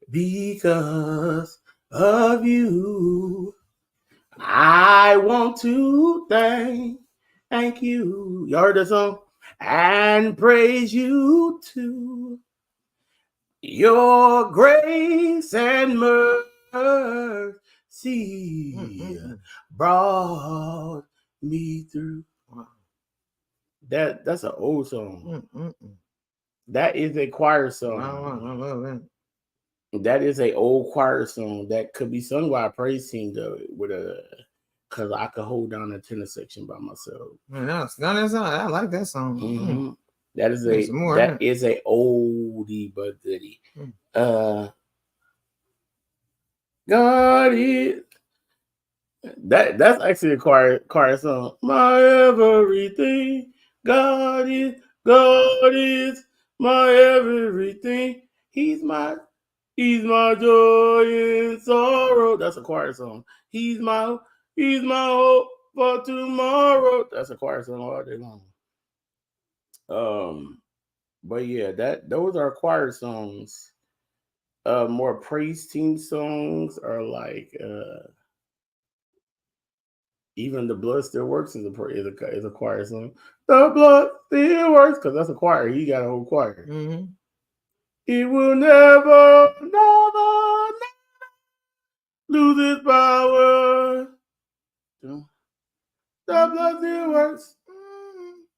because of you. I want to thank you. You heard that song? And praise you too. Your grace and mercy brought me through. That's an old song. That is a choir song. I love that. That is a old choir song that could be sung by a praise team though, because I could hold down the tenor section by myself. I like that song. Mm-hmm. That is a oldie but goodie. God is that's actually a choir song. My everything, God is my everything. He's my joy in sorrow. That's a choir song. He's my hope for tomorrow. That's a choir song all day long. But yeah, those are choir songs. More praise team songs are like even the blood still works is a choir song. The blood still works because that's a choir. He got a whole choir. Mm-hmm. It will never lose its power. The blood still works.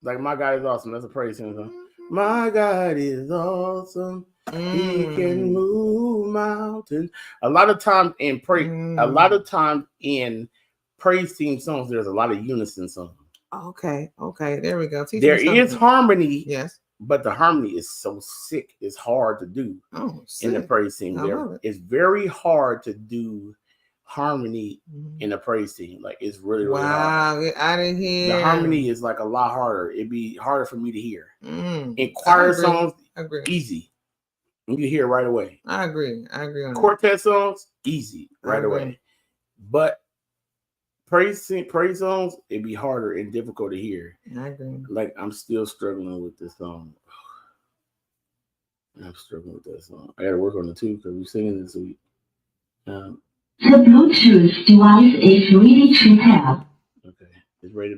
Like my God is awesome. That's a praise song. My God is awesome. He can move mountains. A lot of times in praise team songs, there's a lot of unison songs. Okay, there we go. There is harmony, yes, but the harmony is so sick. It's hard to do in the praise team. It's very hard to do harmony in a praise team. Like it's really hard. Wow, get out of here. The harmony is like a lot harder. It'd be harder for me to hear. In choir songs, easy. You can hear right away. I agree on Quartet songs, easy right away. But praise songs, it'd be harder and difficult to hear. I agree. Like I'm still struggling with this song. I'm struggling with that song. I gotta work on it too because we're singing this week. The Bluetooth device is ready to pair. Okay, it's ready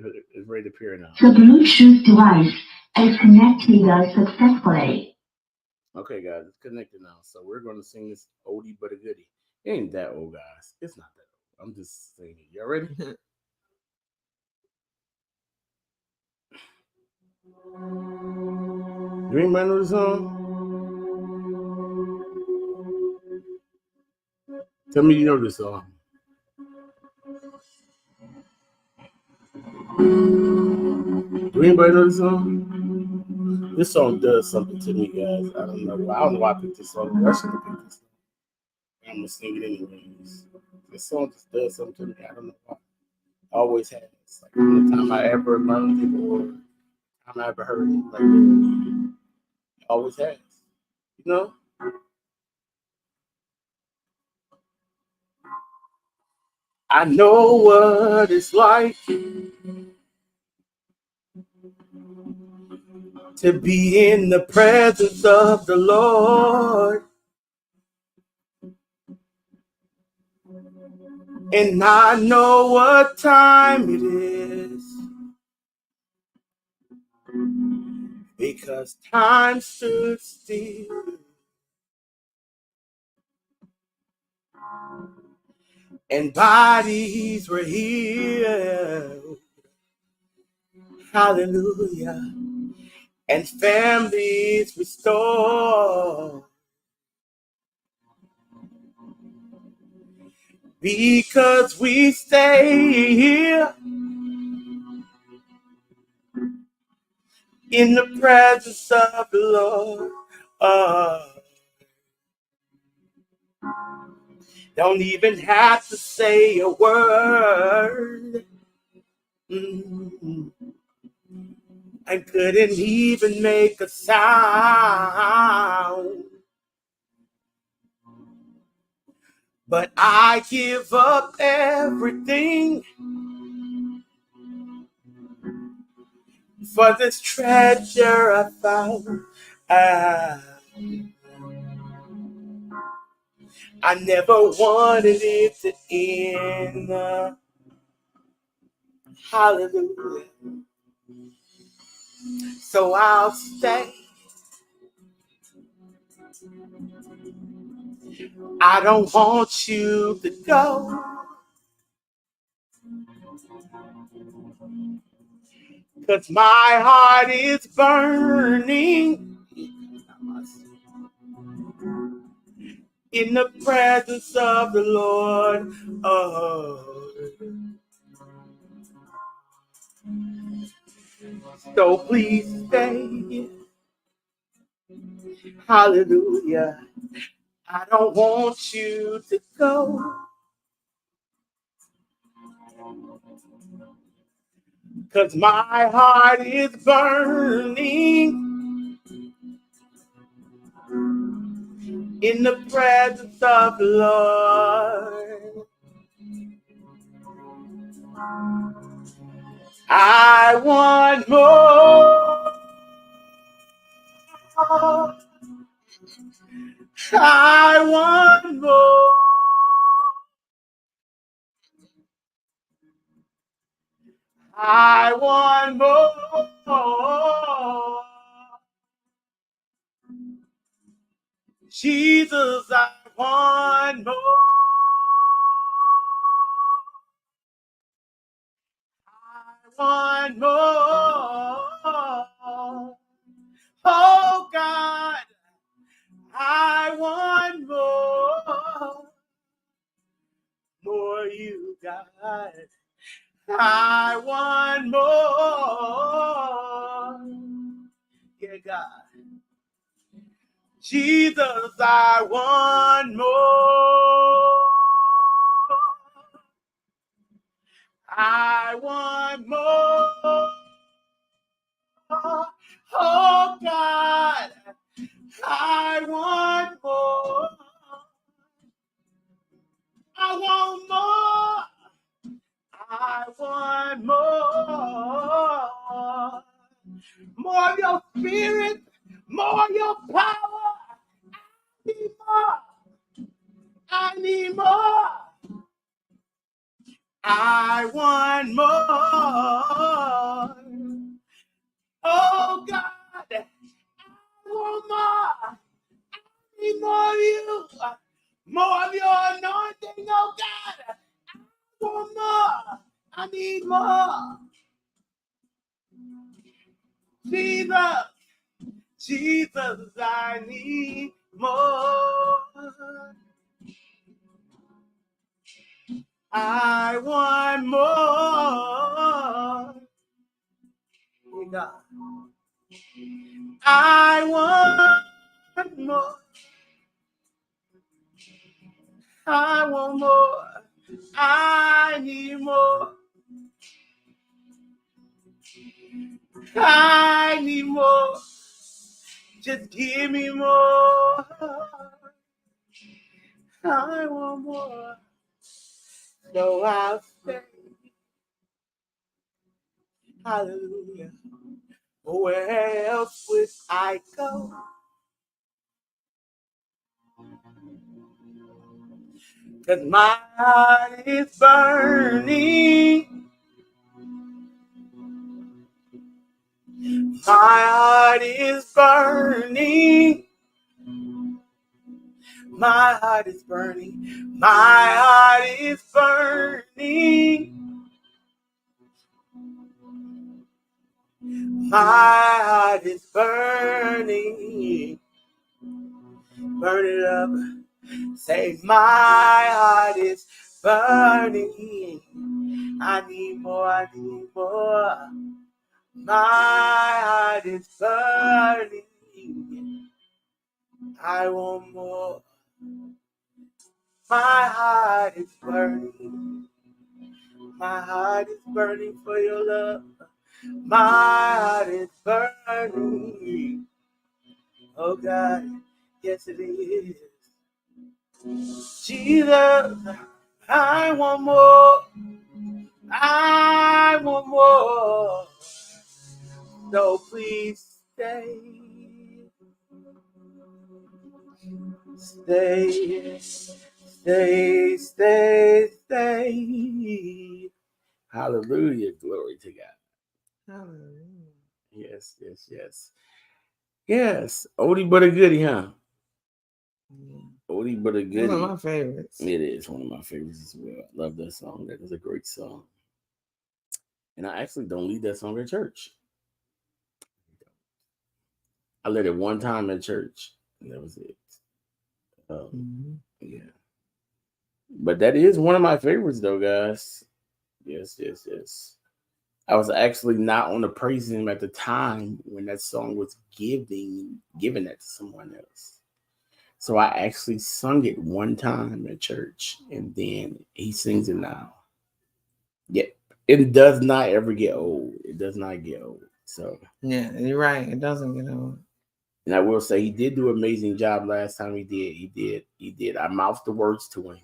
to pair now. The Bluetooth device is connected successfully. Okay, guys, it's connected now. So we're going to sing this oldie but a goodie. It ain't that old, guys. It's not that old. I'm just saying it. Y'all ready? Do anybody know the song? Tell me you know this song. Do anybody know this song? This song does something to me, guys. I don't know why I picked this song. I should have picked this song. I'm gonna sing it anyways. This song just does something to me. I don't know why. Always has. Like the time I ever learned it or time I ever heard it, like it always has. You know? I know what it's like to be in the presence of the Lord. And I know what time it is because time stood still and bodies were healed. Hallelujah. And families restored. Because we stay here in the presence of the Lord. Don't even have to say a word. I couldn't even make a sound. But I give up everything for this treasure I found. I never wanted it to end. Hallelujah. So I'll stay. I don't want you to go. 'Cause my heart is burning in the presence of the Lord. So please stay. Hallelujah. I don't want you to go. 'Cause my heart is burning in the presence of the Lord. I want more. I want more. I want more. Jesus, I want more. I want more. Oh God, I want more. More you, God. I want more. Yeah, God. Jesus, I want more. I want more. Oh God, I want more. I want more. I want more. More of your spirit, more of your power. I need more. I need more. I want more. Oh God, I want more. I need more of you. More of your anointing, oh God. I want more. I need more. Jesus, Jesus, I need more. I want more. Hey God. I want more. I want more. I need more. I need more. Just give me more. I want more. So I'll stay. Hallelujah. Where else would I go? 'Cause my heart is burning My heart is burning. My heart is burning. My heart is burning. My heart is burning. Burn it up. Say, my heart is burning. I need more. I need more. My heart is burning. I want more. My heart is burning. My heart is burning for your love. My heart is burning. Oh God, yes it is. Jesus, I want more. I want more. So please stay. Stay. Stay, stay, stay. Hallelujah. Glory to God. Hallelujah. Yes, yes, yes. Yes. Oldie but a goodie, huh? Yeah. Oldie but a That's one goodie. of my favorites. It is one of my favorites as well. I love that song. That is a great song. And I actually don't lead that song at church. I led it one time at church. And that was it. Yeah. But that is one of my favorites though, guys. Yes, yes, yes. I was actually not on the praise him at the time when that song was giving that to someone else. So I actually sung it one time at church, and then he sings it now. Yeah, it does not ever get old. It does not get old. So yeah, you're right. It doesn't get old. And I will say he did do an amazing job last time he did. He did. I mouthed the words to him.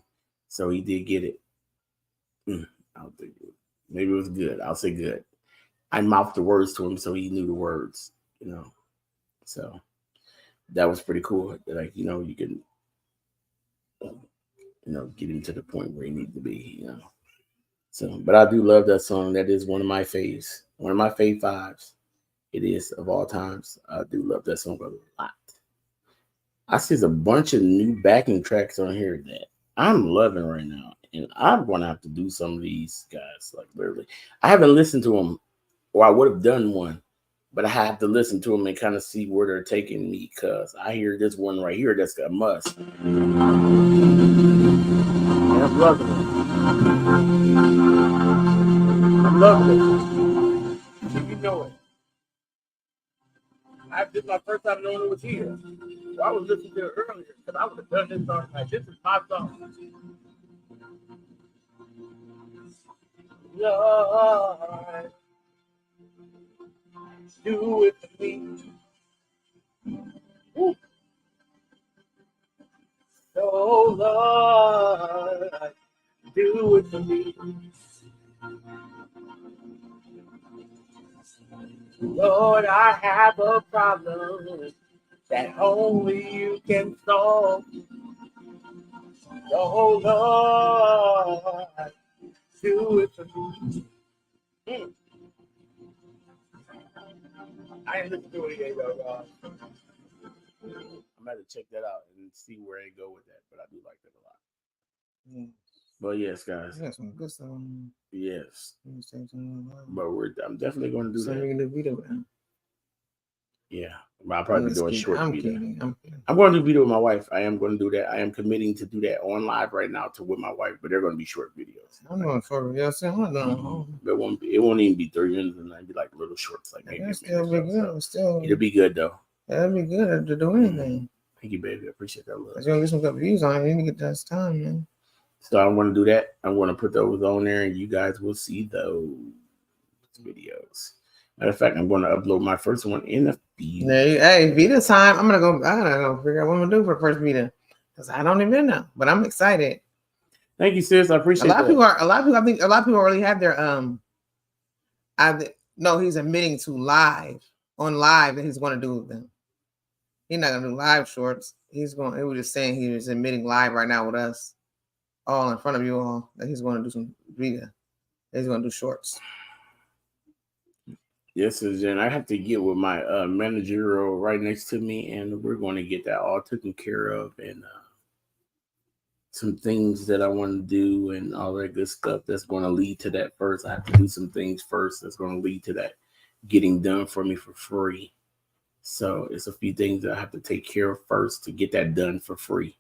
So he did get it. I don't think maybe it was good. I'll say good. I mouthed the words to him so he knew the words, So that was pretty cool. Like, you can get him to the point where he needs to be, So, but I do love that song. That is one of my faves. One of my fave fives. It is of all times. I do love that song a lot. I see a bunch of new backing tracks on here that I'm loving right now. And I'm going to have to do some of these guys, like literally. I haven't listened to them, or I would have done one, but I have to listen to them and kind of see where they're taking me because I hear this one right here that's got must. And I'm loving it. I'm loving it. So you know it. This is my first time knowing it was here. So I was listening to it earlier because I would have done this song. Like, this is my song. Lord, do it for me. Woo. Oh, Lord, do it for me. Lord, I have a problem that only you can solve. Oh, Lord, do it for me. I ain't listened to it yet, though. I'm going to check that out and see where I go with that, but I do like that a lot. Yeah. But yes, guys. Yeah, some good stuff. Yes. But I'm definitely going to do so that. We're going to do video. Yeah. I'll probably be doing short video. I'm going to do video with my wife. I am going to do that. I am committing to do that on live right now with my wife, but they're going to be short videos. I'm doing short videos. It won't even be 30 minutes, and it'll be like little shorts. Like maybe still be good. It'll be good though. That'll be good to do anything. Thank you, baby. I appreciate that love. You're going to get some good views on it. You need to get that time, man. So I'm going to do that. I'm going to put those on there, and you guys will see those videos. Matter of fact, I'm going to upload my first one in a few. Hey, Vita time. I gotta go figure out what I'm gonna do for the first Vita because I don't even know, but I'm excited. Thank you, sis. I appreciate that. A lot of people. I think a lot of people already have their no, he's admitting to live that he's going to do with them. He's not gonna do live shorts. He was just saying he was admitting live right now with us, all in front of you all, that he's going to do some Vita. He's going to do shorts. Yes, and I have to get with my manager right next to me, and we're going to get that all taken care of, and some things that I want to do, and all that good stuff that's going to lead to that first. I have to do some things first that's going to lead to that getting done for me for free. So it's a few things that I have to take care of first to get that done for free.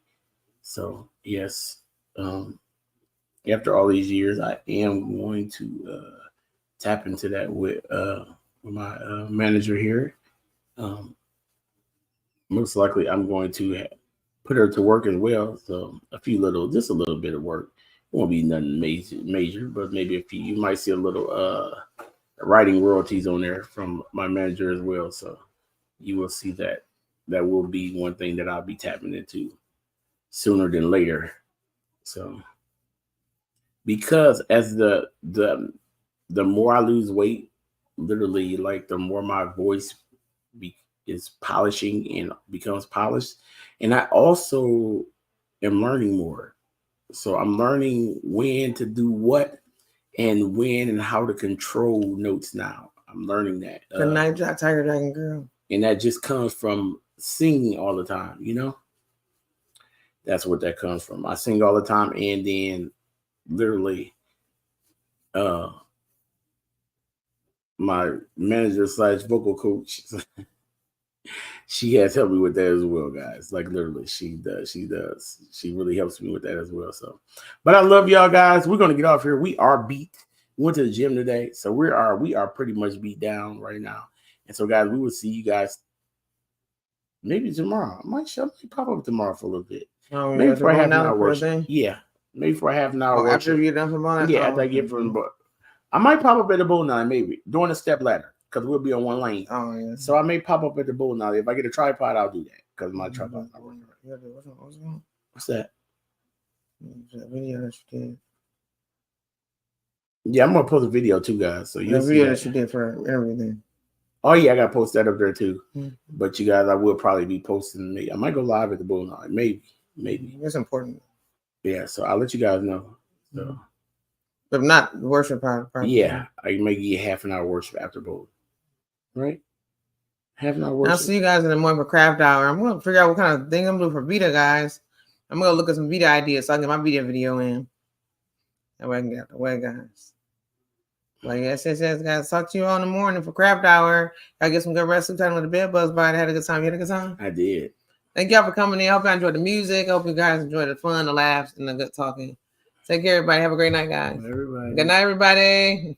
So yes, after all these years, I am going to tap into that with my manager here. Um, Most likely, I'm going to put her to work as well. So just a little bit of work. It won't be nothing major, but maybe a few. You might see a little writing royalties on there from my manager as well. So you will see that. That will be one thing that I'll be tapping into sooner than later. So because as the more I lose weight, literally like the more my voice is polishing and becomes polished, and I also am learning more. So I'm learning when to do what and when and how to control notes now. I'm learning that. Good night, Tiger Dragon Girl. And that just comes from singing all the time, you know? That's what that comes from. I sing all the time, and then literally my manager / vocal coach she has helped me with that as well, guys. Like literally, she does. She really helps me with that as well. So, but I love y'all, guys. We're gonna get off here. We are beat. We went to the gym today, so we are pretty much beat down right now. And so, guys, we will see you guys maybe tomorrow. I might pop up tomorrow for a little bit. Oh, maybe for a half an hour worship. Yeah, maybe for a half an hour. After you're done from all that. Yeah, after I get from. I might pop up at the bowl now, maybe doing a step ladder. Because we'll be on one lane. Oh, yeah. So I may pop up at the bowl now. If I get a tripod, I'll do that. Because my tripod's not working right. What's that? That video that you did. Yeah, I'm going to post a video too, guys. So you'll see video that you did for everything. Oh, yeah, I got to post that up there too. Mm-hmm. But you guys, I will probably be posting. I might go live at the bowl now. Maybe. It's important. Yeah, so I'll let you guys know. So. If not, worship part. Yeah, I may get half an hour worship after bowl. Right? Half an hour worship. I'll see you guys in the morning for craft hour. I'm going to figure out what kind of thing I'm doing for Vita, guys. I'm going to look at some Vita ideas so I can get my Vita video in. That way I can get out the way, guys. Like yes, guys. Talk to you all in the morning for craft hour. I get some good rest. Sometimes with the bed buzz by. I had a good time. You had a good time? I did. Thank y'all for coming in. I hope you enjoyed the music. I hope you guys enjoyed the fun, the laughs, and the good talking. Take care, everybody. Have a great night, guys. Everybody. Good night, everybody.